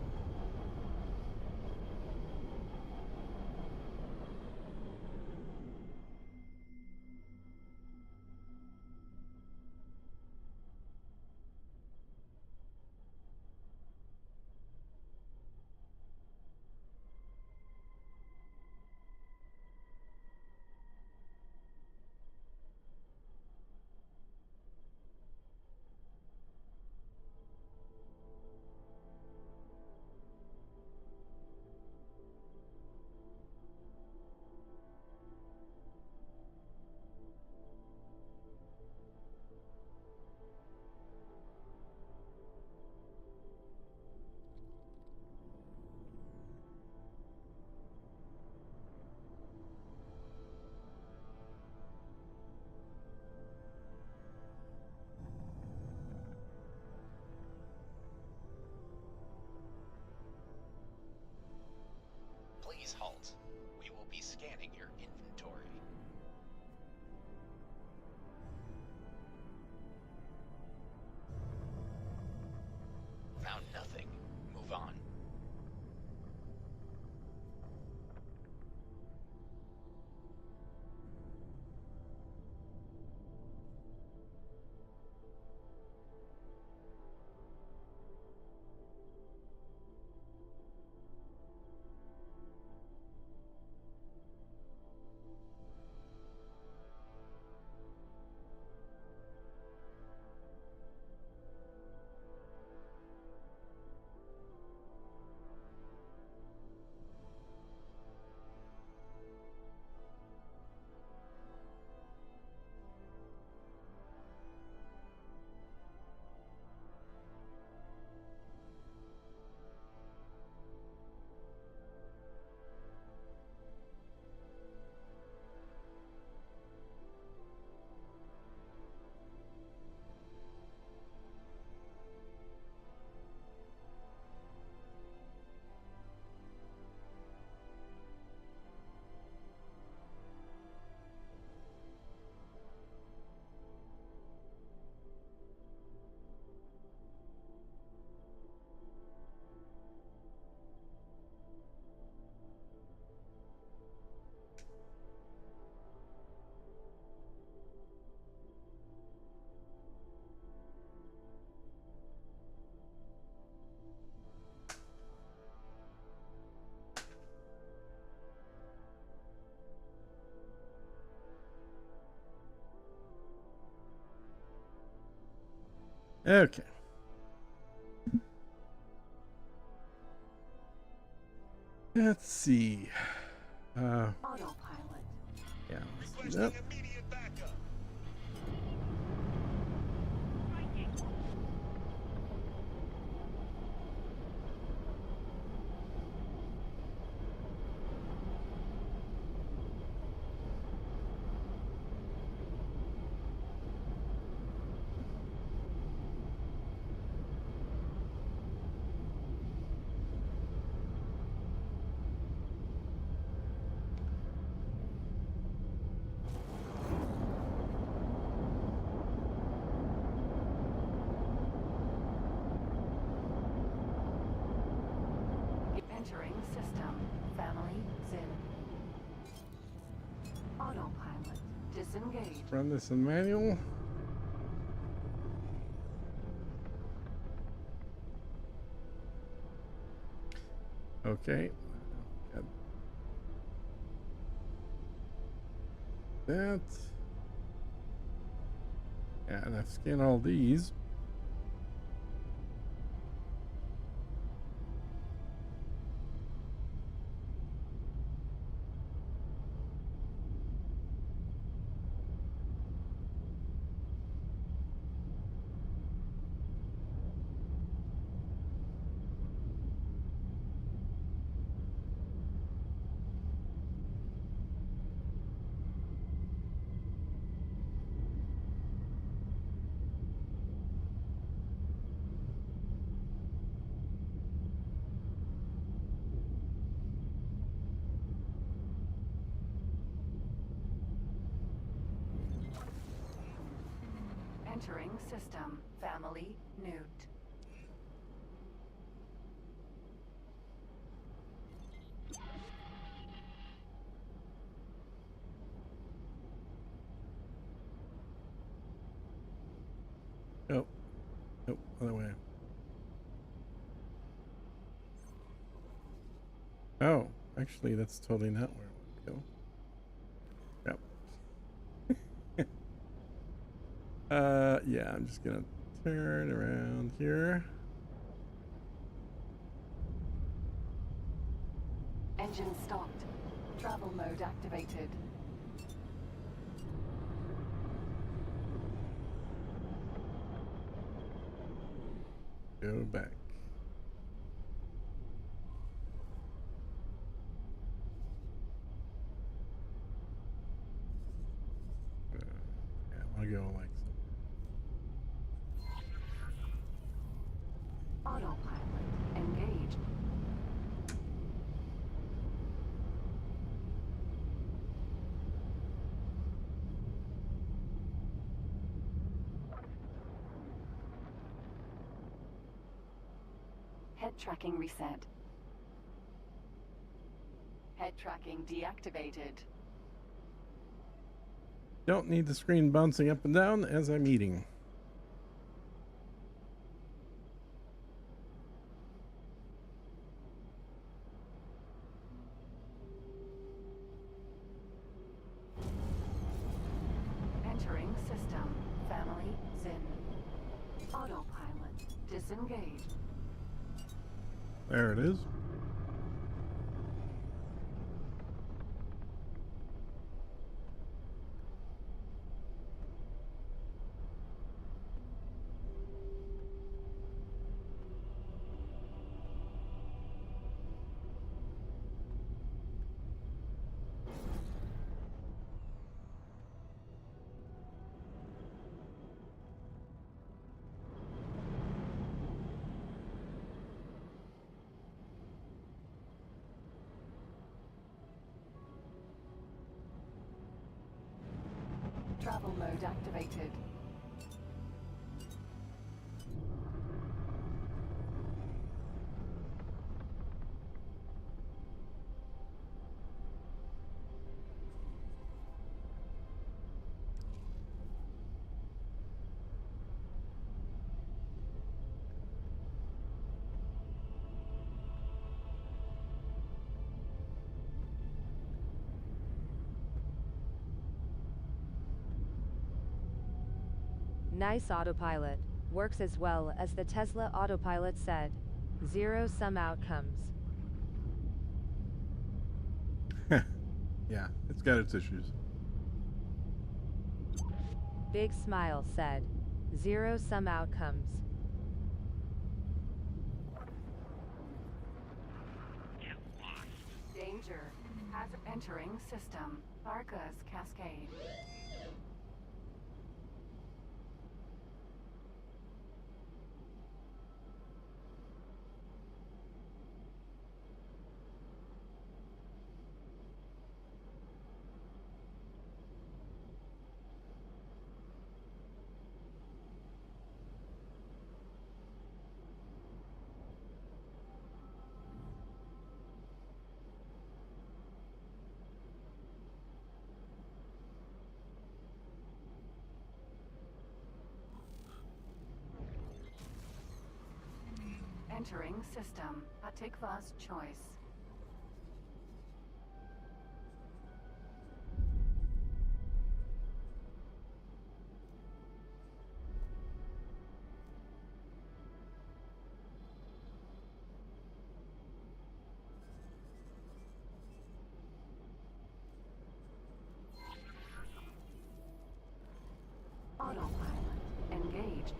Okay. Let's see. Autopilot. Yeah. Let's do Requesting that. immediate backup. Entering system. Family Zin. Autopilot. Disengage. Run this in manual. Okay. Got that. Yeah, and I've scanned all these. Entering system. Family Newt. Oh. Nope, other way. Oh, actually, that's totally not where I want to go. Yep. Yeah, I'm just gonna turn around here. Engine stopped. Travel mode activated. Go back. Yeah, I want to go like so. Autopilot. Engaged. Head tracking reset. Head tracking deactivated. Don't need the screen bouncing up and down as I'm eating. Entering system. Family Zin. Autopilot. Disengaged. There it is. Travel mode activated. Nice autopilot. Works as well as the Tesla autopilot said. Zero-sum outcomes. Yeah, it's got its issues. Big Smile said. Zero-sum outcomes. Get lost. Danger. Hazard entering system. Barca's Cascade. Entering system. Atikva's choice. Autopilot engaged.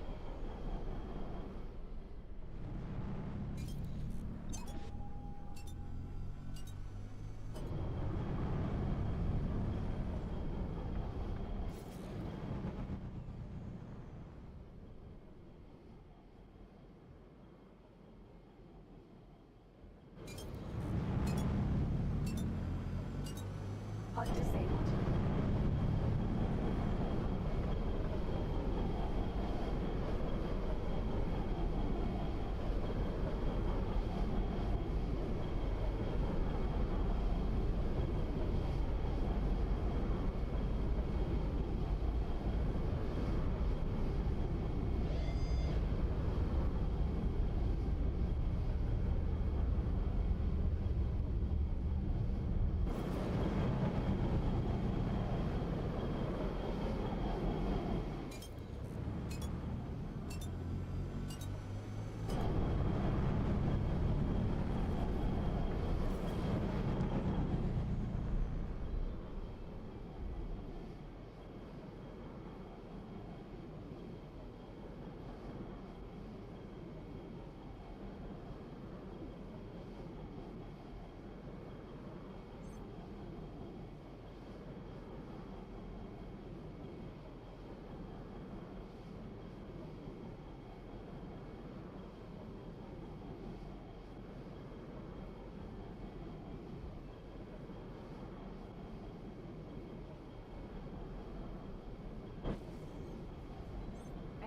HUD disabled.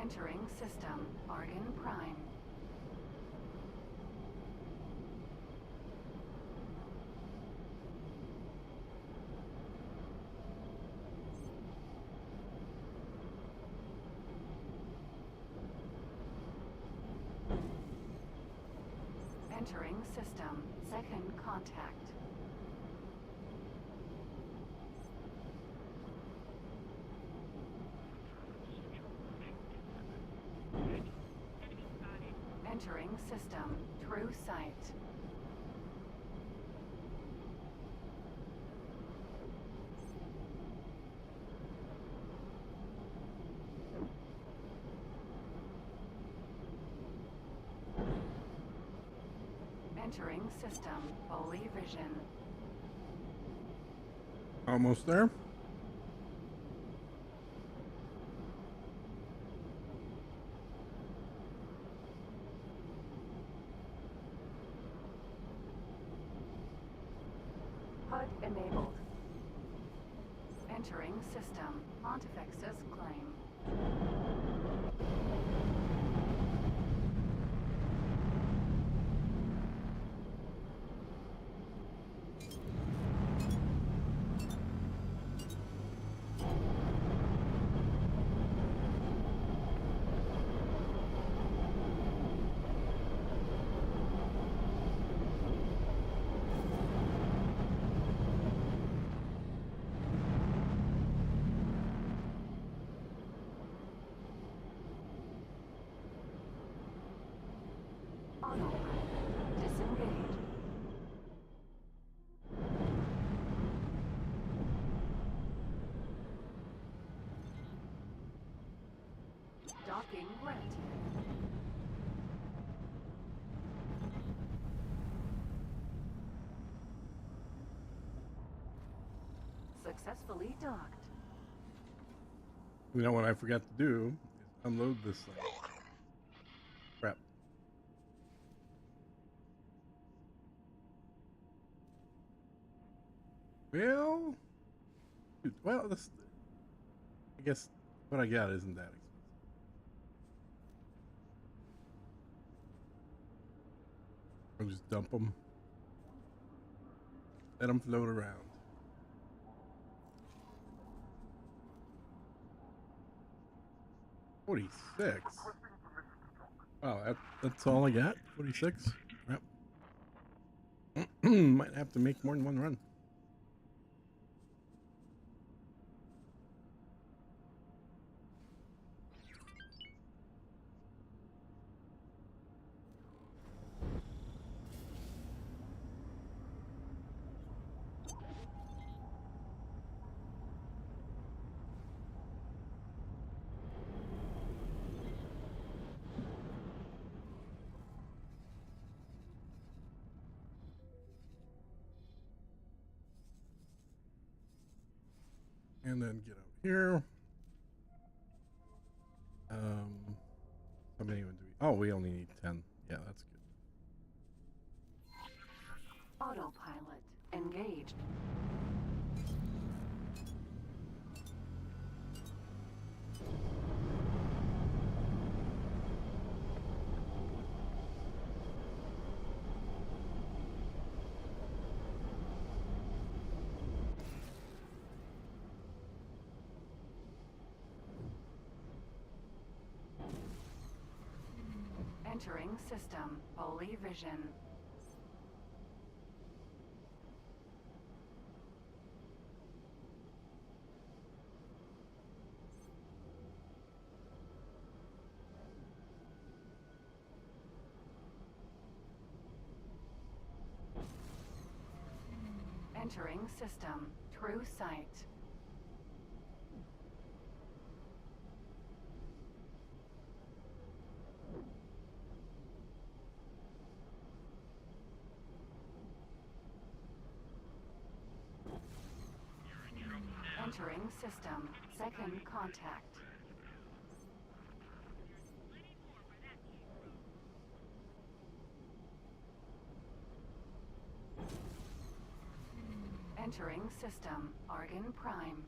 Entering system. Argon Prime. Entering system. Second contact. Entering system. True sight. Entering system. Holy vision. Almost there. HUD enabled. Entering system. Pontifex's claim. Docking granted. Successfully docked. You know what I forgot to do is unload this thing. Crap. Well, dude, well, this. I guess what I got isn't that expensive. I'll just dump them. Let them float around. $46. Wow, that's all I got. 46. Yep. Might have to make more than one run. And then get out here. How many would we? Oh, we only need 10. Yeah, that's good. Autopilot engaged. Entering system. Holy vision. Entering system. True sight. Entering system. Second contact. Entering system. Argon Prime.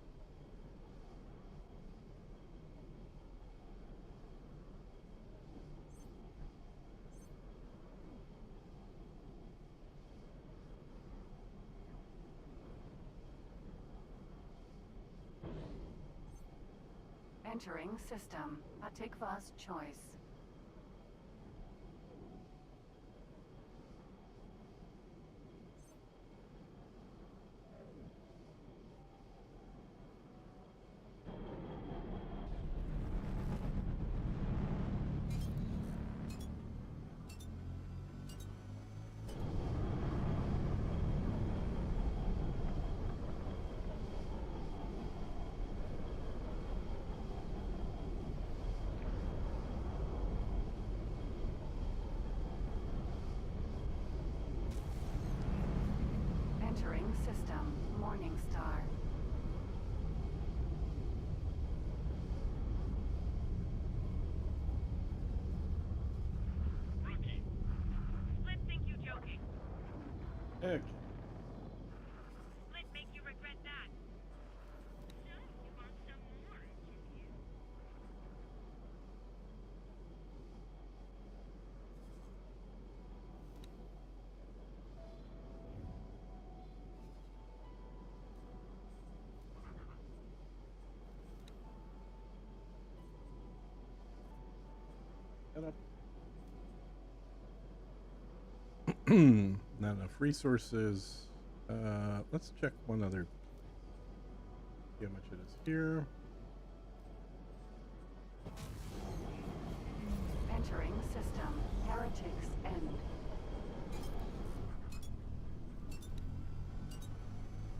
Entering system. Atikva's choice. Entering system. Morningstar. Rookie. Split think you joking. Heck. Split make you regret that. So, you want some more, do you? Shut up. Not enough resources. Let's check one other. See how much it is here. Entering system. Heretics End.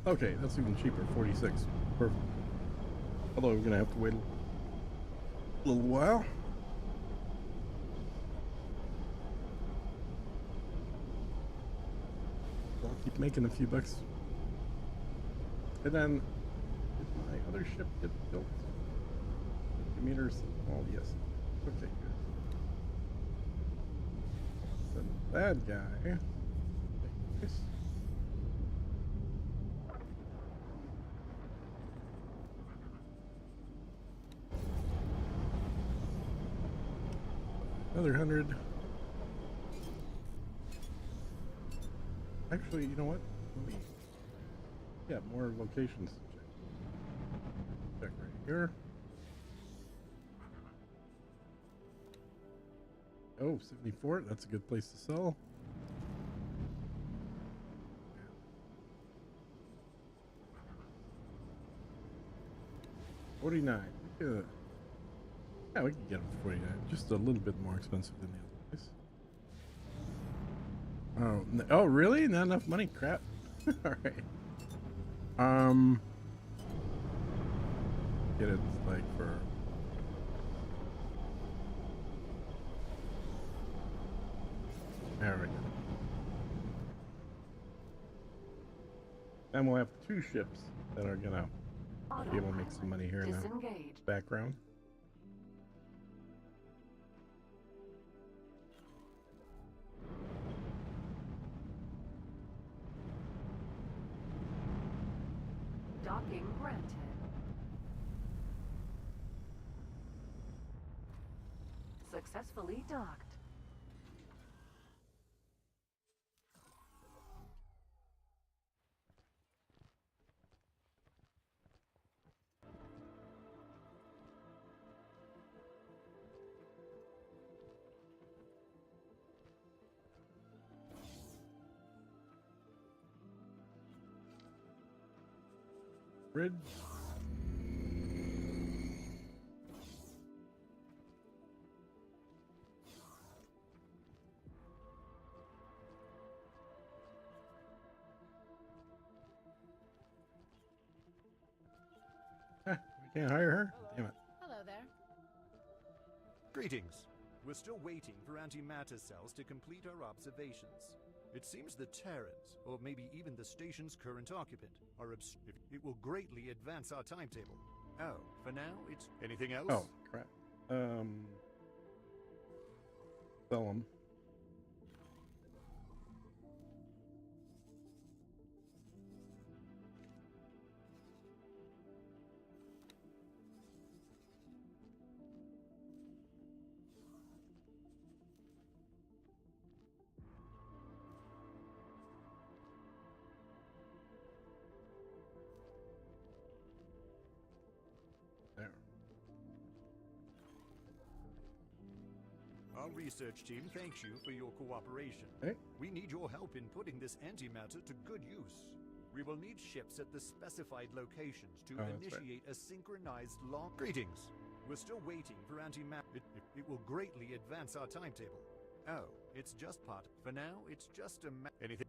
Okay, that's even cheaper. 46. Perfect. Although we're gonna have to wait a little while. Keep making a few bucks. And then, did my other ship get built? 50 meters. Oh, yes. Okay, good. Send that guy. Nice. Another 100. Actually, you know what? Let me get more locations to check. Check right here. Oh, 74. That's a good place to sell. $49. Yeah, we can get them for $49. Just a little bit more expensive than the other place. Oh, oh, really? Not enough money? Crap. All right. Get it like for. There we go. And we'll have 2 ships that are gonna be able to make some money here in the background. Docking granted. Successfully docked. Bridge. We can't hire her? Damn it. Hello there. Greetings. We're still waiting for antimatter cells to complete our observations. It seems the Terrans, or maybe even the station's current occupant, are it will greatly advance our timetable. Oh, for now, it's anything else? Oh, crap. Sell them. There. Our research team thanks you for your cooperation. Hey. We need your help in putting this antimatter to good use. We will need ships at the specified locations to initiate a synchronized long... Greetings. We're still waiting for antimatter. It will greatly advance our timetable. Oh, it's just part. For now, it's just a anything...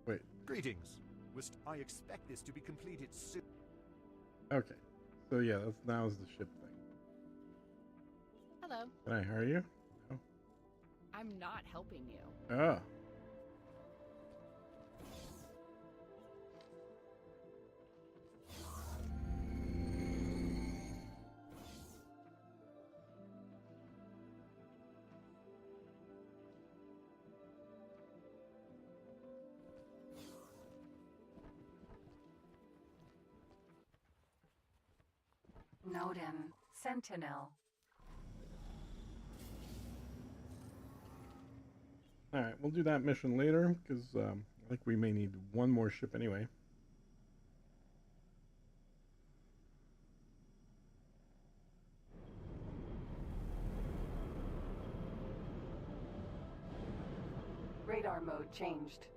Wait. Greetings. I expect this to be completed soon. Okay. So yeah, that's now's the ship thing. Hello. Can I hire you? No. I'm not helping you. Oh. Nodin, Sentinel. All right, we'll do that mission later because I think we may need one more ship anyway. Radar mode changed.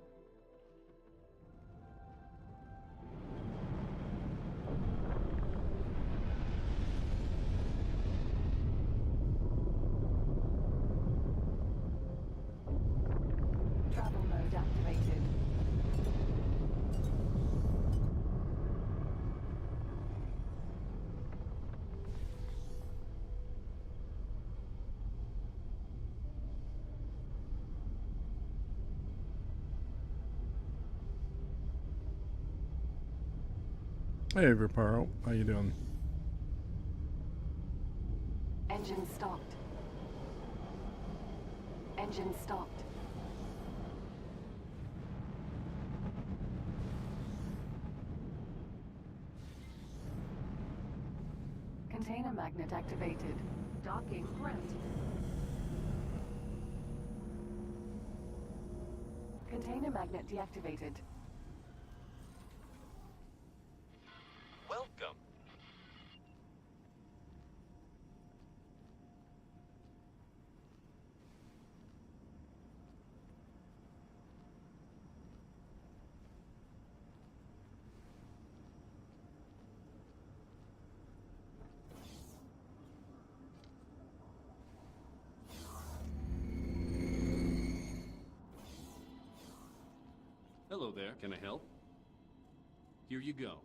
Travel mode activated. Hey, Viparo. How you doing? Engine stopped. Engine stopped. Container magnet activated. Docking granted. Container magnet deactivated. Welcome. Hello there, can I help? Here you go.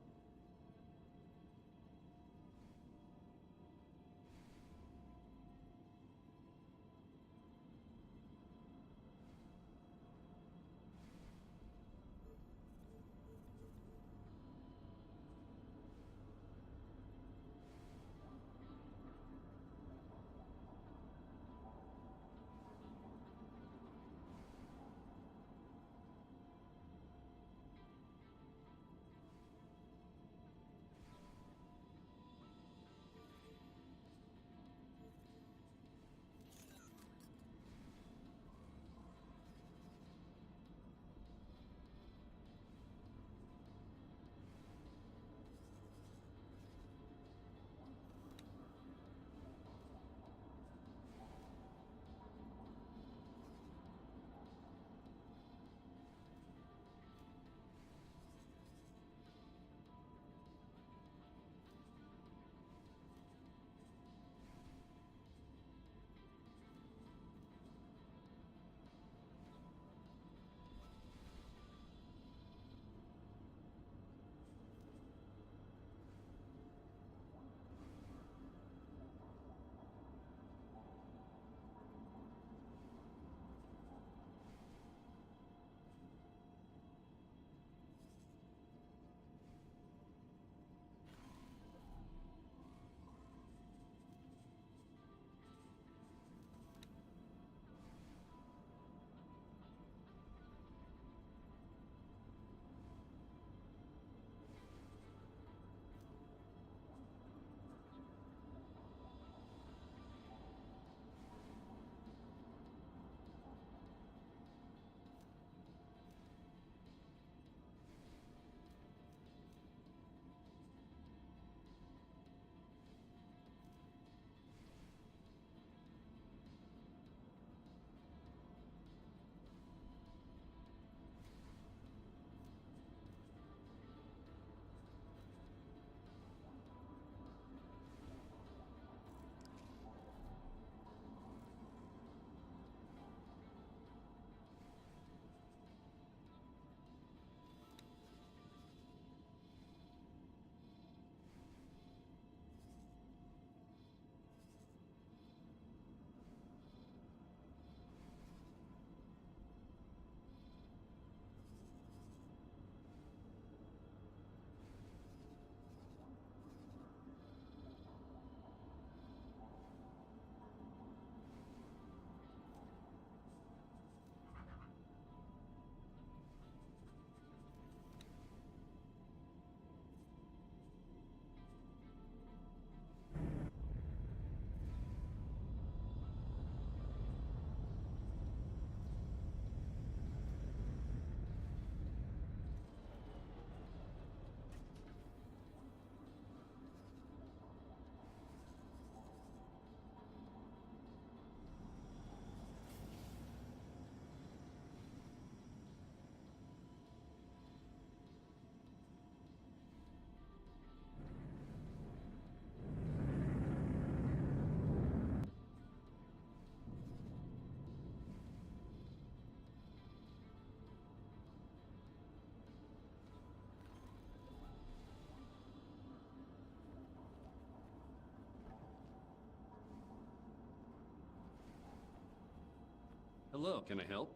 Hello, can I help?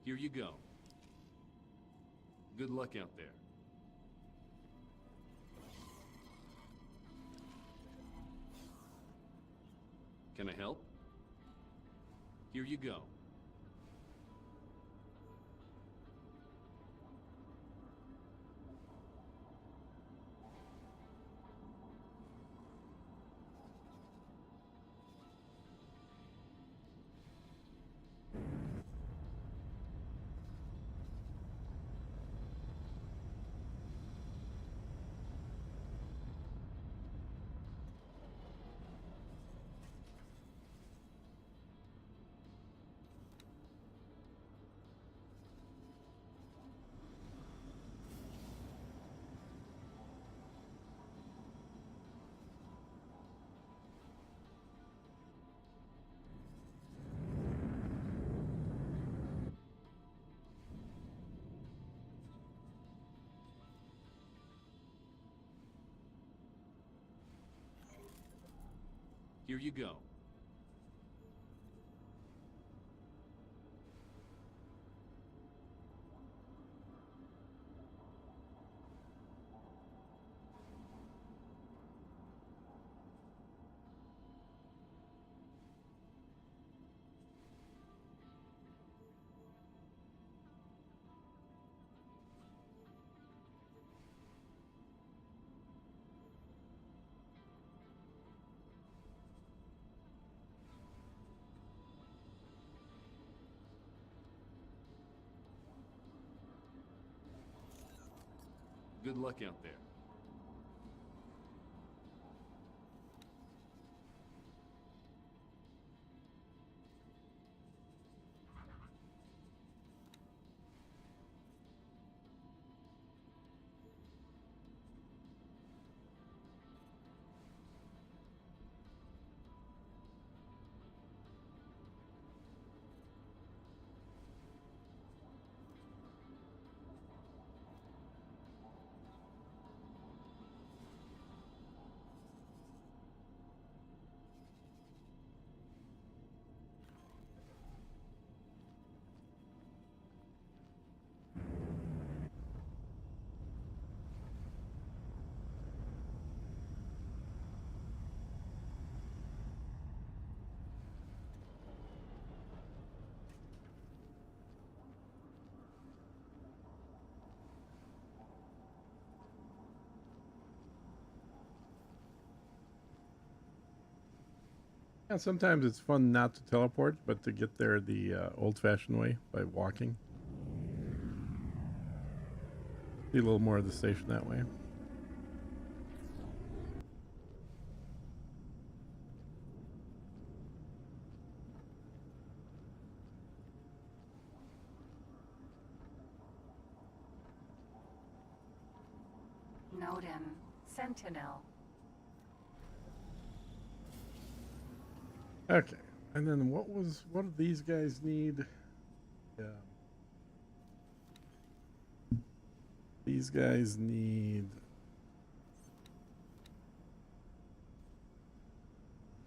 Here you go. Good luck out there. Can I help? Here you go. Here you go. Good luck out there. Yeah, sometimes it's fun not to teleport, but to get there the old-fashioned way by walking. See a little more of the station that way. Nodem, Sentinel. Okay, and then what do these guys need? These guys need.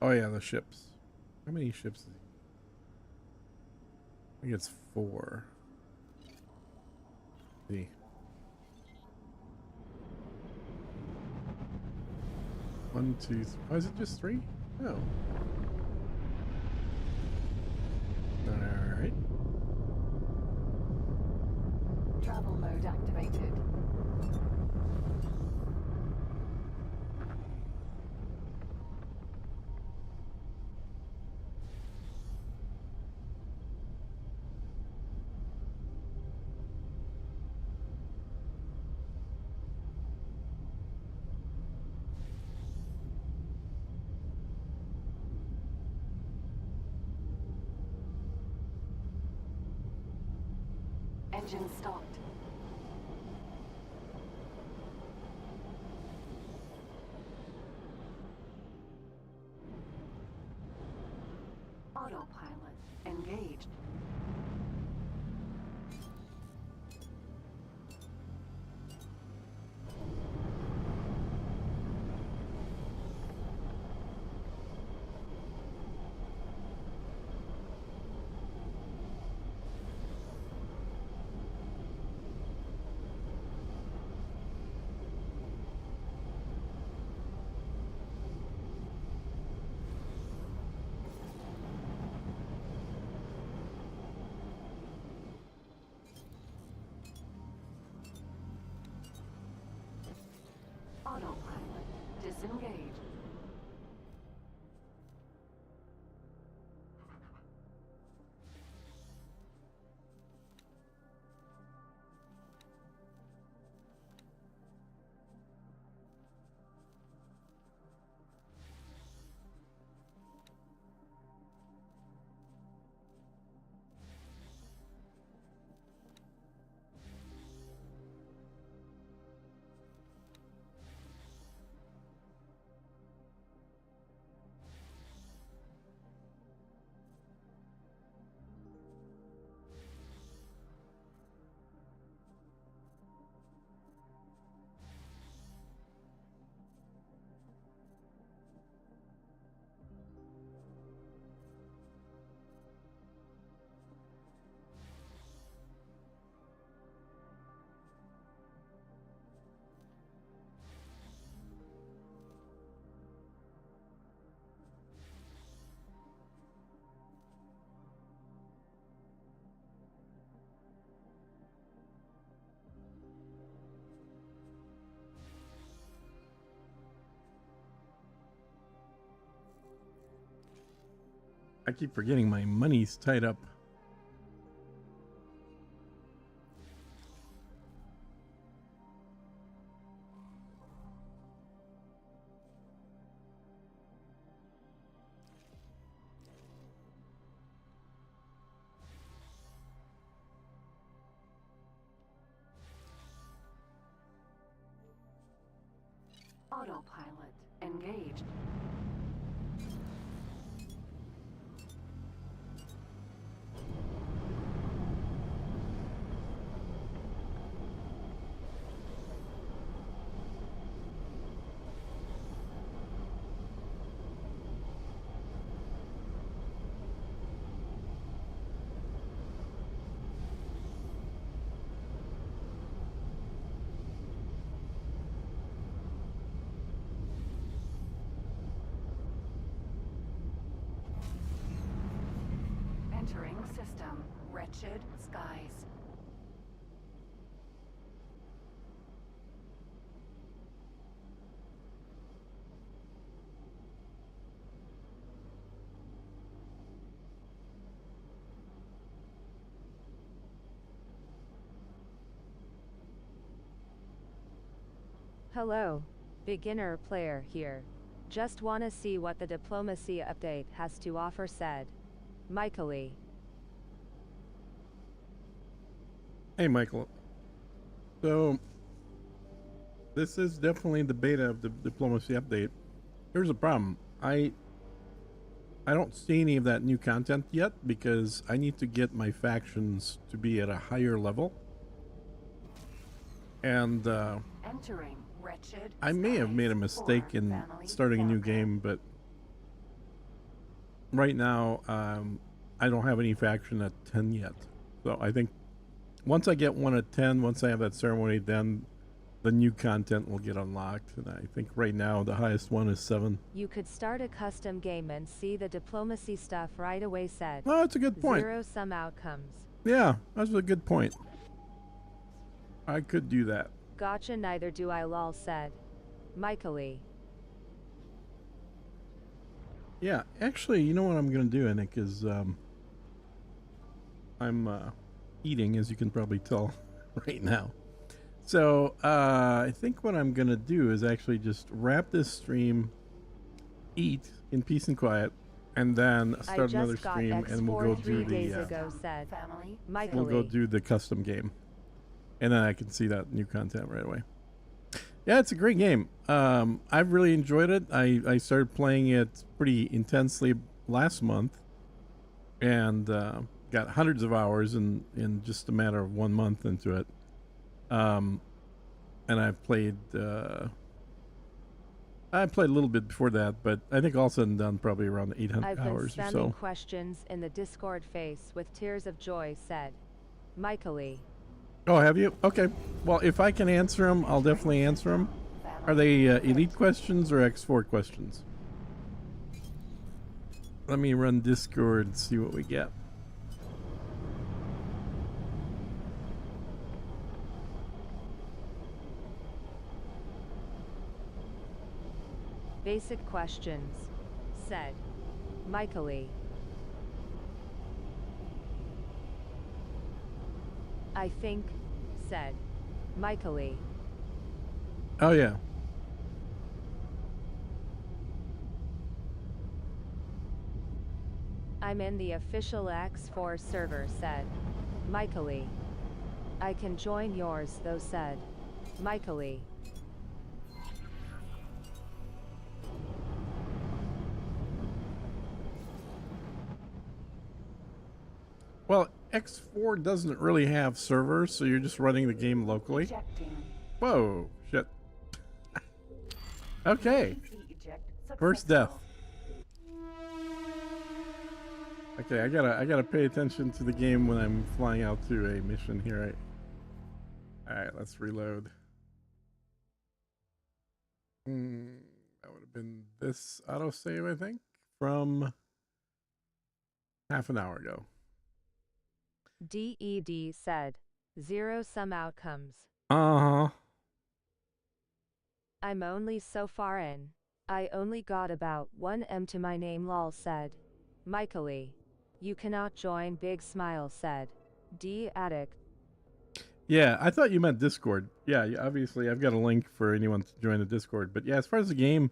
Oh yeah, the ships. How many ships? I think it's 4. Let's see. 1, 2, 3. Oh, is it just 3? No. Alright. Travel mode activated. Engine stopped. Autopilot engaged. Autopilot disengaged. I keep forgetting my money's tied up. Autopilot engaged. Entering system. Wretched skies. Hello, beginner player here. Just wanna see what the diplomacy update has to offer, said Michaely. Hey, Michael. So, this is definitely the beta of the diplomacy update. Here's the problem. I don't see any of that new content yet because I need to get my factions to be at a higher level. And Entering wretched I may have made a mistake for in family starting a new campaign. game, but right now I don't have any faction at 10 yet. So I think once I get one at 10, once I have that ceremony, then the new content will get unlocked. And I think right now the highest one is 7. You could start a custom game and see the diplomacy stuff right away, said Oh, that's a good point. Zero-sum outcomes. Yeah, that's a good point. I could do that. Gotcha, neither do I, lol, said Michaely. Yeah, actually, you know what I'm going to do, Nick, is I'm eating, as you can probably tell right now. So I think what I'm going to do is actually just wrap this stream, eat in peace and quiet, and then I start just another got stream, and we'll X4 go 3 do days the ago, said Family. we'll Michaely. go do the custom game, and then I can see that new content right away. Yeah, it's a great game. I've really enjoyed it. I started playing it pretty intensely last month, and got hundreds of hours in just a matter of 1 month into it. And I've played I played a little bit before that, but I think all said and done probably around 800 I've been hours or spamming so. questions in the Discord face with tears of joy, said Michaely. Oh, have you? Okay. Well, if I can answer them, I'll definitely answer them. Are they elite questions or X4 questions? Let me run Discord and see what we get. Basic questions, said Michaely. I think, said Michaely. Oh yeah. I'm in the official X4 server, said Michaely. I can join yours though, said Michaely. Well, X4 doesn't really have servers, so you're just running the game locally. Ejecting. Whoa, shit. Okay, Emergency eject first successful. death. Okay, I gotta pay attention to the game when I'm flying out to a mission here. Alright, let's reload. That would have been this autosave, I think, from half an hour ago. DED said, 0-sum outcomes. Uh-huh. I'm only so far in. I only got about 1 M to my name, lol, said Michaely. You cannot join, big smile, said D Addict. Yeah, I thought you meant Discord. Yeah, obviously I've got a link for anyone to join the Discord. But yeah, as far as the game,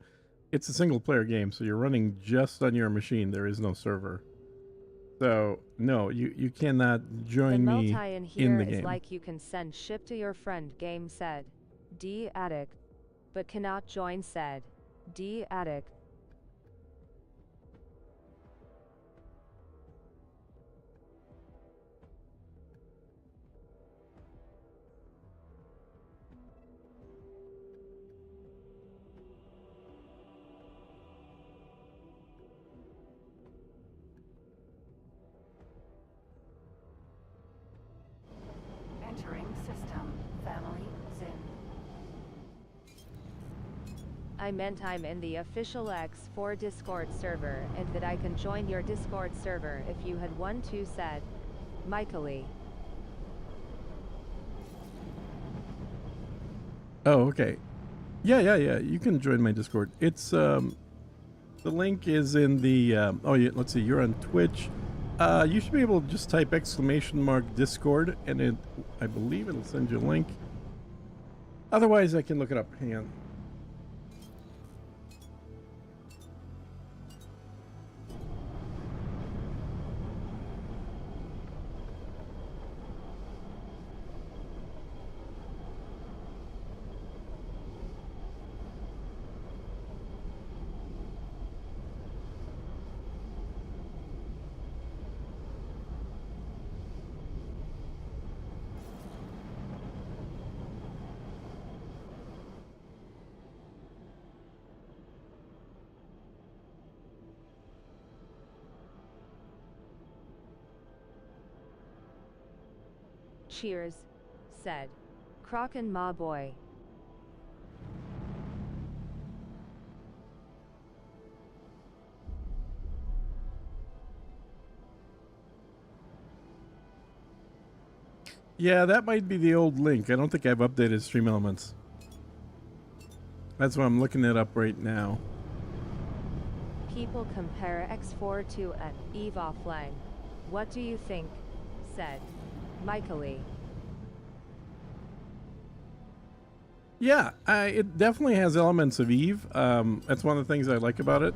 it's a single player game, so you're running just on your machine. There is no server. So no, you cannot join the me multi in in here the is game. like you can send ship to your friend, game, said D Addict. But cannot join, said D Addict. Entering system. Family Zin. I meant I'm in the official X4 Discord server and that I can join your Discord server if you had one too, said Michaely. Oh, okay. Yeah. You can join my Discord. It's the link is in the oh yeah, let's see, you're on Twitch. You should be able to just type !Discord and I believe it'll send you a link. Otherwise I can look it up. Hang on. Cheers, said Kraken Ma Boy. Yeah, that might be the old link. I don't think I've updated Stream Elements. That's why I'm looking it up right now. People compare X4 to an EVE offline. What do you think? Said Michaely. Yeah, it definitely has elements of EVE. That's one of the things I like about it.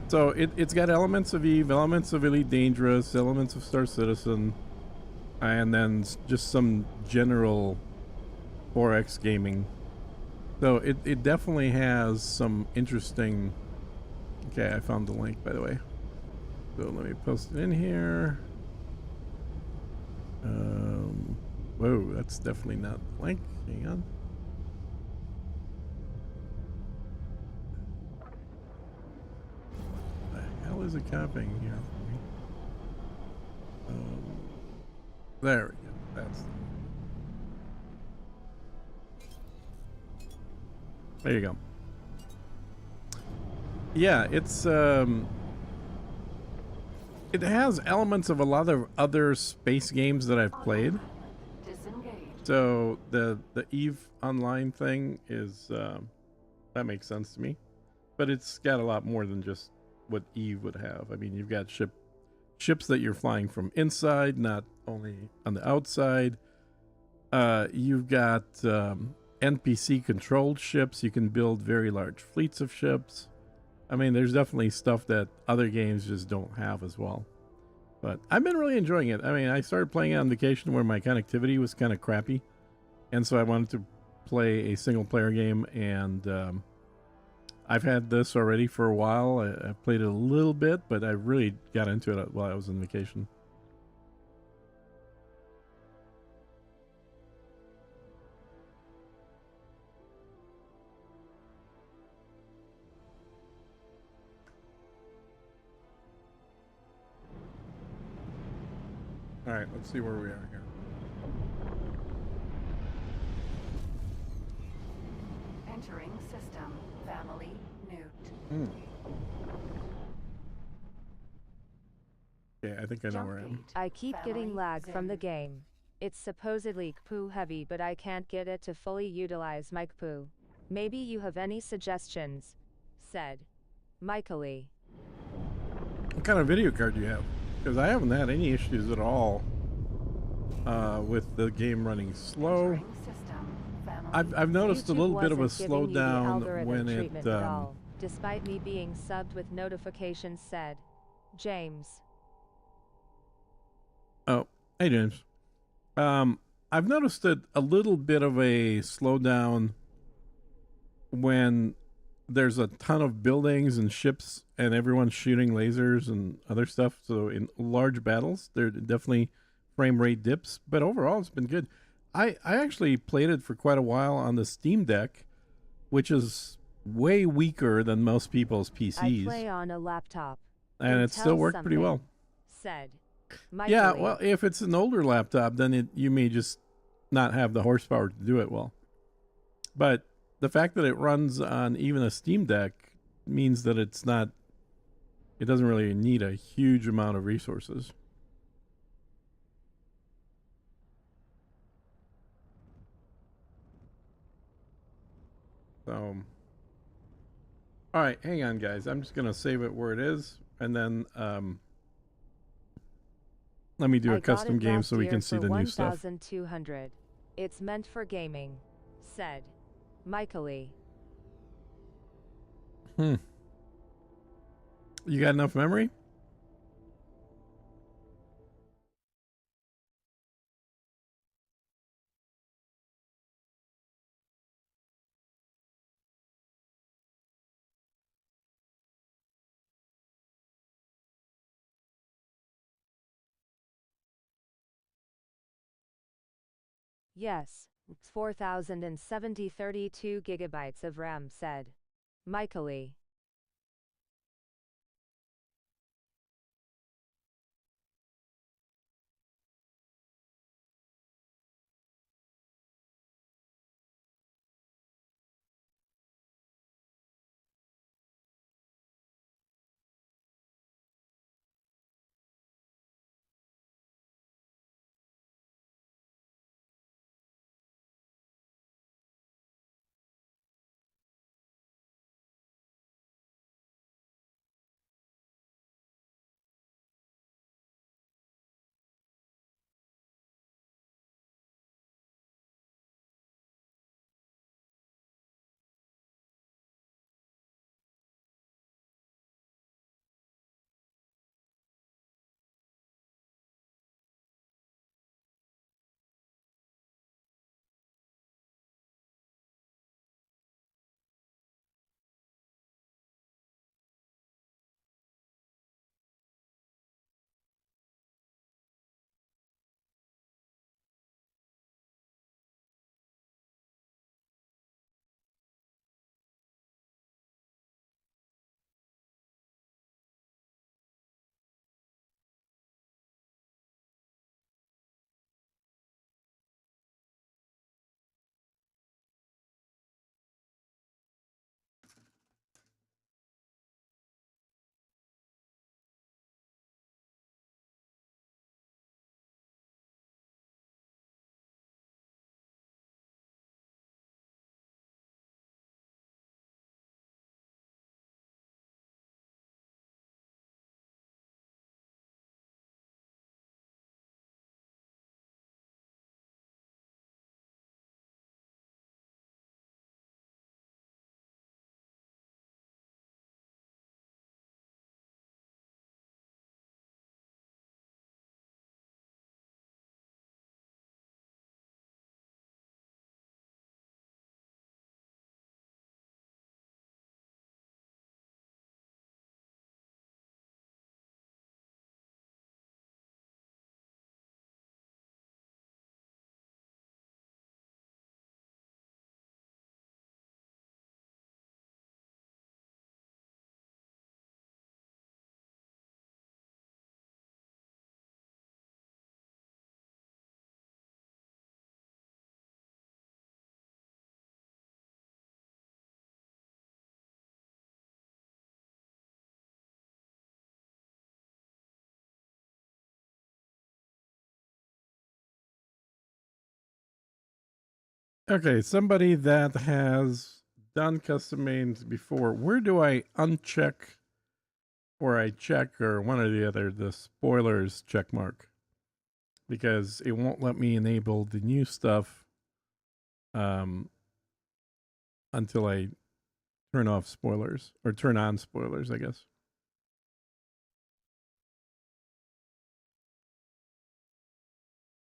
So it's got elements of EVE, elements of Elite Dangerous, elements of Star Citizen, and then just some general 4X gaming. So it definitely has some interesting... Okay, I found the link, by the way. So let me post it in here. Whoa, that's definitely not the link. Hang on. The hell is it copying here? There we go. That's... There you go. Yeah, it's it has elements of a lot of other space games that I've played. Disengage. So the EVE Online thing is That makes sense to me. But it's got a lot more than just what Eve would have. I mean, you've got ships that you're flying from inside, not only on the outside. You've got NPC controlled ships. You can build very large fleets of ships. I mean, there's definitely stuff that other games just don't have as well. But I've been really enjoying it. I mean, I started playing it on vacation where my connectivity was kind of crappy. And so I wanted to play a single player game. And I've had this already for a while. I played it a little bit, but I really got into it while I was on vacation. All right, let's see where we are here. Entering system. Family Newt. Okay, I think I know where I am. I keep getting lag from the game. It's supposedly KPU heavy, but I can't get it to fully utilize my KPU. Maybe you have any suggestions? Said Michaely. What kind of video card do you have? Because I haven't had any issues at all with the game running slow. I've noticed a little bit of a slowdown when it despite me being subbed with notifications, said James. Oh, hey James. I've noticed that a little bit of a slowdown when there's a ton of buildings and ships and everyone's shooting lasers and other stuff. So in large battles, there definitely frame rate dips, but overall it's been good. I actually played it for quite a while on the Steam Deck, which is way weaker than most people's PCs. I play on a laptop. And it still worked pretty well. Said Yeah, well, if it's an older laptop, then you may just not have the horsepower to do it well. But the fact that it runs on even a Steam Deck means that it doesn't really need a huge amount of resources. So, all right, hang on, guys. I'm just going to save it where it is, and then let me do a custom game so we can see the new stuff. 1,200. It's meant for gaming, said Michaely. You got enough memory? Yes, 4,070 32 gigabytes of RAM, said Michaely. Okay, somebody that has done custom mains before, where do I uncheck or I check or one or the other the spoilers check mark? Because it won't let me enable the new stuff until I turn off spoilers or turn on spoilers, I guess.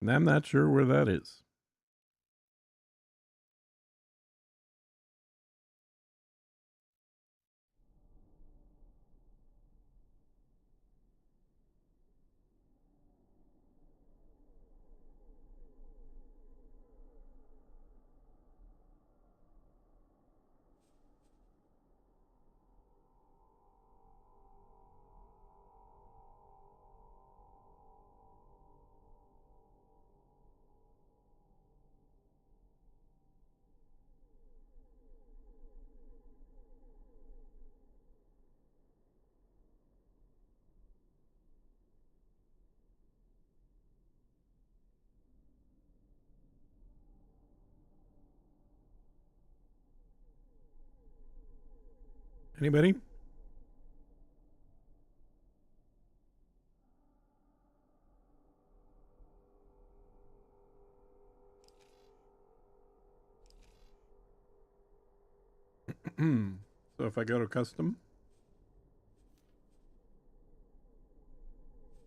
And I'm not sure where that is. Anybody? So if I go to custom,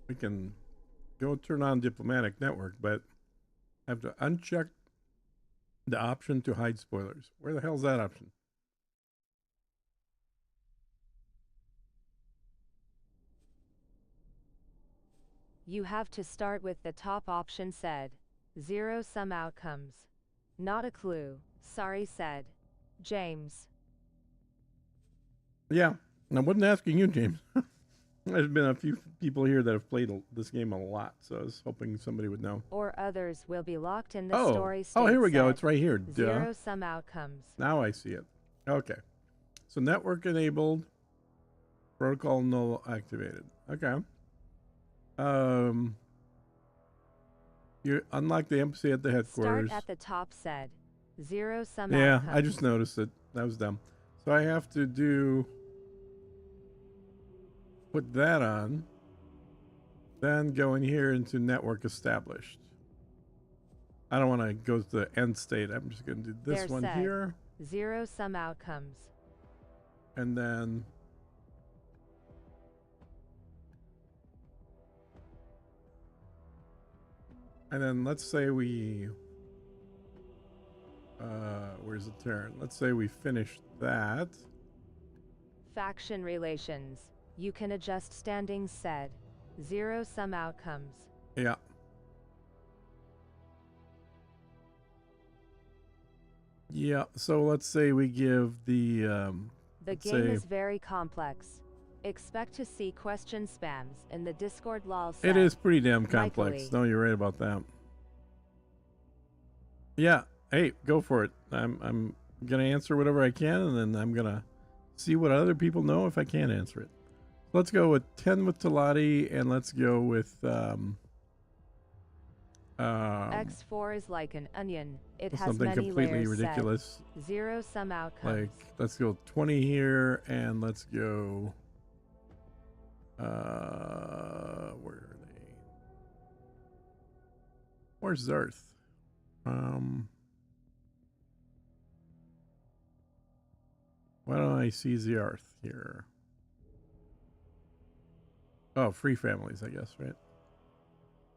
we can go turn on diplomatic network, but I have to uncheck the option to hide spoilers. Where the hell's that option? You have to start with the top option said. Zero sum outcomes. Not a clue. Sorry said. James. Yeah, I wasn't asking you, James. There's been a few people here that have played this game a lot, so I was hoping somebody would know. Or others will be locked in the Oh, story state. oh, here we go. said. It's right here. Duh. Zero sum outcomes. Now I see it. Okay. So network enabled, protocol null activated. Okay. You unlock the embassy at the headquarters. Start at the top said. Zero sum Yeah, outcomes. I just noticed it. That was dumb. So I have to put that on, then go in here into network established. I don't want to go to the end state. I'm just going to do this There one said. here. Zero sum outcomes. And then let's say we where's the turn? Let's say we finish that. Faction relations. You can adjust standings said. Zero sum outcomes. Yeah. Yeah, so let's say we give the The let's game say- is very complex. Expect to see question spams in the Discord lol said. It is pretty damn complex. Michael E. No, you're right about that. Yeah. Hey, go for it. I'm gonna answer whatever I can, and then I'm gonna see what other people know if I can't answer it. Let's go with 10 with Talati, and let's go with X4 is like an onion. It has something many completely layers said. ridiculous. Zero sum outcomes. Like, let's go 20 here, and let's go. Where are they? Where's Zarth? Why don't I see Zarth here? Oh, free families, I guess, right?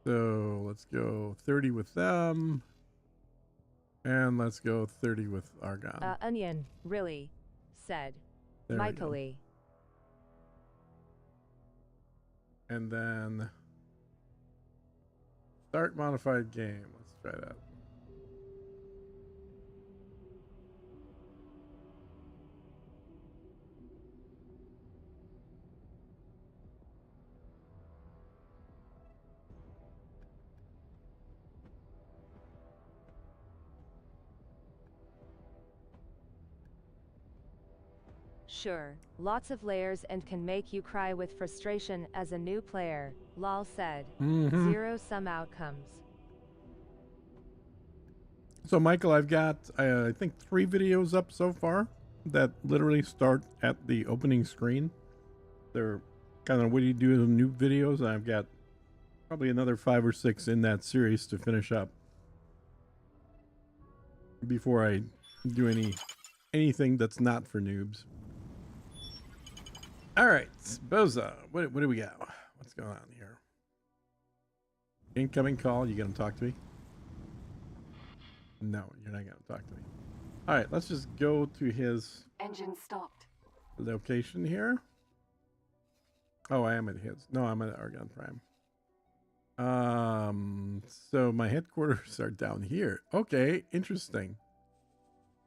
So let's go 30 with them. And let's go 30 with Argon. Onion, really? Said. There we go. Michael E. And then start modified game. Let's try that. Sure, lots of layers and can make you cry with frustration as a new player, lol said. Mhm. Zero sum outcomes. So, Michael, I've got, I think, 3 videos up so far that literally start at the opening screen. They're kind of what do you do in new videos. I've got probably another 5 or 6 in that series to finish up before I do anything that's not for noobs. All right, Boza, what do we got? What's going on here? Incoming call. You gonna talk to me? No, you're not gonna talk to me. All right, let's just go to his Engine stopped. location here. Oh, I am at his. No, I'm at Argon Prime. So my headquarters are down here. Okay, interesting.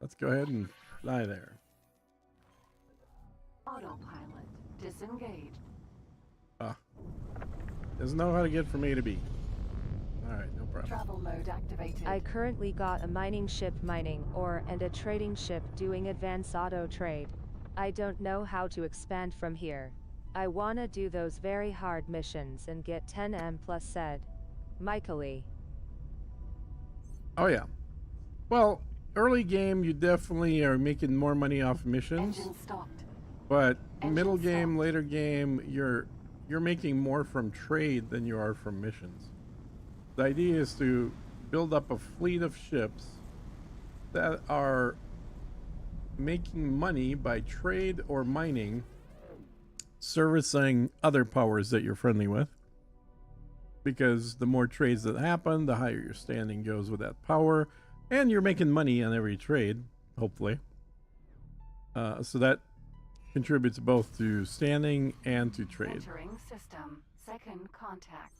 Let's go ahead and fly there. Autopilot disengaged. Doesn't know how to get from A to B. All right, no problem. Travel mode activated. I currently got a mining ship mining and a trading ship doing advanced auto trade. I don't know how to expand from here. I wanna do those very hard missions and get 10M plus said. Michaely. Oh yeah. Well, early game you definitely are making more money off missions. Engine stopped. But Engine middle game, stopped. later game, you're making more from trade than you are from missions. The idea is to build up a fleet of ships that are making money by trade or mining, servicing other powers that you're friendly with. Because the more trades that happen, the higher your standing goes with that power, and you're making money on every trade, hopefully. So that contributes both to standing and to trade. Entering system. Second contact.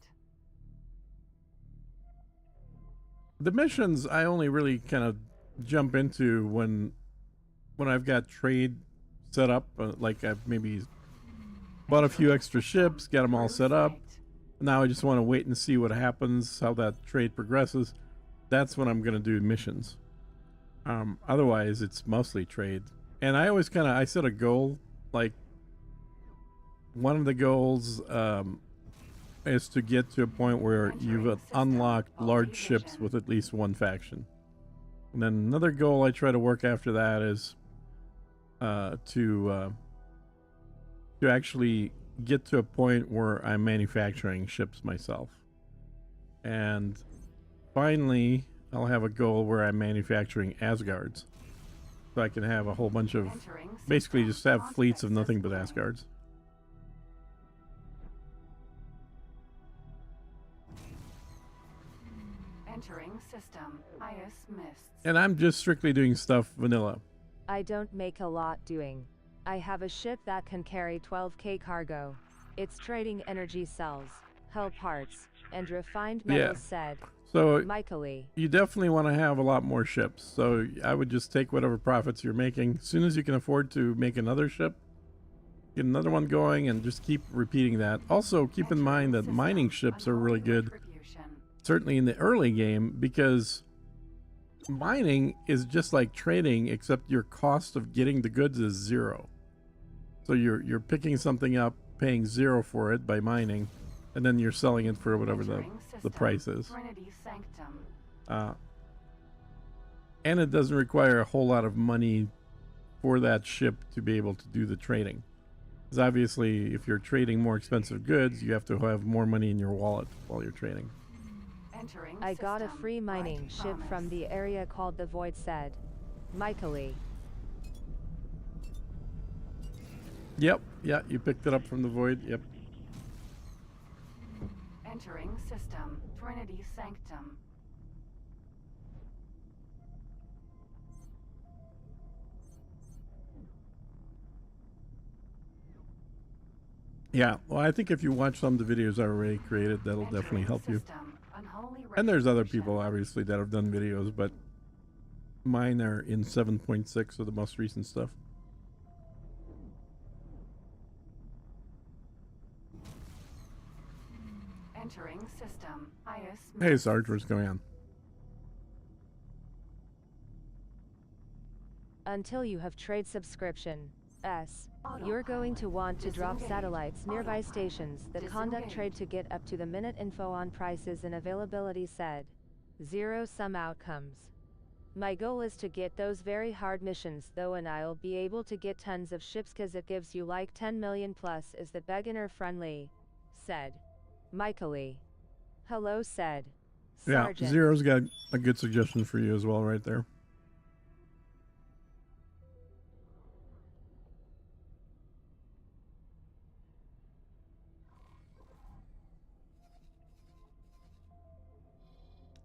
The missions I only really kind of jump into when I've got trade set up, like I've maybe bought a few extra ships, got them all set up. Now I just want to wait and see what happens, how that trade progresses. That's when I'm going to do missions. Otherwise, it's mostly trade. And I always I set a goal, like one of the goals is to get to a point where you've unlocked large ships with at least one faction. And then another goal I try to work after that is to actually get to a point where I'm manufacturing ships myself. And finally, I'll have a goal where I'm manufacturing Asgards. So I can have a whole bunch of, basically just have fleets of nothing but Asgards. Entering system. IS mists. And I'm just strictly doing stuff vanilla. I don't make a lot doing. I have a ship that can carry 12k cargo. It's trading energy cells, hull parts, and refined metals said. So Michaely. you definitely want to have a lot more ships. So I would just take whatever profits you're making. As soon as you can afford to make another ship, get another one going and just keep repeating that. Also, keep in mind that mining ships are really good, certainly in the early game, because mining is just like trading, except your cost of getting the goods is 0. So you're picking something up, paying 0 for it by mining, and then you're selling it for whatever the price is. And it doesn't require a whole lot of money for that ship to be able to do the trading. Because obviously, if you're trading more expensive goods, you have to have more money in your wallet while you're trading. I got a free mining ship from the area called the Void said. Michaely. Yep, yeah, you picked it up from the Void, yep. Entering system. Trinity Sanctum. Yeah, well, I think if you watch some of the videos I already created, that'll definitely help you. And there's other people, obviously, that have done videos, but mine are in 7.6 of the most recent stuff. Entering system. IS. Hey, Sarge, what's going on? Until you have trade subscription. You're going to want to drop satellites nearby stations that conduct trade to get up to the minute info on prices and availability said. 0 sum outcomes. My goal is to get those very hard missions though, and I'll be able to get tons of ships cause it gives you like 10 million plus. Is that beginner friendly? Said Michaely. Hello, said Yeah, Sergeant. Zero's got a good suggestion for you as well right there.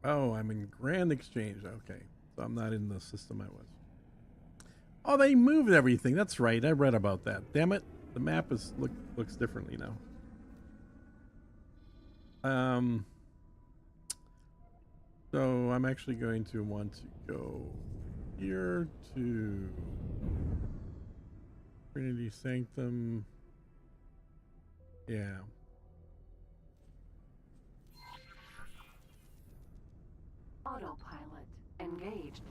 Oh, I'm in Grand Exchange. Okay. So I'm not in the system I was. Oh, they moved everything. That's right. I read about that. Damn it. The map looks differently now. So I'm actually going to want to go here to Trinity Sanctum. Yeah. Autopilot engaged.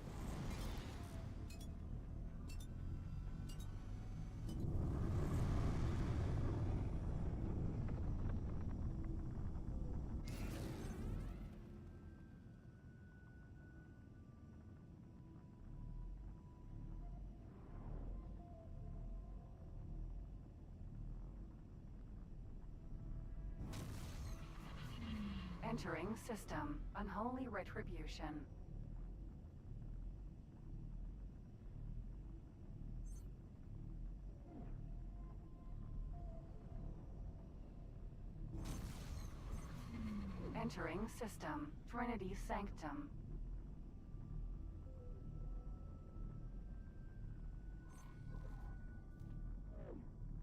Entering system. Unholy retribution. Entering system. Trinity Sanctum.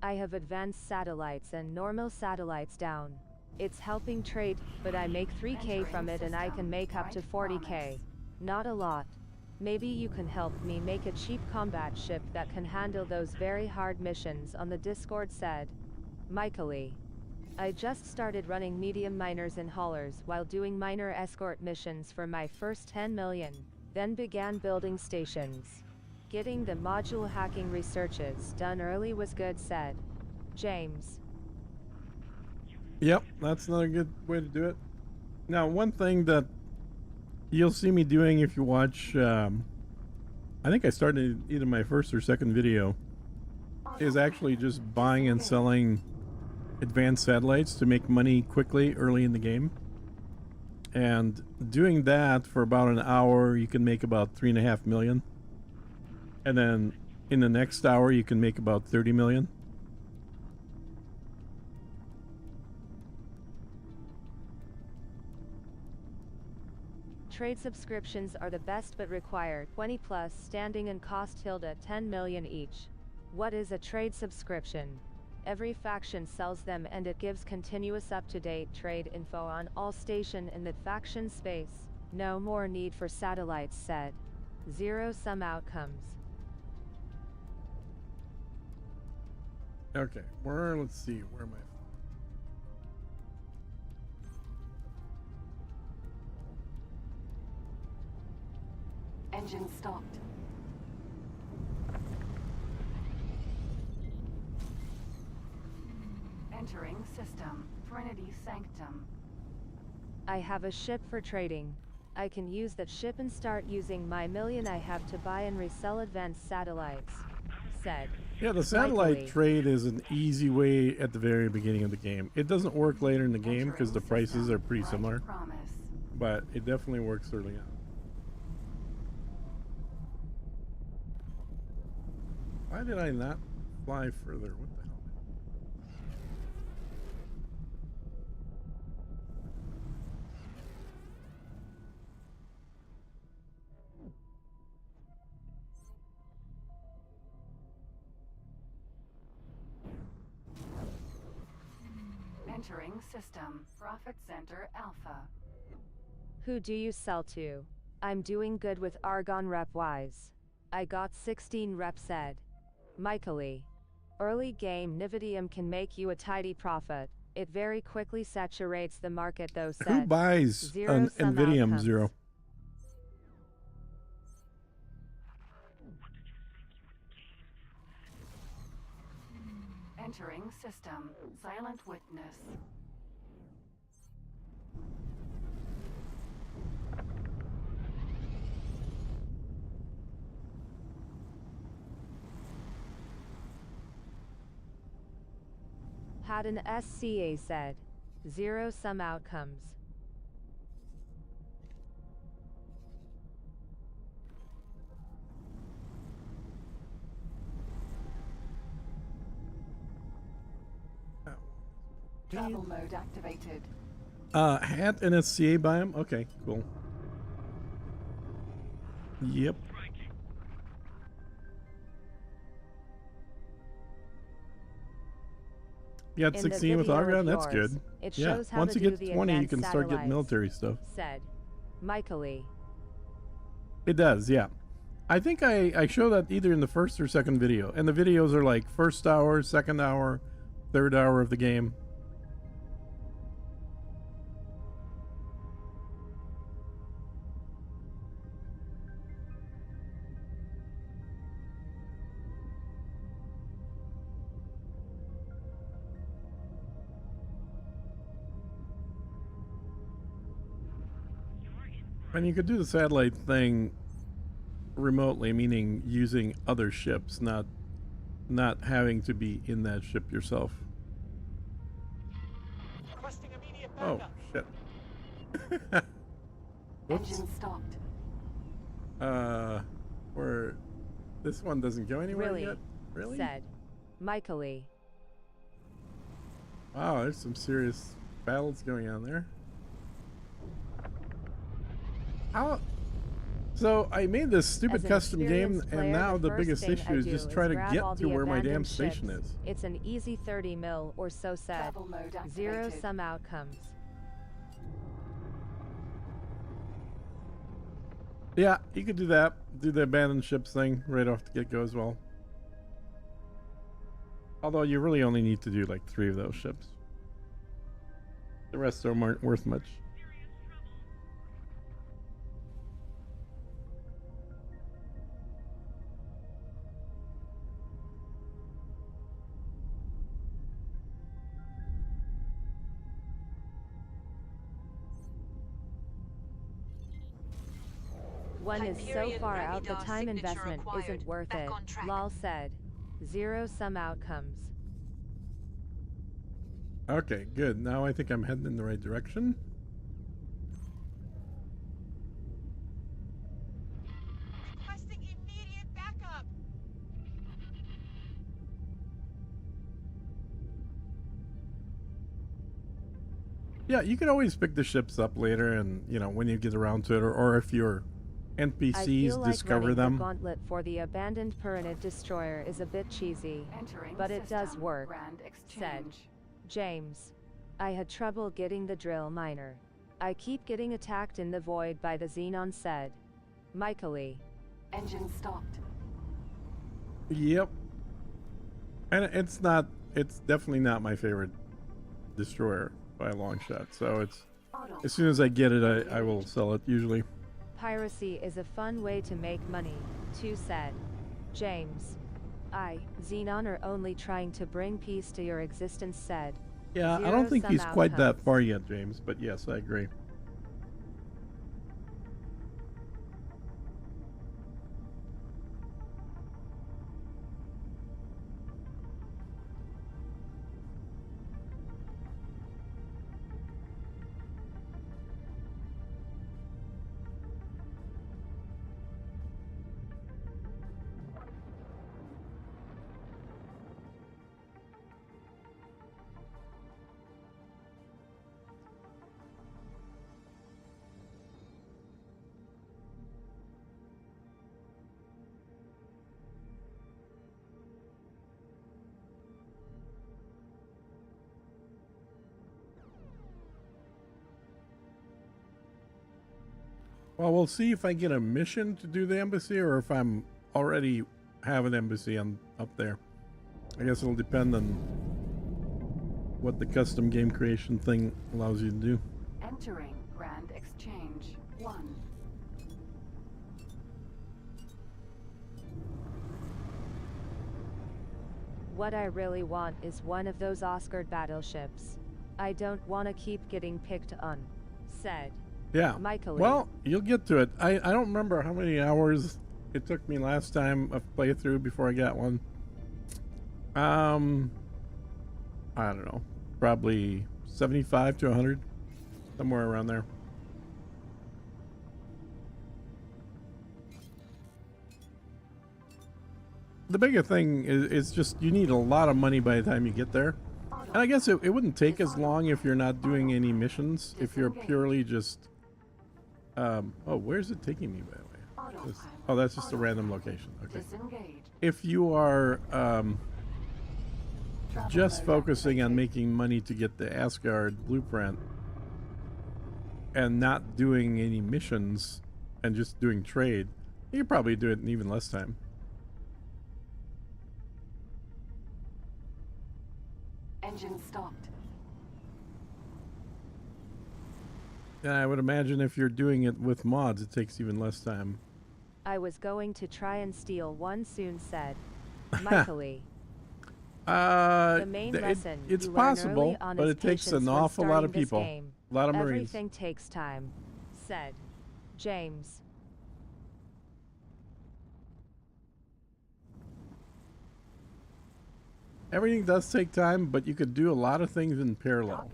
I have advanced satellites and normal satellites down. It's helping trade, but I make 3k from it and I can make up to 40k. Not a lot. Maybe you can help me make a cheap combat ship that can handle those very hard missions on the Discord, said Michaely. I just started running medium miners and haulers while doing miner escort missions for my first 10 million, then began building stations. Getting the module hacking researches done early was good, said James. Yep, that's not a good way to do it. Now, one thing that you'll see me doing if you watch, I think I started either my first or second video, is actually just buying and selling advanced satellites to make money quickly early in the game. And doing that for about an hour, you can make about 3.5 million. And then in the next hour, you can make about 30 million. Trade subscriptions are the best but require 20 plus standing and cost tilde 10 million each. What is a trade subscription? Every faction sells them and it gives continuous up-to-date trade info on all station in that faction space. No more need for satellites, said Zero-sum outcomes. Okay, let's see, where am I? Engine stopped. Entering system. Trinity Sanctum. I have a ship for trading. I can use that ship and start using my million I have to buy and resell advanced satellites, said Yeah, the satellite Michaely. trade is an easy way at the very beginning of the game. It doesn't work later in the game because the prices are pretty similar, but it definitely works early on. Why did I not fly further? What the hell? Entering system. Profit Center Alpha. Who do you sell to? I'm doing good with Argon rep wise. I got 16 reps, said Michaely. Early game Nividium can make you a tidy profit. It very quickly saturates the market though, said Who buys an Zero-sum Nvidium outcomes. Zero? Entering system. Silent Witness. Had an SCA said. Zero-sum outcomes. Travel mode activated. Had an SCA biome? Okay, cool. Yep. You got In the 16 with video Argon? of That's yours, good. it Yeah, shows how once to you do get the 20, you advanced can start getting satellites, military stuff. Said Michaely. It does, yeah. I think I show that either in the first or second video. And the videos are like first hour, second hour, third hour of the game. And you could do the satellite thing remotely, meaning using other ships, not having to be in that ship yourself. Requesting immediate Oh, backup. shit. Whoops. Engine stopped. Where this one doesn't go anywhere Really? yet? Really? Said Michaely. Wow, there's some serious battles going on there. How? So I made this stupid As an custom game, experienced player, and now the first biggest thing issue I is do just try to grab get all to the where my damn abandoned station ships. is. It's an easy 30 mil or so said. Travel mode activated. Zero-sum outcomes. Yeah, you could do that. Do the abandoned ships thing right off the get-go as well. Although you really only need to do like 3 of those ships. The rest of them aren't worth much. One is so Hyperion far out the Ramidar time signature investment acquired. isn't worth Back it. on track. Lol said. Zero-sum outcomes. Okay, good. Now I think I'm heading in the right direction. Requesting immediate backup. Yeah, you can always pick the ships up later, and you know when you get around to it, or if your I NPCs feel like discover running them. the gauntlet for the abandoned Pyranid destroyer is a bit cheesy, Entering but it does system. work. Grand Said exchange. James. I had trouble getting the drill miner. I keep getting attacked in the void by the Xenon said. Michaely. Engine stopped. Yep. And it's definitely not my favorite destroyer by a long shot. So it's Auto. as soon as I get it, I will sell it usually. Piracy is a fun way to make money, too said. James. Xenon are only trying to bring peace to your existence said. Yeah, I don't think Zero-sum he's quite that outcomes. far yet, James. But yes, I agree. Well, we'll see if I get a mission to do the embassy, or if I'm already have an embassy up there. I guess it'll depend on what the custom game creation thing allows you to do. Entering Grand Exchange 1. What I really want is one of those Oscar battleships. I don't want to keep getting picked on. Said. Yeah. Michaely. Well, you'll get to it. I don't remember how many hours it took me last time of playthrough before I got one. I don't know, probably 75 to 100, somewhere around there. The bigger thing is just you need a lot of money by the time you get there. And I guess it wouldn't take as long if you're not doing any missions, if you're purely just... oh, where's it taking me, by the way? Oh, that's just a random location. Okay. If you are just focusing on making money to get the Asgard blueprint and not doing any missions and just doing trade, you could probably do it in even less time. Engine stopped. And I would imagine if you're doing it with mods, it takes even less time. I was going to try and steal one soon, said Michaely. The main lesson it's you possible, learn early on but is it takes patience an when awful lot of starting this people. game. A lot of Marines. Everything takes time, said James. Everything does take time, but you could do a lot of things in parallel.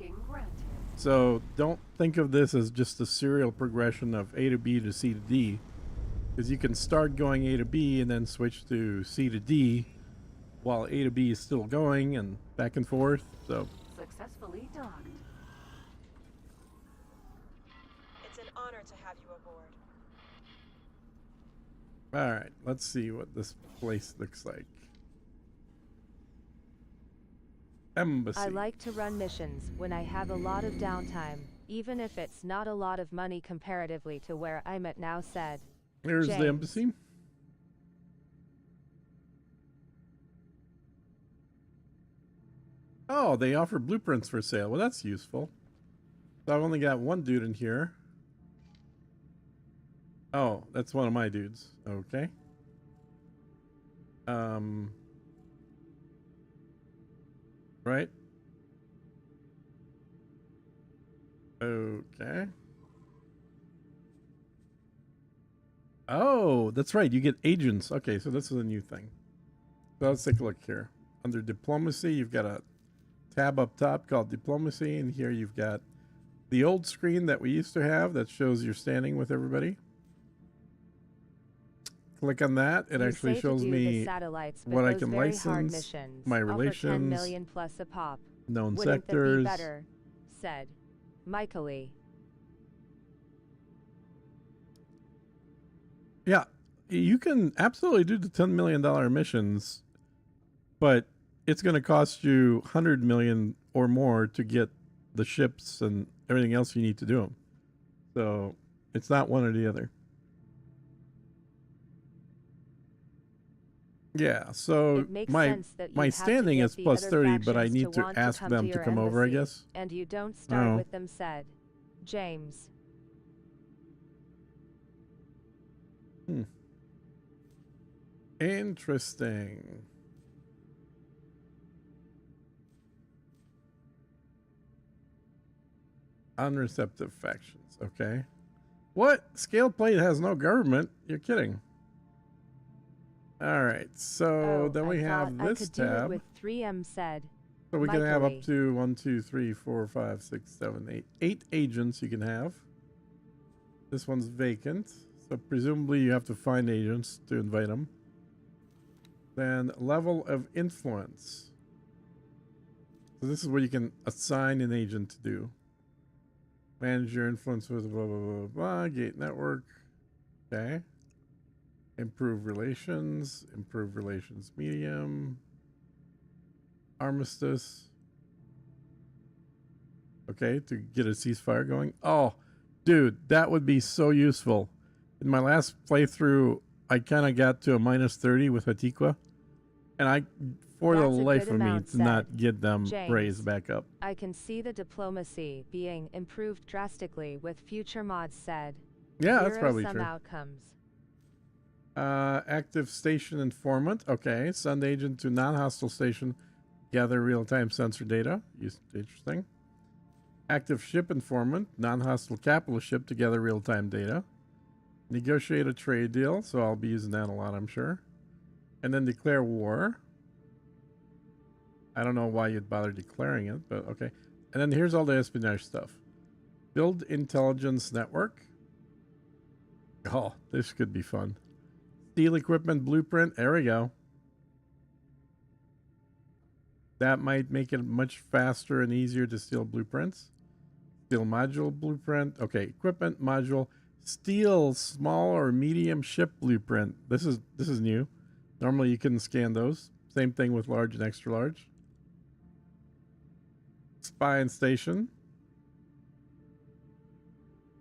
So don't think of this as just a serial progression of A to B to C to D, because you can start going A to B and then switch to C to D while A to B is still going and back and forth. So Successfully docked. It's an honor to have you aboard. all right, let's see what this place looks like. Embassy. I like to run missions when I have a lot of downtime, even if it's not a lot of money comparatively to where I'm at now, said Here's James. the embassy. Oh, they offer blueprints for sale. Well, that's useful. So I've only got one dude in here. Oh, that's one of my dudes. Okay. Right. Okay. Oh, that's right. You get agents. Okay, so this is a new thing. So let's take a look here. Under diplomacy, you've got a tab up top called diplomacy, and here you've got the old screen that we used to have that shows your standing with everybody. Click on that. It actually shows me what I can license, my relations, 10 million plus a pop. known Wouldn't sectors. that be better? Said Michaely. Yeah, you can absolutely do the $10 million missions, but it's going to cost you $100 million or more to get the ships and everything else you need to do them. So it's not one or the other. Yeah, so my standing is plus 30, but I need to ask them to come over, I guess. And you don't start with them, said James. Interesting. Unreceptive factions. Okay. What? Scale plate has no government? You're kidding. All right. So then we have this tab. With 3M said. So we can have up to 1, 2, 3, 4, 5, 6, 7, 8. 8 agents you can have. This one's vacant. So presumably you have to find agents to invite them. Then level of influence. So this is where you can assign an agent to do. Manage your influence with blah, blah, blah, blah. Gate network. Okay. Improve relations medium. Armistice. Okay, to get a ceasefire going. Oh, dude, that would be so useful. In my last playthrough, I kind of got to a minus 30 with Hatikwa, and I, for the life of me, did not get them raised back up. I can see the diplomacy being improved drastically with future mods, said. Yeah, that's probably some true. Outcomes. Active station informant. Okay, send agent to non-hostile station. Gather real-time sensor data. Interesting. Active ship informant. Non-hostile capitalist ship to gather real-time data. Negotiate a trade deal. So I'll be using that a lot, I'm sure. And then declare war. I don't know why you'd bother declaring it, but okay. And then here's all the espionage stuff. Build intelligence network. Oh, this could be fun. Steal equipment blueprint. There we go. That might make it much faster and easier to steal blueprints. Steal module blueprint. Okay, equipment module. Steal small or medium ship blueprint. This is new. Normally you couldn't scan those. Same thing with large and extra large. Spy and station.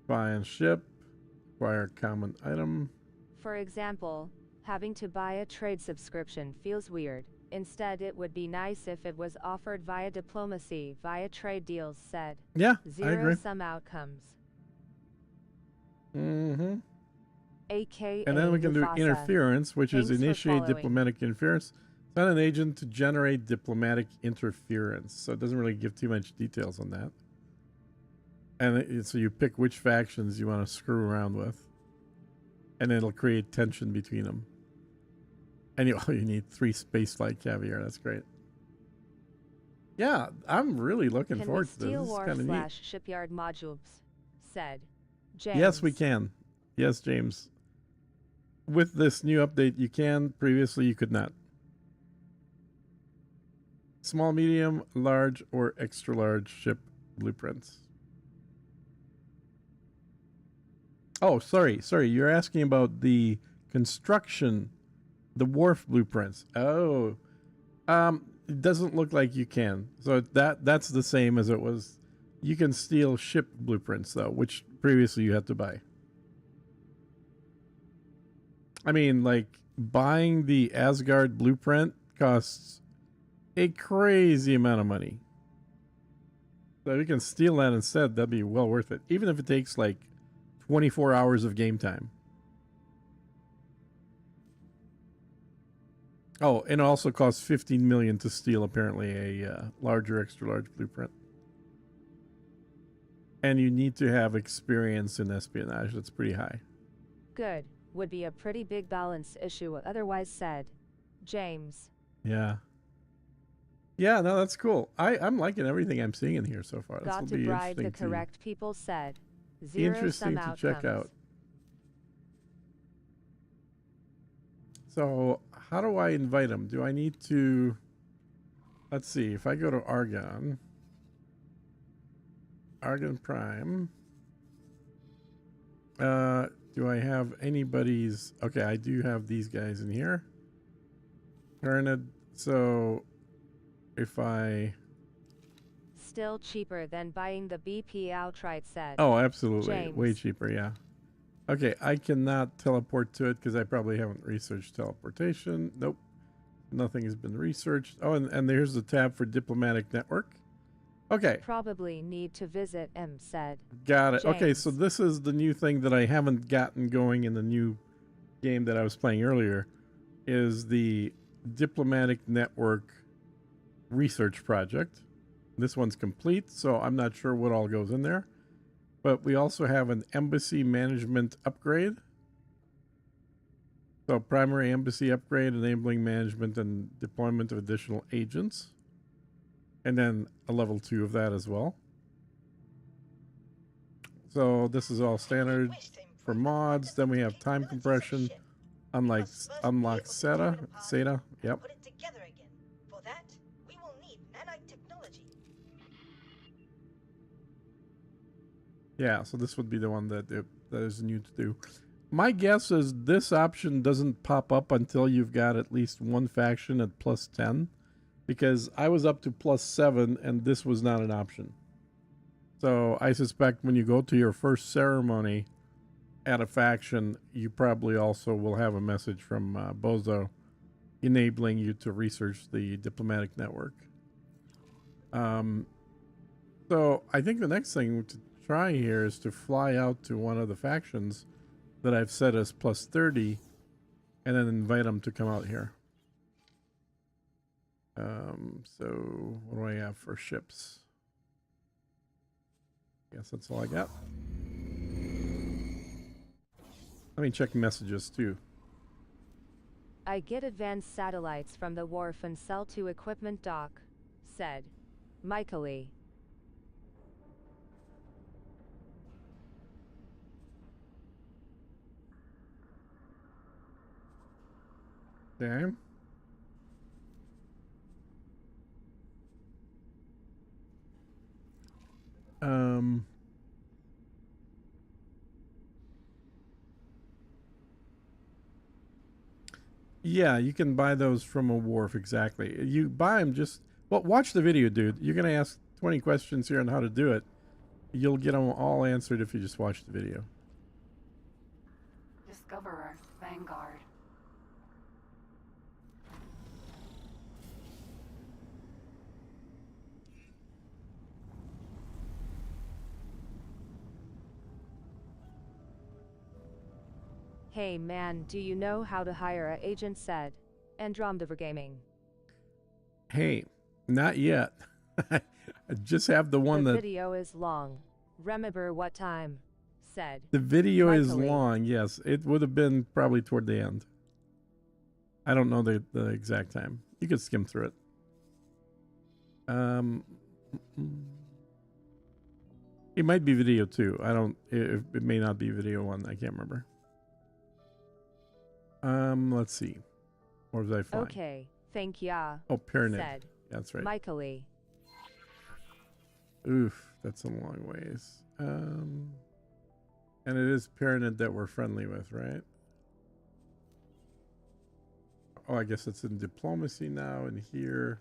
Spy and ship. Acquire common item. For example, having to buy a trade subscription feels weird. Instead, it would be nice if it was offered via diplomacy, via trade deals, said. Yeah, I agree. Zero-sum outcomes. Mm-hmm. AKA And then we can do Mufasa. interference, which is Thanks for initiate following. diplomatic interference. Send an agent to generate diplomatic interference. So it doesn't really give too much details on that. And so you pick which factions you want to screw around with. And it'll create tension between them. And you need 3 space-flight caviar. That's great. Yeah, I'm really looking Can forward we to this. steal This is war kind of neat. / shipyard modules? Said James. Yes, we can. Yes, James. With this new update, you can. Previously, you could not. Small, medium, large, or extra large ship blueprints. Oh, sorry. You're asking about the construction, the wharf blueprints. Oh, it doesn't look like you can. So that's the same as it was. You can steal ship blueprints though, which previously you had to buy. I mean, like buying the Asgard blueprint costs a crazy amount of money. So if you can steal that instead, that'd be well worth it. Even if it takes like 24 hours of game time. Oh, and it also costs 15 million to steal apparently a larger extra large blueprint. And you need to have experience in espionage. That's pretty high. Good. Would be a pretty big balance issue otherwise, said James. Yeah. Yeah, no, that's cool. I'm liking everything I'm seeing in here so far. Got to bribe the correct people, said. Interesting to check out. So, how do I invite them? Do I need to... Let's see. If I go to Argon Prime... do I have anybody's... Okay, I do have these guys in here. So, if I... Still cheaper than buying the BP outright, said. Oh, absolutely. James. Way cheaper, yeah. Okay, I cannot teleport to it because I probably haven't researched teleportation. Nope. Nothing has been researched. Oh, and there's the tab for diplomatic network. Okay. Probably need to visit M, said. Got it. James. Okay, so this is the new thing that I haven't gotten going in the new game that I was playing earlier, is the diplomatic network research project. This one's complete, so I'm not sure what all goes in there. But we also have an embassy management upgrade. So primary embassy upgrade, enabling management and deployment of additional agents. And then a level 2 of that as well. So this is all standard for mods. Then we have time compression, unlock SATA. Yep. Put it together again. For that, we will need nanite technology. Yeah, so this would be the one that is new to do. My guess is this option doesn't pop up until you've got at least one faction at plus 10. Because I was up to plus 7 and this was not an option. So I suspect when you go to your first ceremony at a faction, you probably also will have a message from Bozo enabling you to research the diplomatic network. So I think the next thing to try here is to fly out to one of the factions that I've set as plus 30 and then invite them to come out here. So what do I have for ships? Guess that's all I got. Let me check messages too. I get advanced satellites from the wharf and sell to equipment dock. said Michaely. Okay. Yeah, you can buy those from a wharf, exactly. You buy them just... Well, watch the video, dude. You're going to ask 20 questions here on how to do it. You'll get them all answered if you just watch the video. Discoverer, Vanguard. Hey man, do you know how to hire a agent? Said Andromeda Gaming. Hey, not yet. I just have the one The that... video is long. Remember what time? Said The video is Michaely. long, yes. It would have been probably toward the end. I don't know the exact time. You could skim through it. It might be video 2. I don't... It may not be video 1. I can't remember. Let's see. What was I flying? Okay, thank ya. Oh, Pyramid. Said That's right. Michaely. Oof, that's a long ways. And it is Pyramid that we're friendly with, right? Oh, I guess it's in diplomacy now, and here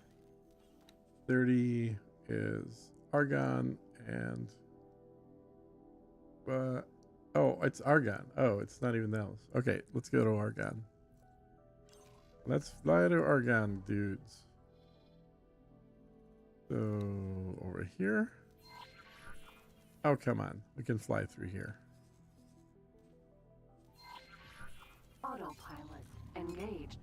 30 is Argon, and oh, it's Argon. Oh, it's not even those. Okay, let's go to Argon. Let's fly to Argon, dudes. So over here. Oh, come on. We can fly through here. Autopilot engaged.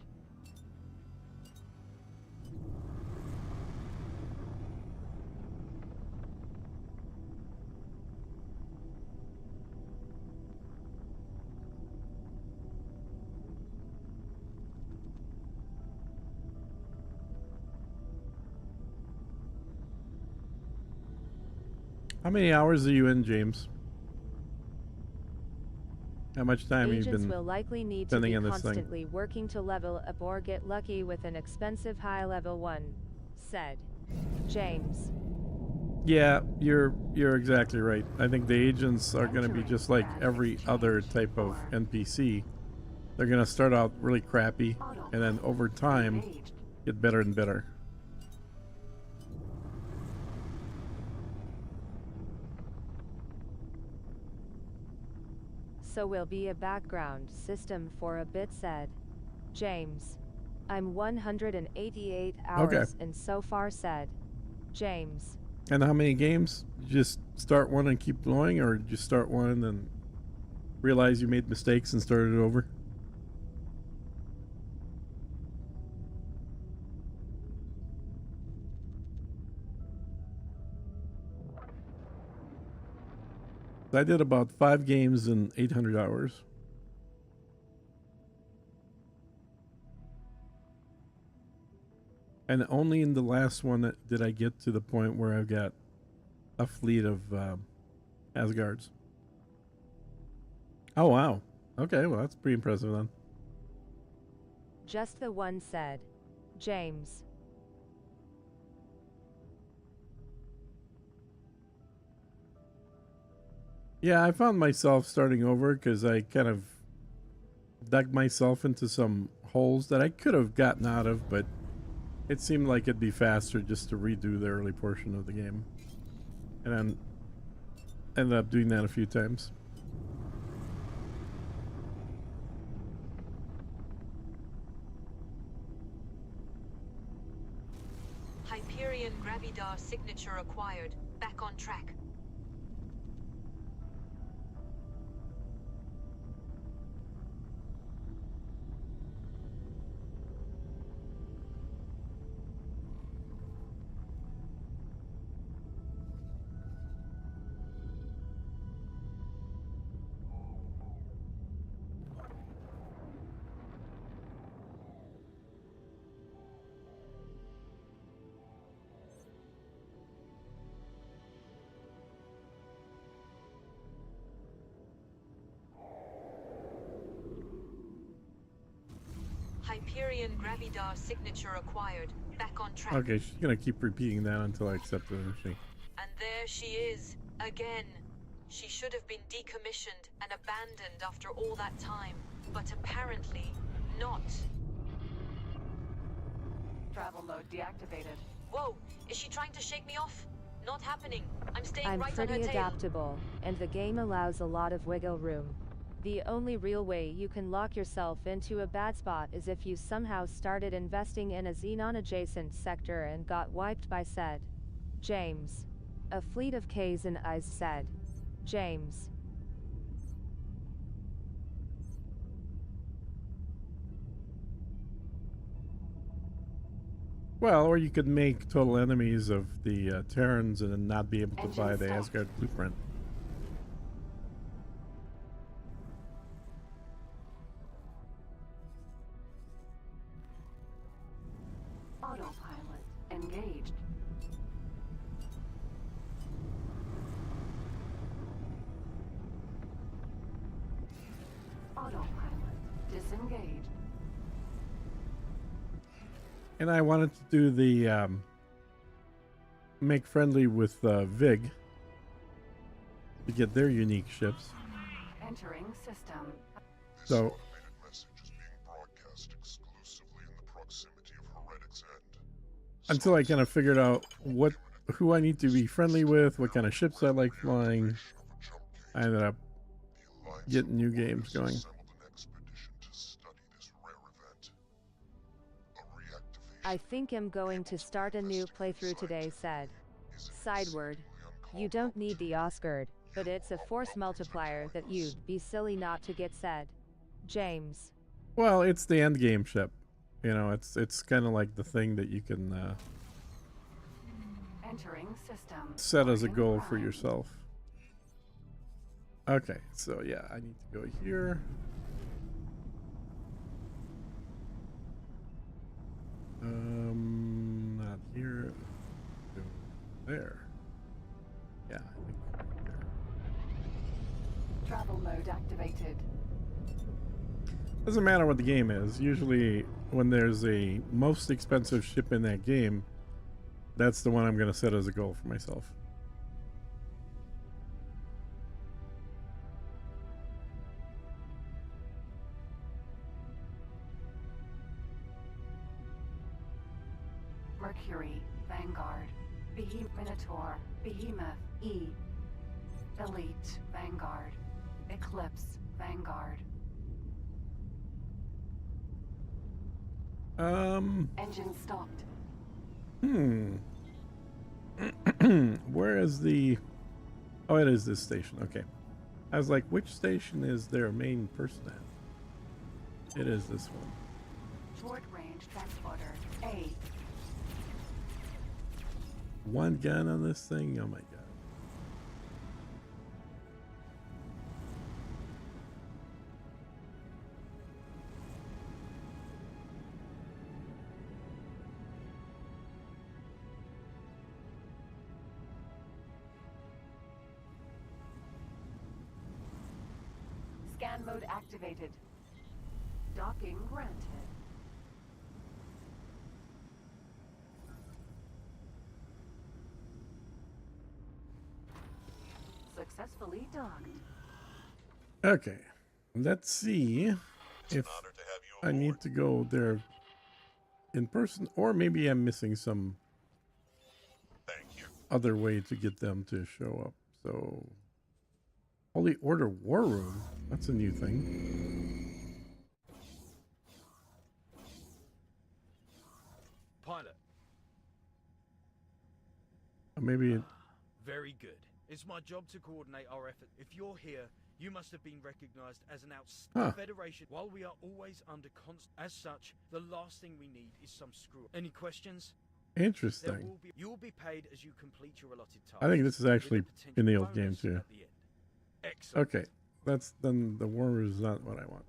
How many hours are you in, James? How much time have you Agents been will likely need to spending be on this thing? constantly working to level up or get lucky with an expensive high level one. Said James. Yeah, you're exactly right. I think the agents are going to be just like every other type of NPC. They're going to start out really crappy, and then over time, get better and better. So will be a background system for a bit, said James. I'm 188 hours in so far, said James. And how many games? You just start one and keep going, or just start one and then realize you made mistakes and start it over? I did about 5 games in 800 hours. And only in the last one did I get to the point where I've got a fleet of Asgards. Oh, wow. Okay, well, that's pretty impressive then. Just the one, said James. Yeah, I found myself starting over because I kind of dug myself into some holes that I could have gotten out of, but it seemed like it'd be faster just to redo the early portion of the game. And then ended up doing that a few times. Hyperion Gravidar signature acquired. Back on track. Hyperion Gravidar signature acquired. Back on track. Okay, she's gonna keep repeating that until I accept it, isn't she? And there she is, again. She should have been decommissioned and abandoned after all that time, but apparently not. Travel mode deactivated. Whoa, is she trying to shake me off? Not happening. I'm staying I'm right on her pretty tail. adaptable, and the game allows a lot of wiggle room. The only real way you can lock yourself into a bad spot is if you somehow started investing in a Xenon-adjacent sector and got wiped by said James. A fleet of K's and I's said James. Well, or you could make total enemies of the Terrans and then not be able to Engine buy the stopped. Asgard blueprint. Autopilot engaged. Autopilot disengaged. And I wanted to do the make friendly with Vig to get their unique ships. Entering system. This So- automated message is being broadcast exclusively in the proximity of Heretic's End. Until I kind of figured out who I need to be friendly with, what kind of ships I like flying, I ended up The Alliance getting new of games Warriors going. assembled an expedition to study this rare event. A reactivation I think I'm going to start a new playthrough today, said. is an Sideward. exceedingly You uncalled don't need the Oscard, but it's a force multiplier that you'd be silly not to get, said James. Well, it's the end game ship. You know, it's kind of like the thing that you can Entering system. set as a Organ goal for prime. yourself. Okay, so yeah, I need to go here. Not here. Go there. Yeah, I think right there. Travel mode activated. Doesn't matter what the game is. Usually, when there's a most expensive ship in that game, that's the one I'm going to set as a goal for myself. Mercury, Vanguard, Minotaur, Behemoth, E, Elite, Vanguard, Eclipse, Vanguard, engine stopped. Where is the... Oh, it is this station. Okay. I was like, which station is their main person at? It is this one. Short range transporter, A, One gun on this thing? Oh my god. scan mode activated. Docking granted. Successfully docked. Okay. Let's see It's an if honor to have you I aboard. need to go there in person, or maybe I'm missing some Thank you. other way to get them to show up. So, Holy Order War Room. That's a new thing. Pilot. Maybe Very good. It's my job to coordinate our effort. If you're here, you must have been recognized as an outstanding Federation. While we are always under as such, the last thing we need is some screw. Any questions? interesting. You will be paid as you complete your allotted task. I think this is with a actually potential in the old game bonus too. at the end. Excellent. Okay, then the War Room is not what I want.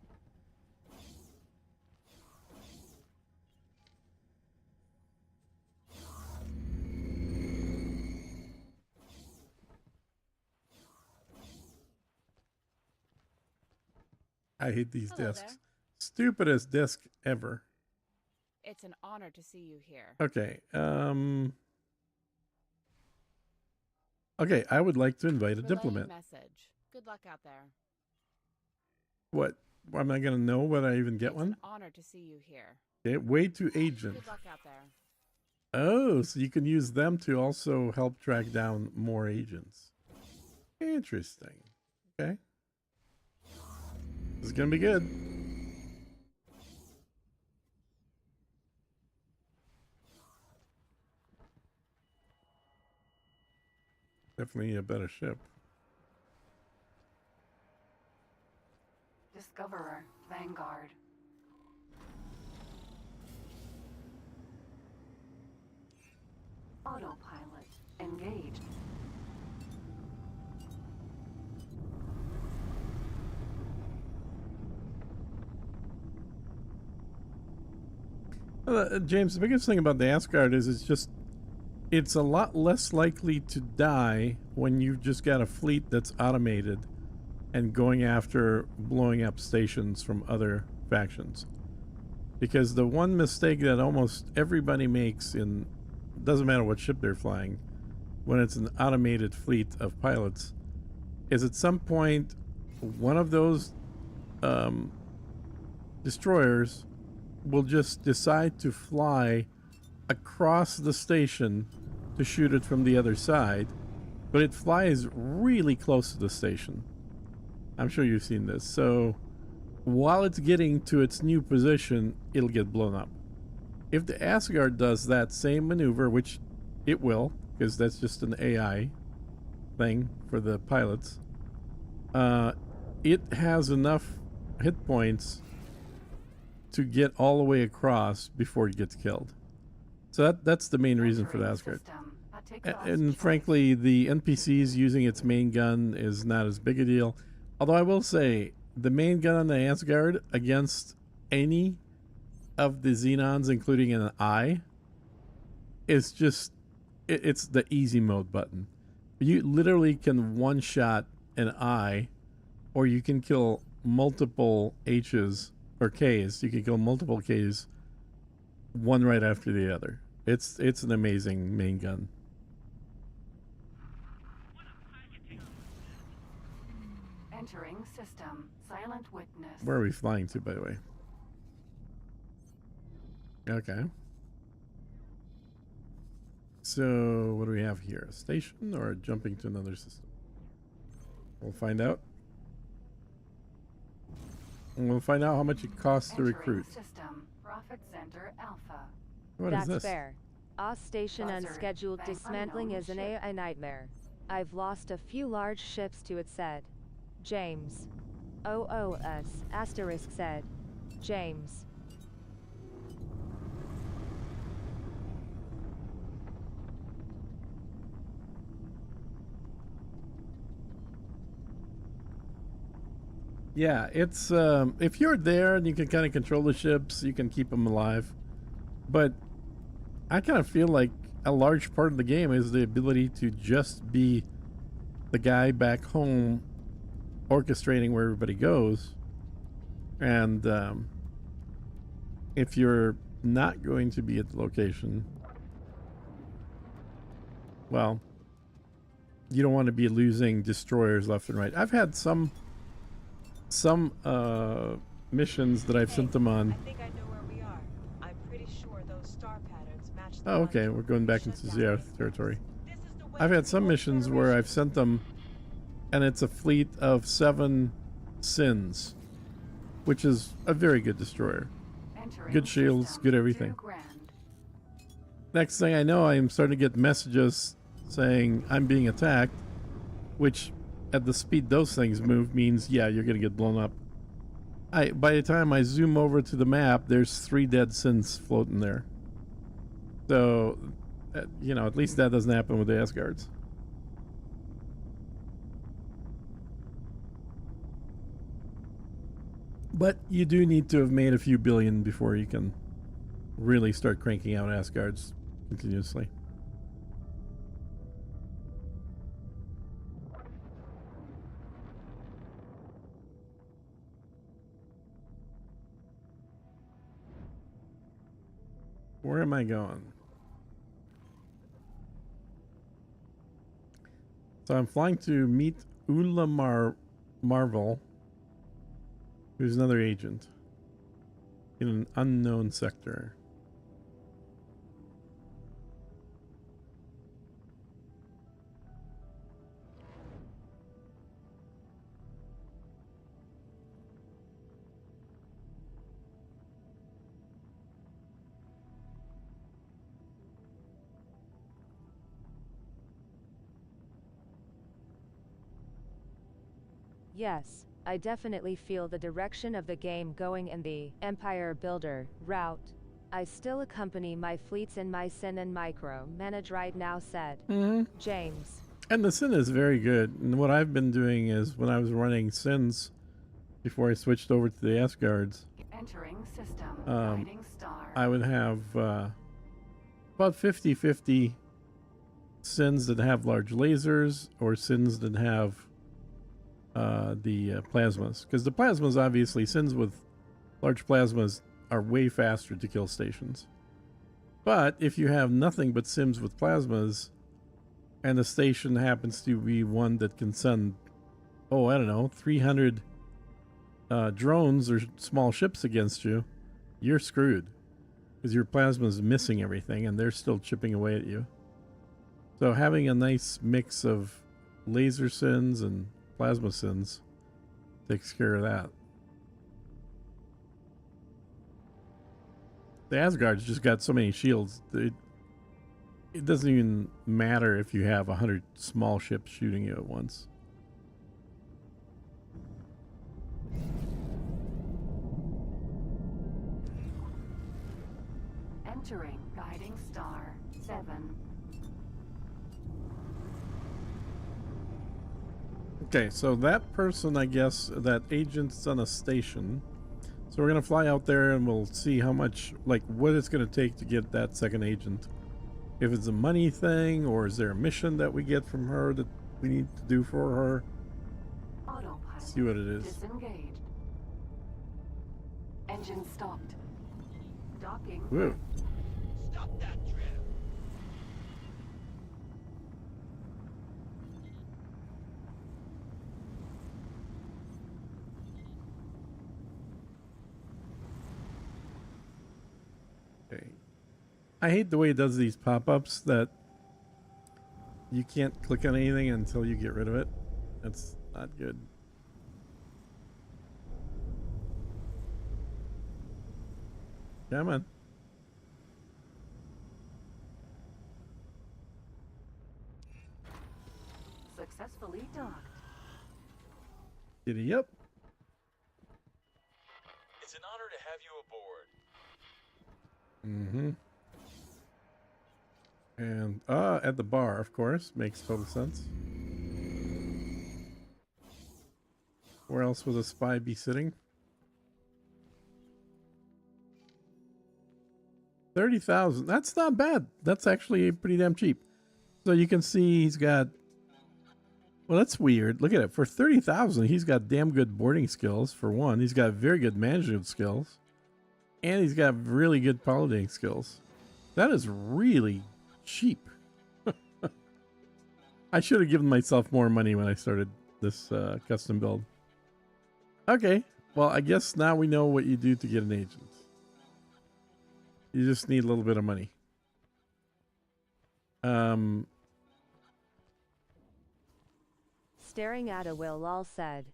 I hate these Hello discs. Stupidest disc ever. It's an honor to see you here. Okay. Okay, I would like to invite a Relaying diplomat. Message. Good luck out there. What? Am I gonna know whether I even get one? It's an honor to see you here. Okay, way to agent. Good luck out there. Oh, so you can use them to also help track down more agents. Interesting. Okay. This is gonna be good. Definitely a better ship. Discoverer, Vanguard. Autopilot, engaged. James, the biggest thing about the Asgard is it's a lot less likely to die when you've just got a fleet that's automated and going after blowing up stations from other factions. Because the one mistake that almost everybody makes doesn't matter what ship they're flying, when it's an automated fleet of pilots, is at some point one of those destroyers will just decide to fly across the station to shoot it from the other side, but it flies really close to the station. I'm sure you've seen this. So while it's getting to its new position, it'll get blown up. If the Asgard does that same maneuver, which it will, because that's just an AI thing for the pilots, it has enough hit points to get all the way across before it gets killed. So that's the main reason for the Asgard. And frankly, the NPCs using its main gun is not as big a deal. Although I will say, the main gun on the Asgard against any of the Xenons, including an eye, is just, it's the easy mode button. You literally can one-shot an eye, or you can kill multiple H's or K's. You can kill multiple K's, one right after the other. It's an amazing main gun. Entering system. Silent witness. Where are we flying to, by the way? Okay. So, what do we have here? A station or jumping to another system? We'll find out. And we'll find out how much it costs to recruit. System. Profit Center Alpha. What That's is this? fair. Our station unscheduled dismantling is an AI nightmare. I've lost a few large ships to it, said James. OOS asterisk said James. Yeah, it's if you're there and you can kind of control the ships, you can keep them alive. But I kind of feel like a large part of the game is the ability to just be the guy back home orchestrating where everybody goes. And if you're not going to be at the location, well, you don't want to be losing destroyers left and right. I've had some missions that I've sent them on. I think I know where we are. I'm pretty sure those star patterns match the Oh, okay, we're going back into Zeroth territory. I've had some missions where I've sent them, and it's a fleet of 7 Sins, which is a very good destroyer. Good shields, good everything. Next thing I know, I am starting to get messages saying I'm being attacked, which at the speed those things move means, yeah, you're going to get blown up. By the time I zoom over to the map, there's 3 dead Sins floating there. So, you know, at least that doesn't happen with the Asgards. But you do need to have made a few billion before you can really start cranking out Asgards continuously. Where am I going? So I'm flying to meet Ula Marvel, who's another agent in an unknown sector. Yes, I definitely feel the direction of the game going in the Empire Builder route. I still accompany my fleets in my Sin and Micro manage right now, said James. And the Sin is very good. And what I've been doing is when I was running Sins before I switched over to the Asgards, Entering system. Guiding star. I would have about 50-50 Sins that have large lasers or Sins that have the plasmas, because the plasmas, obviously, Sins with large plasmas are way faster to kill stations. But if you have nothing but Sims with plasmas and the station happens to be one that can send, oh, I don't know, 300 drones or small ships against you, you're screwed, because your plasma is missing everything and they're still chipping away at you. So having a nice mix of laser Sins and plasma Sins takes care of that. The Asgards just got so many shields. It doesn't even matter if you have 100 small ships shooting you at once. Entering guiding star 7. Okay, so that person, I guess, that agent's on a station. So we're going to fly out there and we'll see how much, like, what it's going to take to get that second agent. If it's a money thing, or is there a mission that we get from her that we need to do for her? Autopilot. See what it is. Disengaged. Engine stopped. Docking. Woo. Stop that trip. Okay. I hate the way it does these pop-ups that you can't click on anything until you get rid of it. That's not good. Come on. Successfully docked. Giddy up. It's an honor to have you aboard. Mm-hmm. And at the bar, of course, makes total sense. Where else would a spy be sitting? 30,000. That's not bad. That's actually pretty damn cheap. So you can see he's got. Well, that's weird. Look at it. For 30,000, he's got damn good boarding skills. For one, he's got very good management skills. And he's got really good piloting skills. That is really cheap. I should have given myself more money when I started this custom build. Okay. Well, I guess now we know what you do to get an agent. You just need a little bit of money. Staring at a will lol said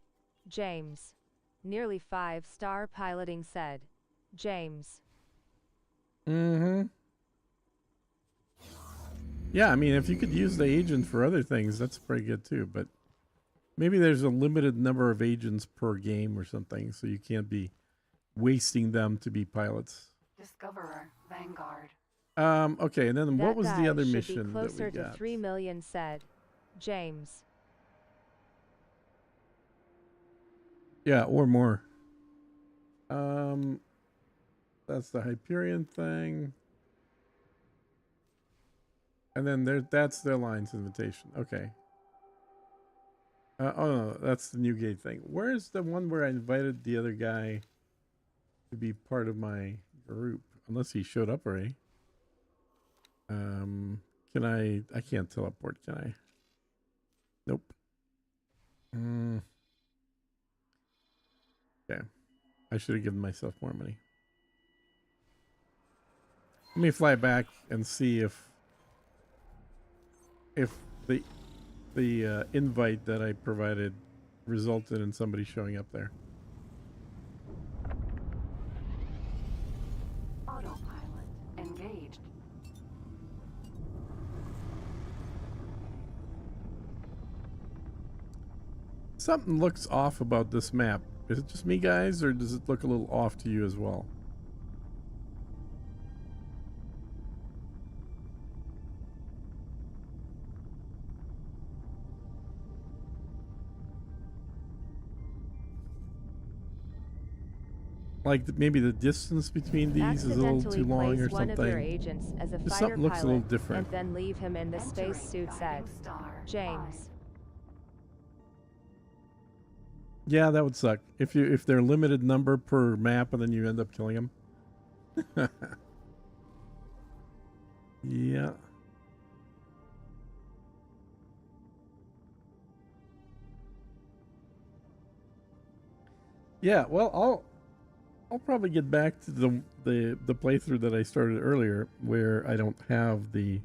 James. Nearly 5-star piloting said James. Mm-hmm. Yeah, I mean, if you could use the agent for other things, that's pretty good too. But maybe there's a limited number of agents per game or something, so you can't be wasting them to be pilots. Discoverer, Vanguard. Okay, and then what was the other mission should be closer that we got? to 3 million said James. Yeah, or more. That's the Hyperion thing. And then that's the Alliance invitation. Okay. Oh no, that's the New Gate thing. Where's the one where I invited the other guy to be part of my group? Unless he showed up already. Can I can't teleport, can I? Nope. Okay. I should have given myself more money. Let me fly back and see if the invite that I provided resulted in somebody showing up there. Autopilot engaged. Something looks off about this map. Is it just me, guys, or does it look a little off to you as well? Like maybe the distance between these is a little too long or one of your something. agents as a Just fighter something looks a little pilot, different. and then leave him in the spacesuit, said James. Yeah, that would suck. If they're limited number per map and then you end up killing them. Yeah. Yeah, well, I'll probably get back to the playthrough that I started earlier, where I don't have the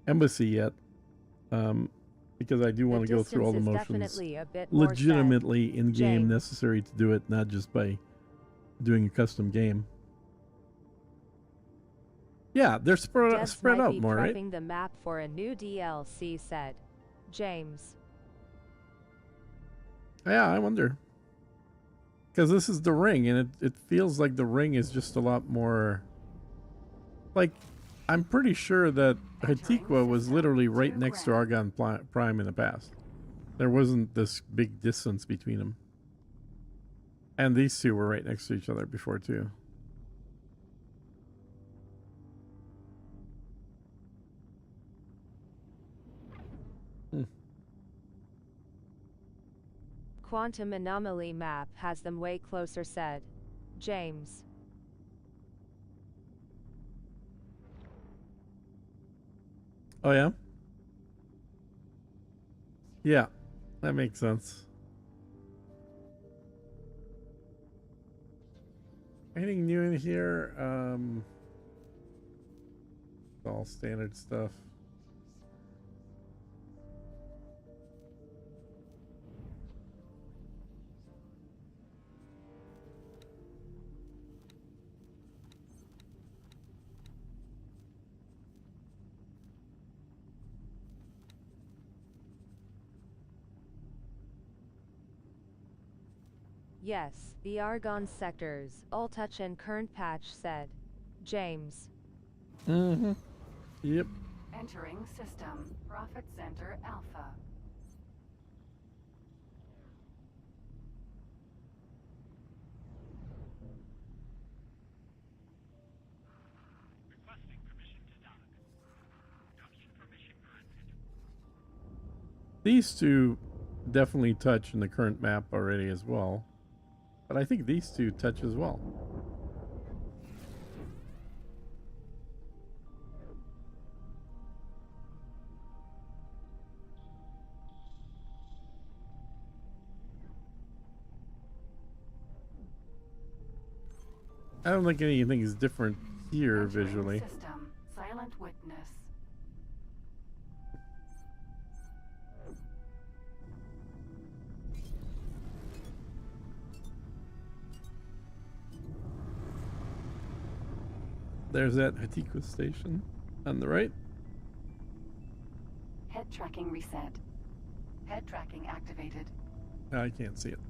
embassy yet, because I do want to go through all the motions legitimately in game necessary to do it, not just by doing a custom game. Yeah, they're spread out more, right? Prepping the map for a new DLC, said James. Yeah, I wonder. Because this is the ring, and it feels like the ring is just a lot more... Like, I'm pretty sure that Hatikwa was literally right next to Argon Prime in the past. There wasn't this big distance between them. And these two were right next to each other before, too. Quantum anomaly map has them way closer, said James. Oh, yeah? Yeah, that makes sense. Anything new in here? It's all standard stuff. Yes, the Argon sectors, all touch and current patch, said James. Mm-hmm. Yep. Entering system. Profit Center Alpha. These two definitely touch in the current map already as well. But I think these two touch as well. I don't think anything is different here visually. System. Silent witness. There's that Hatikwa station on the right. Head tracking reset. Head tracking activated. I can't see it.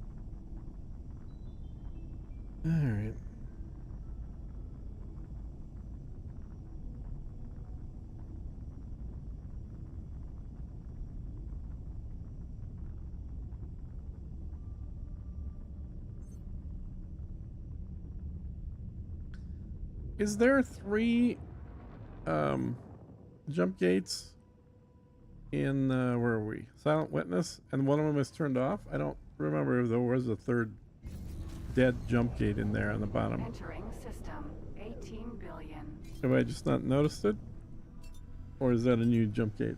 All right. Is there 3 jump gates in where are we? Silent Witness, and one of them is turned off? I don't remember if there was a third dead jump gate in there on the bottom. Entering system. 18 billion. Have I just not noticed it? Or is that a new jump gate?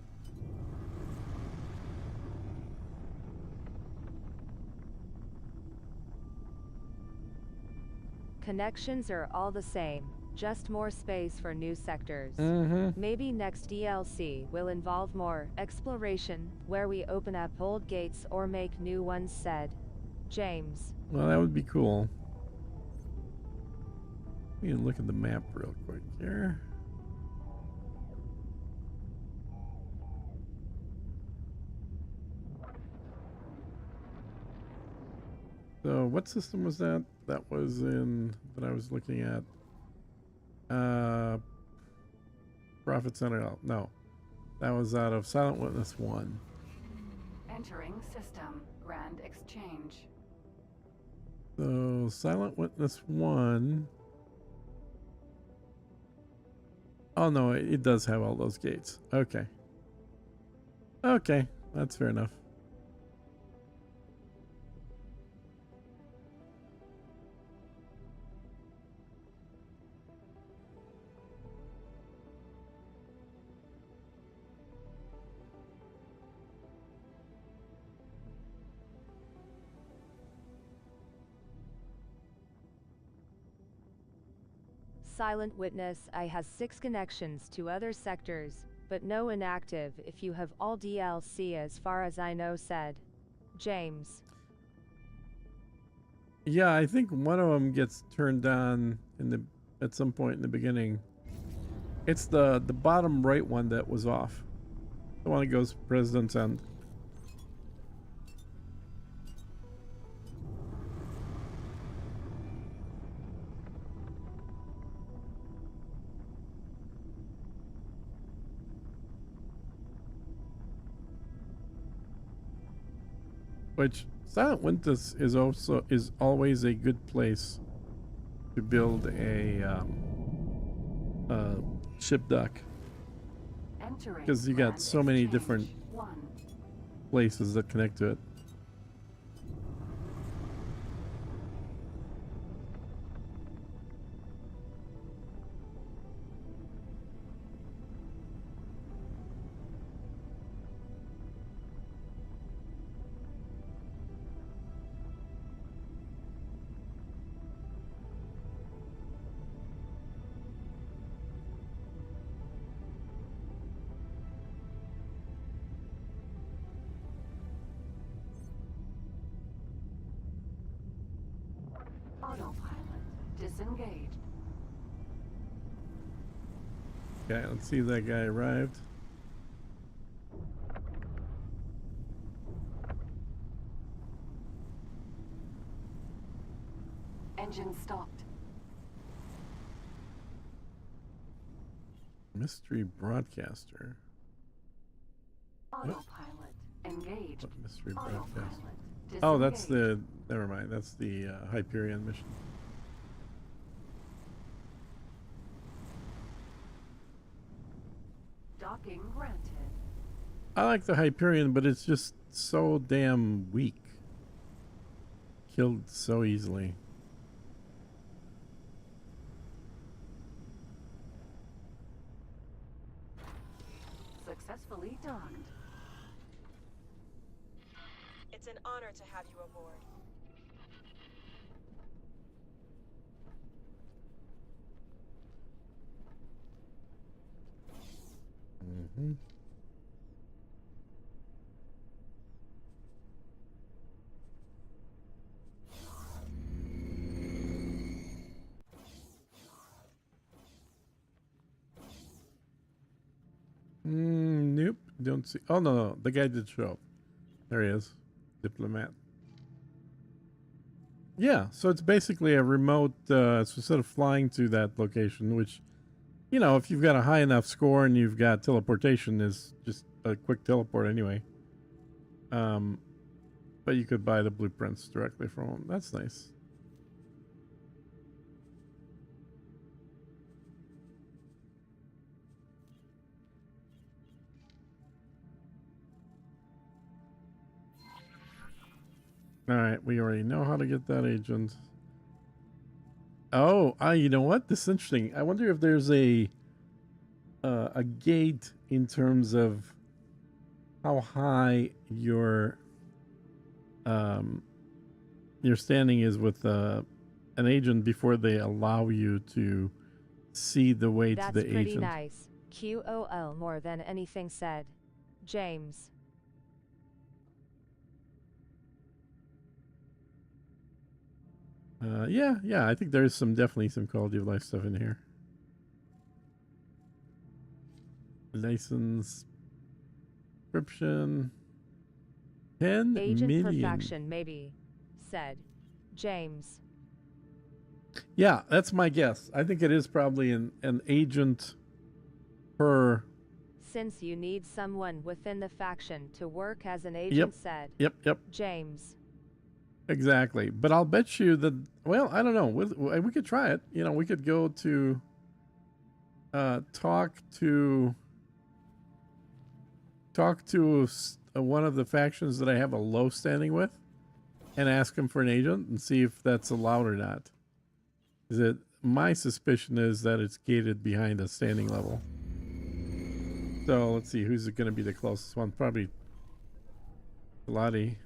Connections are all the same, just more space for new sectors. Mm-hmm. Maybe next DLC will involve more exploration, where we open up old gates or make new ones, said James. Well, that would be cool. Let me look at the map real quick here. So what system was that? That was in, that I was looking at. Prophet Sentinel. No. That was out of Silent Witness 1. Entering system. Grand exchange. So Silent Witness 1. Oh no, it does have all those gates. Okay. Okay, that's fair enough. Silent Witness I has 6 connections to other sectors, but no inactive if you have all DLC as far as I know, said James. Yeah, I think one of them gets turned on in the at some point in the beginning. It's the bottom right one that was off. The one that goes President's End. Which Silent Witness is always a good place to build a ship dock, because you got so many different places that connect to it. Autopilot disengaged. Okay, let's see if that guy arrived. Engine stopped. Mystery broadcaster. Autopilot engaged. What mystery broadcaster? Disengaged. Oh, that's the. Never mind. That's the Hyperion mission. Docking granted. I like the Hyperion, but it's just so damn weak. Killed so easily. Successfully docked. It's an honor to have you aboard. Mm-hmm. Nope. Don't see. Oh no, the guy did show up. There he is. Diplomat. Yeah, so it's basically a remote, so instead of flying to that location, which, you know, if you've got a high enough score and you've got teleportation, is just a quick teleport anyway. But you could buy the blueprints directly from them. That's nice. Alright, we already know how to get that agent. Oh, you know what? This is interesting. I wonder if there's a a gate in terms of how high your standing is with an agent before they allow you to see the way That's to the pretty agent. nice. QOL more than anything said. James. Yeah, I think there's definitely some quality of life stuff in here. License, subscription, 10 Agent million. perfection, maybe. Said. James. Yeah, that's my guess. I think it is probably an agent per. Since you need someone within the faction to work as an agent, said. Yep. James. Exactly. But I'll bet you that, well, I don't know. We could try it. You know, we could go to talk to one of the factions that I have a low standing with and ask them for an agent and see if that's allowed or not. My suspicion is that it's gated behind a standing level. So let's see, who's going to be the closest one? Probably Lottie.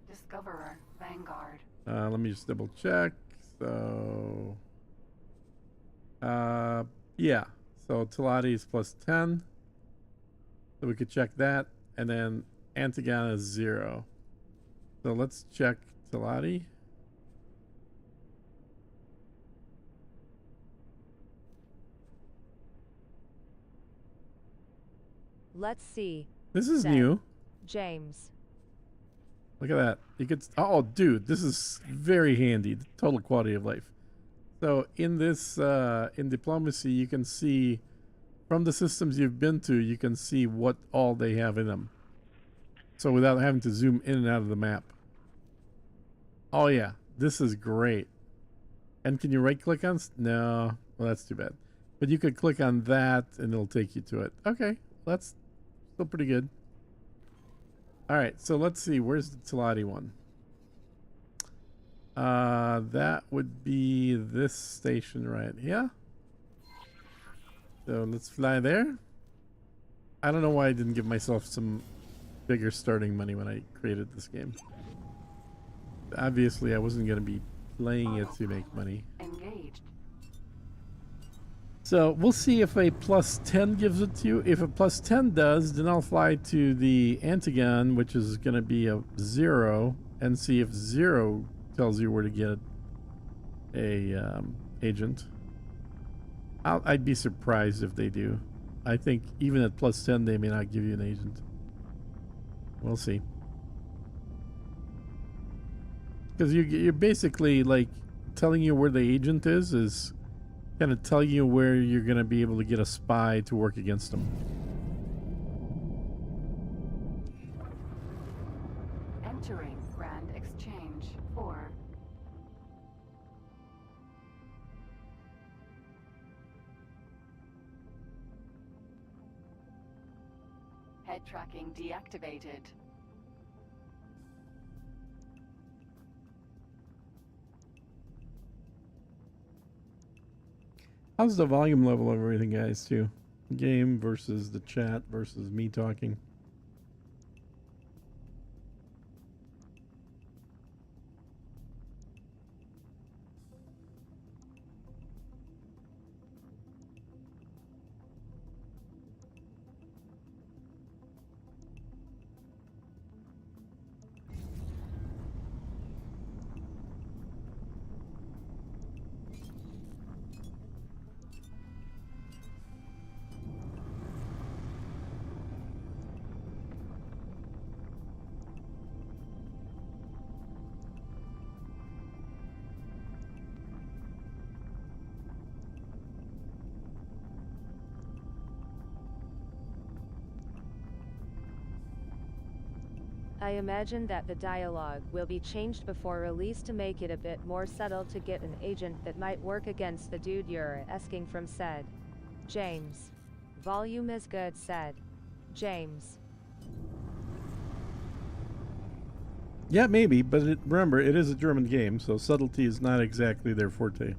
Discoverer, Vanguard. Let me just double check. So, yeah. So Talati is plus 10. So we could check that. And then Antigona is 0. So let's check Talati. Let's see. This is said new. James. Look at that. You could. Oh, dude, this is very handy. The total quality of life. So in this, in diplomacy, you can see from the systems you've been to, you can see what all they have in them. So without having to zoom in and out of the map. Oh yeah, this is great. And can you right click on? No, well that's too bad. But you could click on that and it'll take you to it. Okay, that's still pretty good. All right, so let's see. Where's the Talati one? That would be this station right here. So let's fly there. I don't know why I didn't give myself some bigger starting money when I created this game. Obviously, I wasn't going to be playing it to make money. Engaged. So we'll see if a plus 10 gives it to you. If a plus 10 does, then I'll fly to the Antigon, which is going to be a 0, and see if 0 tells you where to get a agent. I'd be surprised if they do. I think even at plus 10, they may not give you an agent. We'll see. Because you're basically like telling you where the agent is kind of tell you where you're going to be able to get a spy to work against them. Entering Grand Exchange 4. Head tracking deactivated. How's the volume level of everything, guys, too? Game versus the chat versus me talking. I imagine that the dialogue will be changed before release to make it a bit more subtle to get an agent that might work against the dude you're asking from, said James. Volume is good, said James. Yeah, maybe, but remember, it is a German game, so subtlety is not exactly their forte.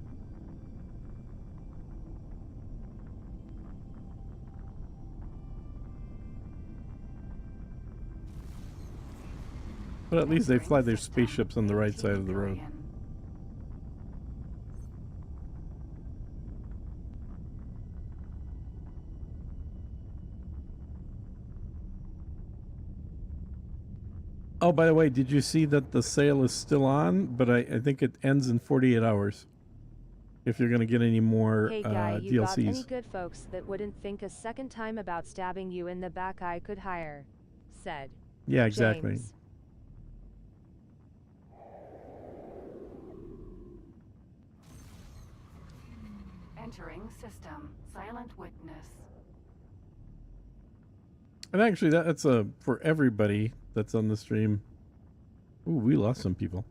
But at least they fly their spaceships on the right side of the road. Oh, by the way, did you see that the sale is still on? But I think it ends in 48 hours. If you're going to get any more Hey guy, you got any DLCs. good folks that wouldn't think a second time about stabbing you in the back I could hire? Said. Yeah, exactly. James. Entering system. Silent witness. And actually, that's for everybody that's on the stream. Ooh, we lost some people.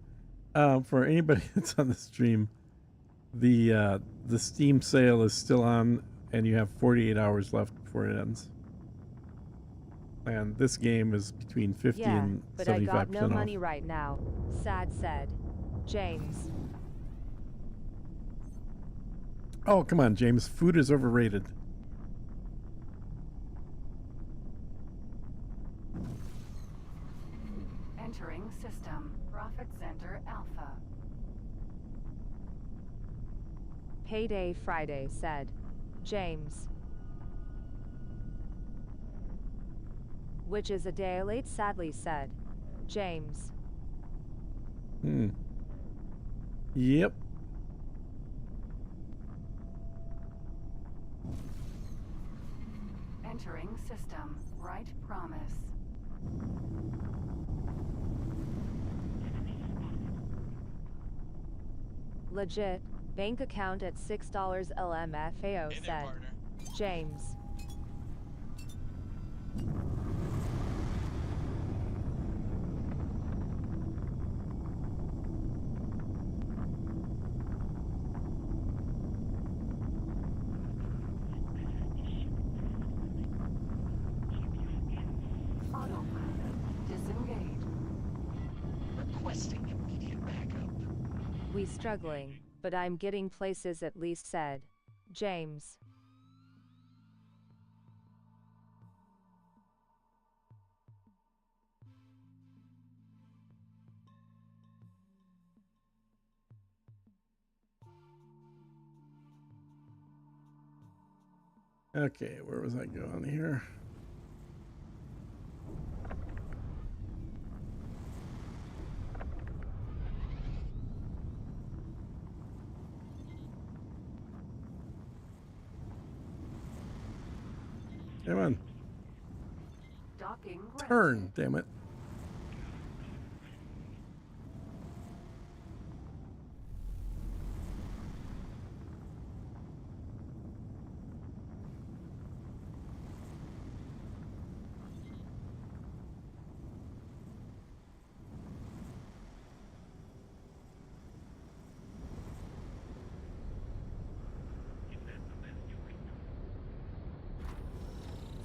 For anybody that's on the stream, the Steam sale is still on, and you have 48 hours left before it ends. And this game is between 50 and 75% but I got no off. money right now. Sad said. James. Oh, come on, James. Food is overrated. Entering system. Profit Center Alpha. Payday Friday said. James. Which is a day late sadly said. James. Yep. Entering system. Right promise. Legit. Bank account at $6 LMFAO said. James. Autopilot. Disengage. Requesting immediate backup. We struggling, but I'm getting places at least said. James. Okay, where was I going here? Come on. Docking Turn, damn it.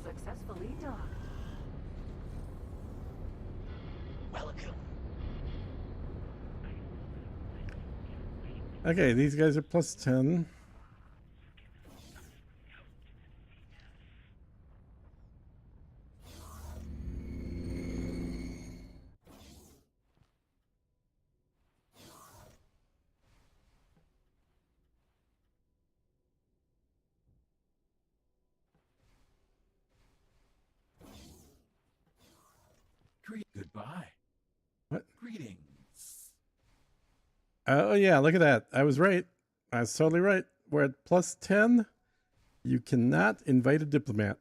Successfully docked. Welcome. Okay, these guys are plus 10. Goodbye. What? Greetings. Oh, yeah, look at that. I was right. I was totally right. We're at plus 10. You cannot invite a diplomat.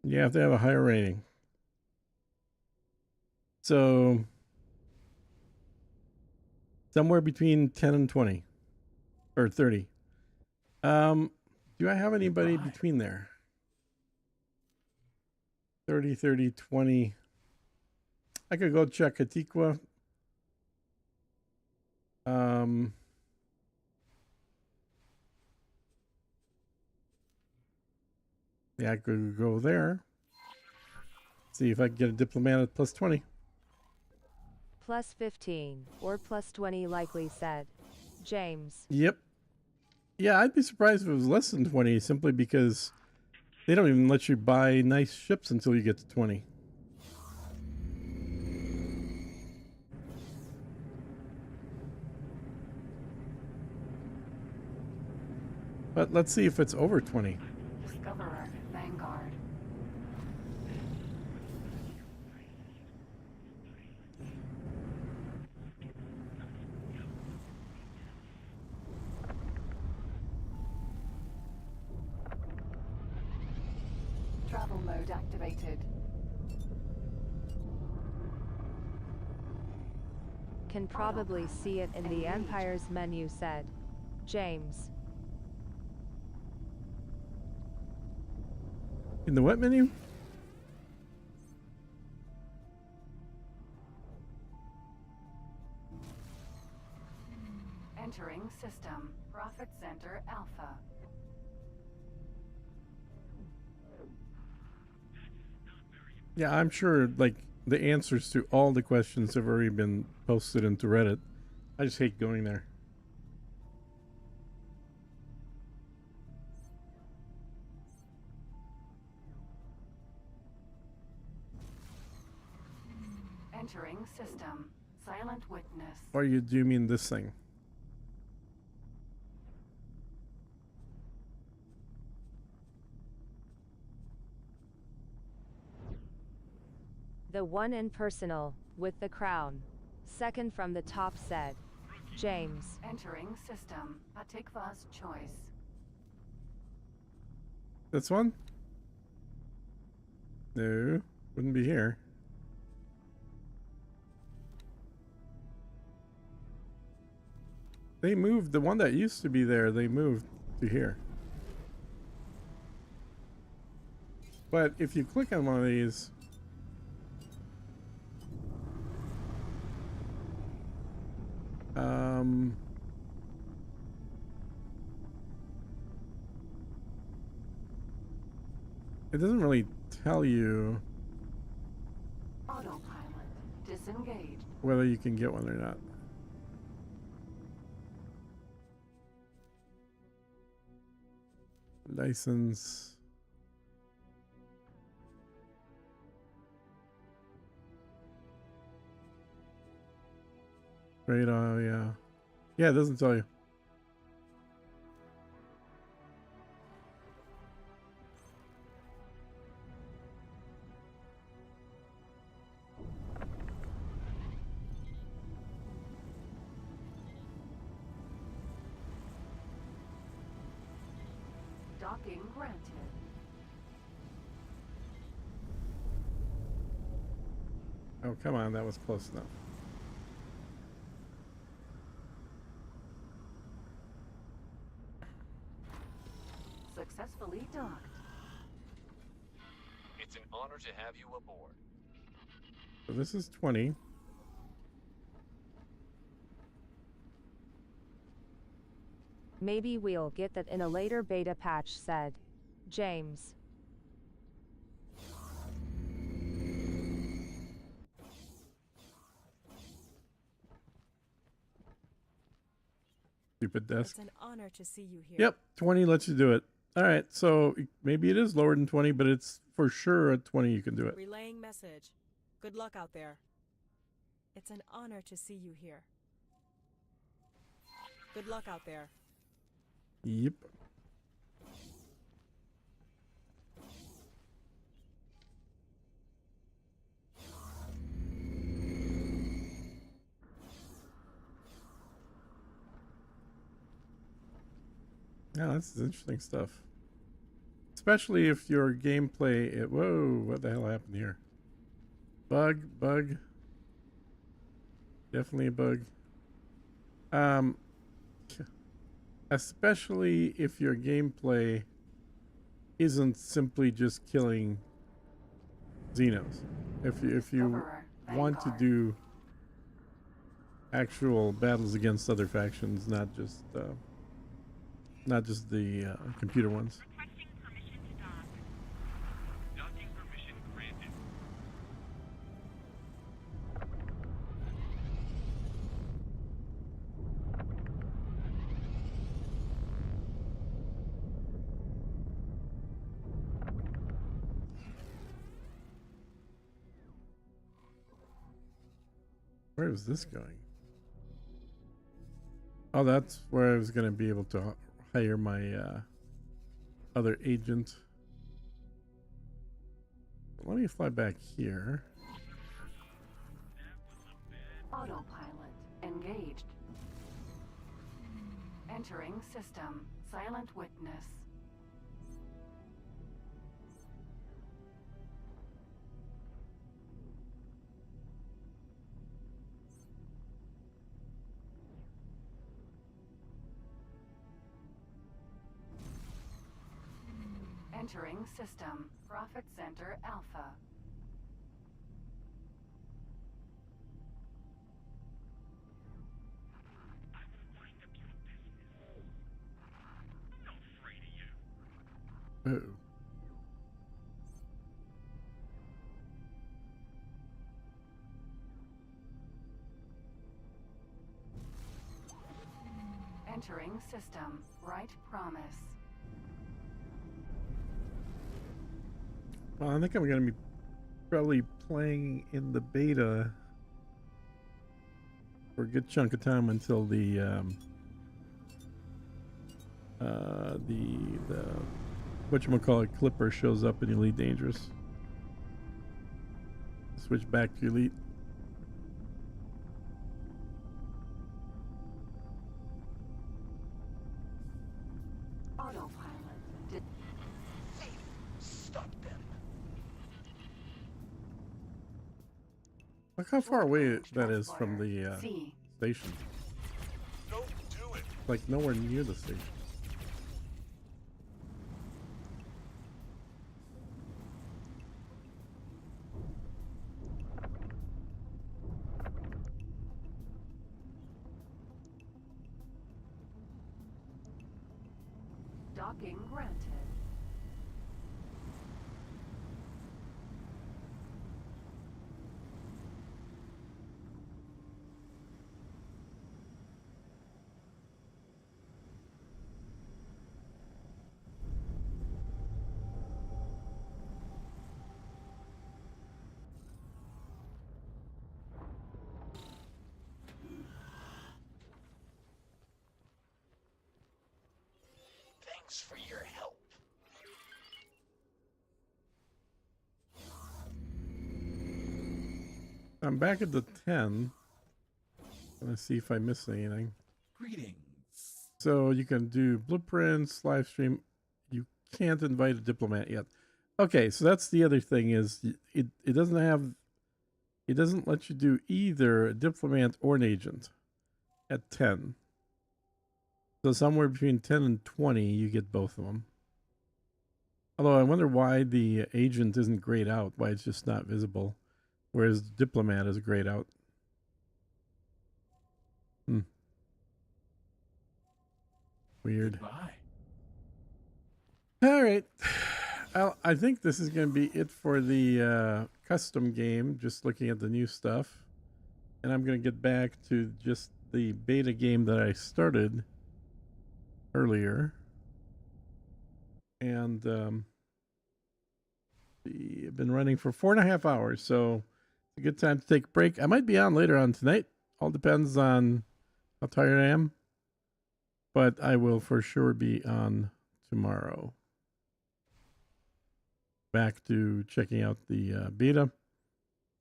You have to have a higher rating. So, somewhere between 10 and 20. Or 30. Do I have anybody between there? 30, 30, 20. I could go check Antigua. Yeah, I could go there. See if I can get a diplomat at plus 20. Plus 15, or plus 20 likely said. James. Yep. Yeah, I'd be surprised if it was less than 20, simply because they don't even let you buy nice ships until you get to 20. But let's see if it's over 20. Discoverer, Vanguard. Travel mode activated. Can probably see it in the Empire's menu said. James. In the what menu? Entering system. Profit Center Alpha. Yeah, I'm sure, like, the answers to all the questions have already been posted into Reddit. I just hate going there. Entering system. Silent witness. Or do you mean this thing? The one in personal, with the crown. Second from the top said. James. Entering system. Patikva's choice. This one? No, wouldn't be here. They moved the one that used to be there, they moved to here. But if you click on one of these, it doesn't really tell you Autopilot. Disengage. whether you can get one or not. License. Radar, yeah. Yeah, it doesn't tell you. Docking granted. Oh, come on, that was close enough. Successfully docked. It's an honor to have you aboard. So this is 20. Maybe we'll get that in a later beta patch said. James. Stupid desk. It's an honor to see you here. Yep, 20 lets you do it. All right, so maybe it is lower than 20, but it's for sure at 20 you can do it. Relaying message. Good luck out there. It's an honor to see you here. Good luck out there. Yep. Yeah, this is interesting stuff. Especially if your gameplay... Whoa, what the hell happened here? Bug. Definitely a bug. Especially if your gameplay isn't simply just killing Xenos. If you want to do actual battles against other factions, not just the computer ones. Where is this going? Oh, that's where I was going to be able to hire my other agent. Let me fly back here. Autopilot engaged. Entering system. Silent witness. Entering system. Profit Center Alpha. Oh. Entering system. Right promise. Well, I think I'm going to be probably playing in the beta for a good chunk of time until the whatchamacallit Clipper shows up in Elite Dangerous. Switch back to Elite. Autopilot. Stop them. Look how far away that is from the station. Don't do it. Like nowhere near the station. Docking granted. Thanks for your help. I'm back at the 10. Let's see if I missed anything. Greetings. So you can do blueprints, live stream. You can't invite a diplomat yet. Okay, so that's the other thing is it doesn't let you do either a diplomat or an agent at 10. So somewhere between 10 and 20, you get both of them. Although I wonder why the agent isn't grayed out, why it's just not visible, whereas diplomat is grayed out. Weird. Goodbye. All right. I think this is going to be it for the custom game, just looking at the new stuff. And I'm going to get back to just the beta game that I started earlier. And I've been running for 4.5 hours, so it's a good time to take a break. I might be on later on tonight. All depends on how tired I am. But I will for sure be on tomorrow. Back to checking out the beta,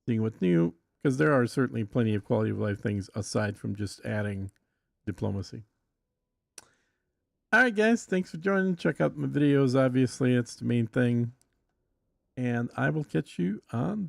seeing what's new, because there are certainly plenty of quality of life things aside from just adding diplomacy. All right, guys, thanks for joining. Check out my videos. Obviously, it's the main thing. And I will catch you on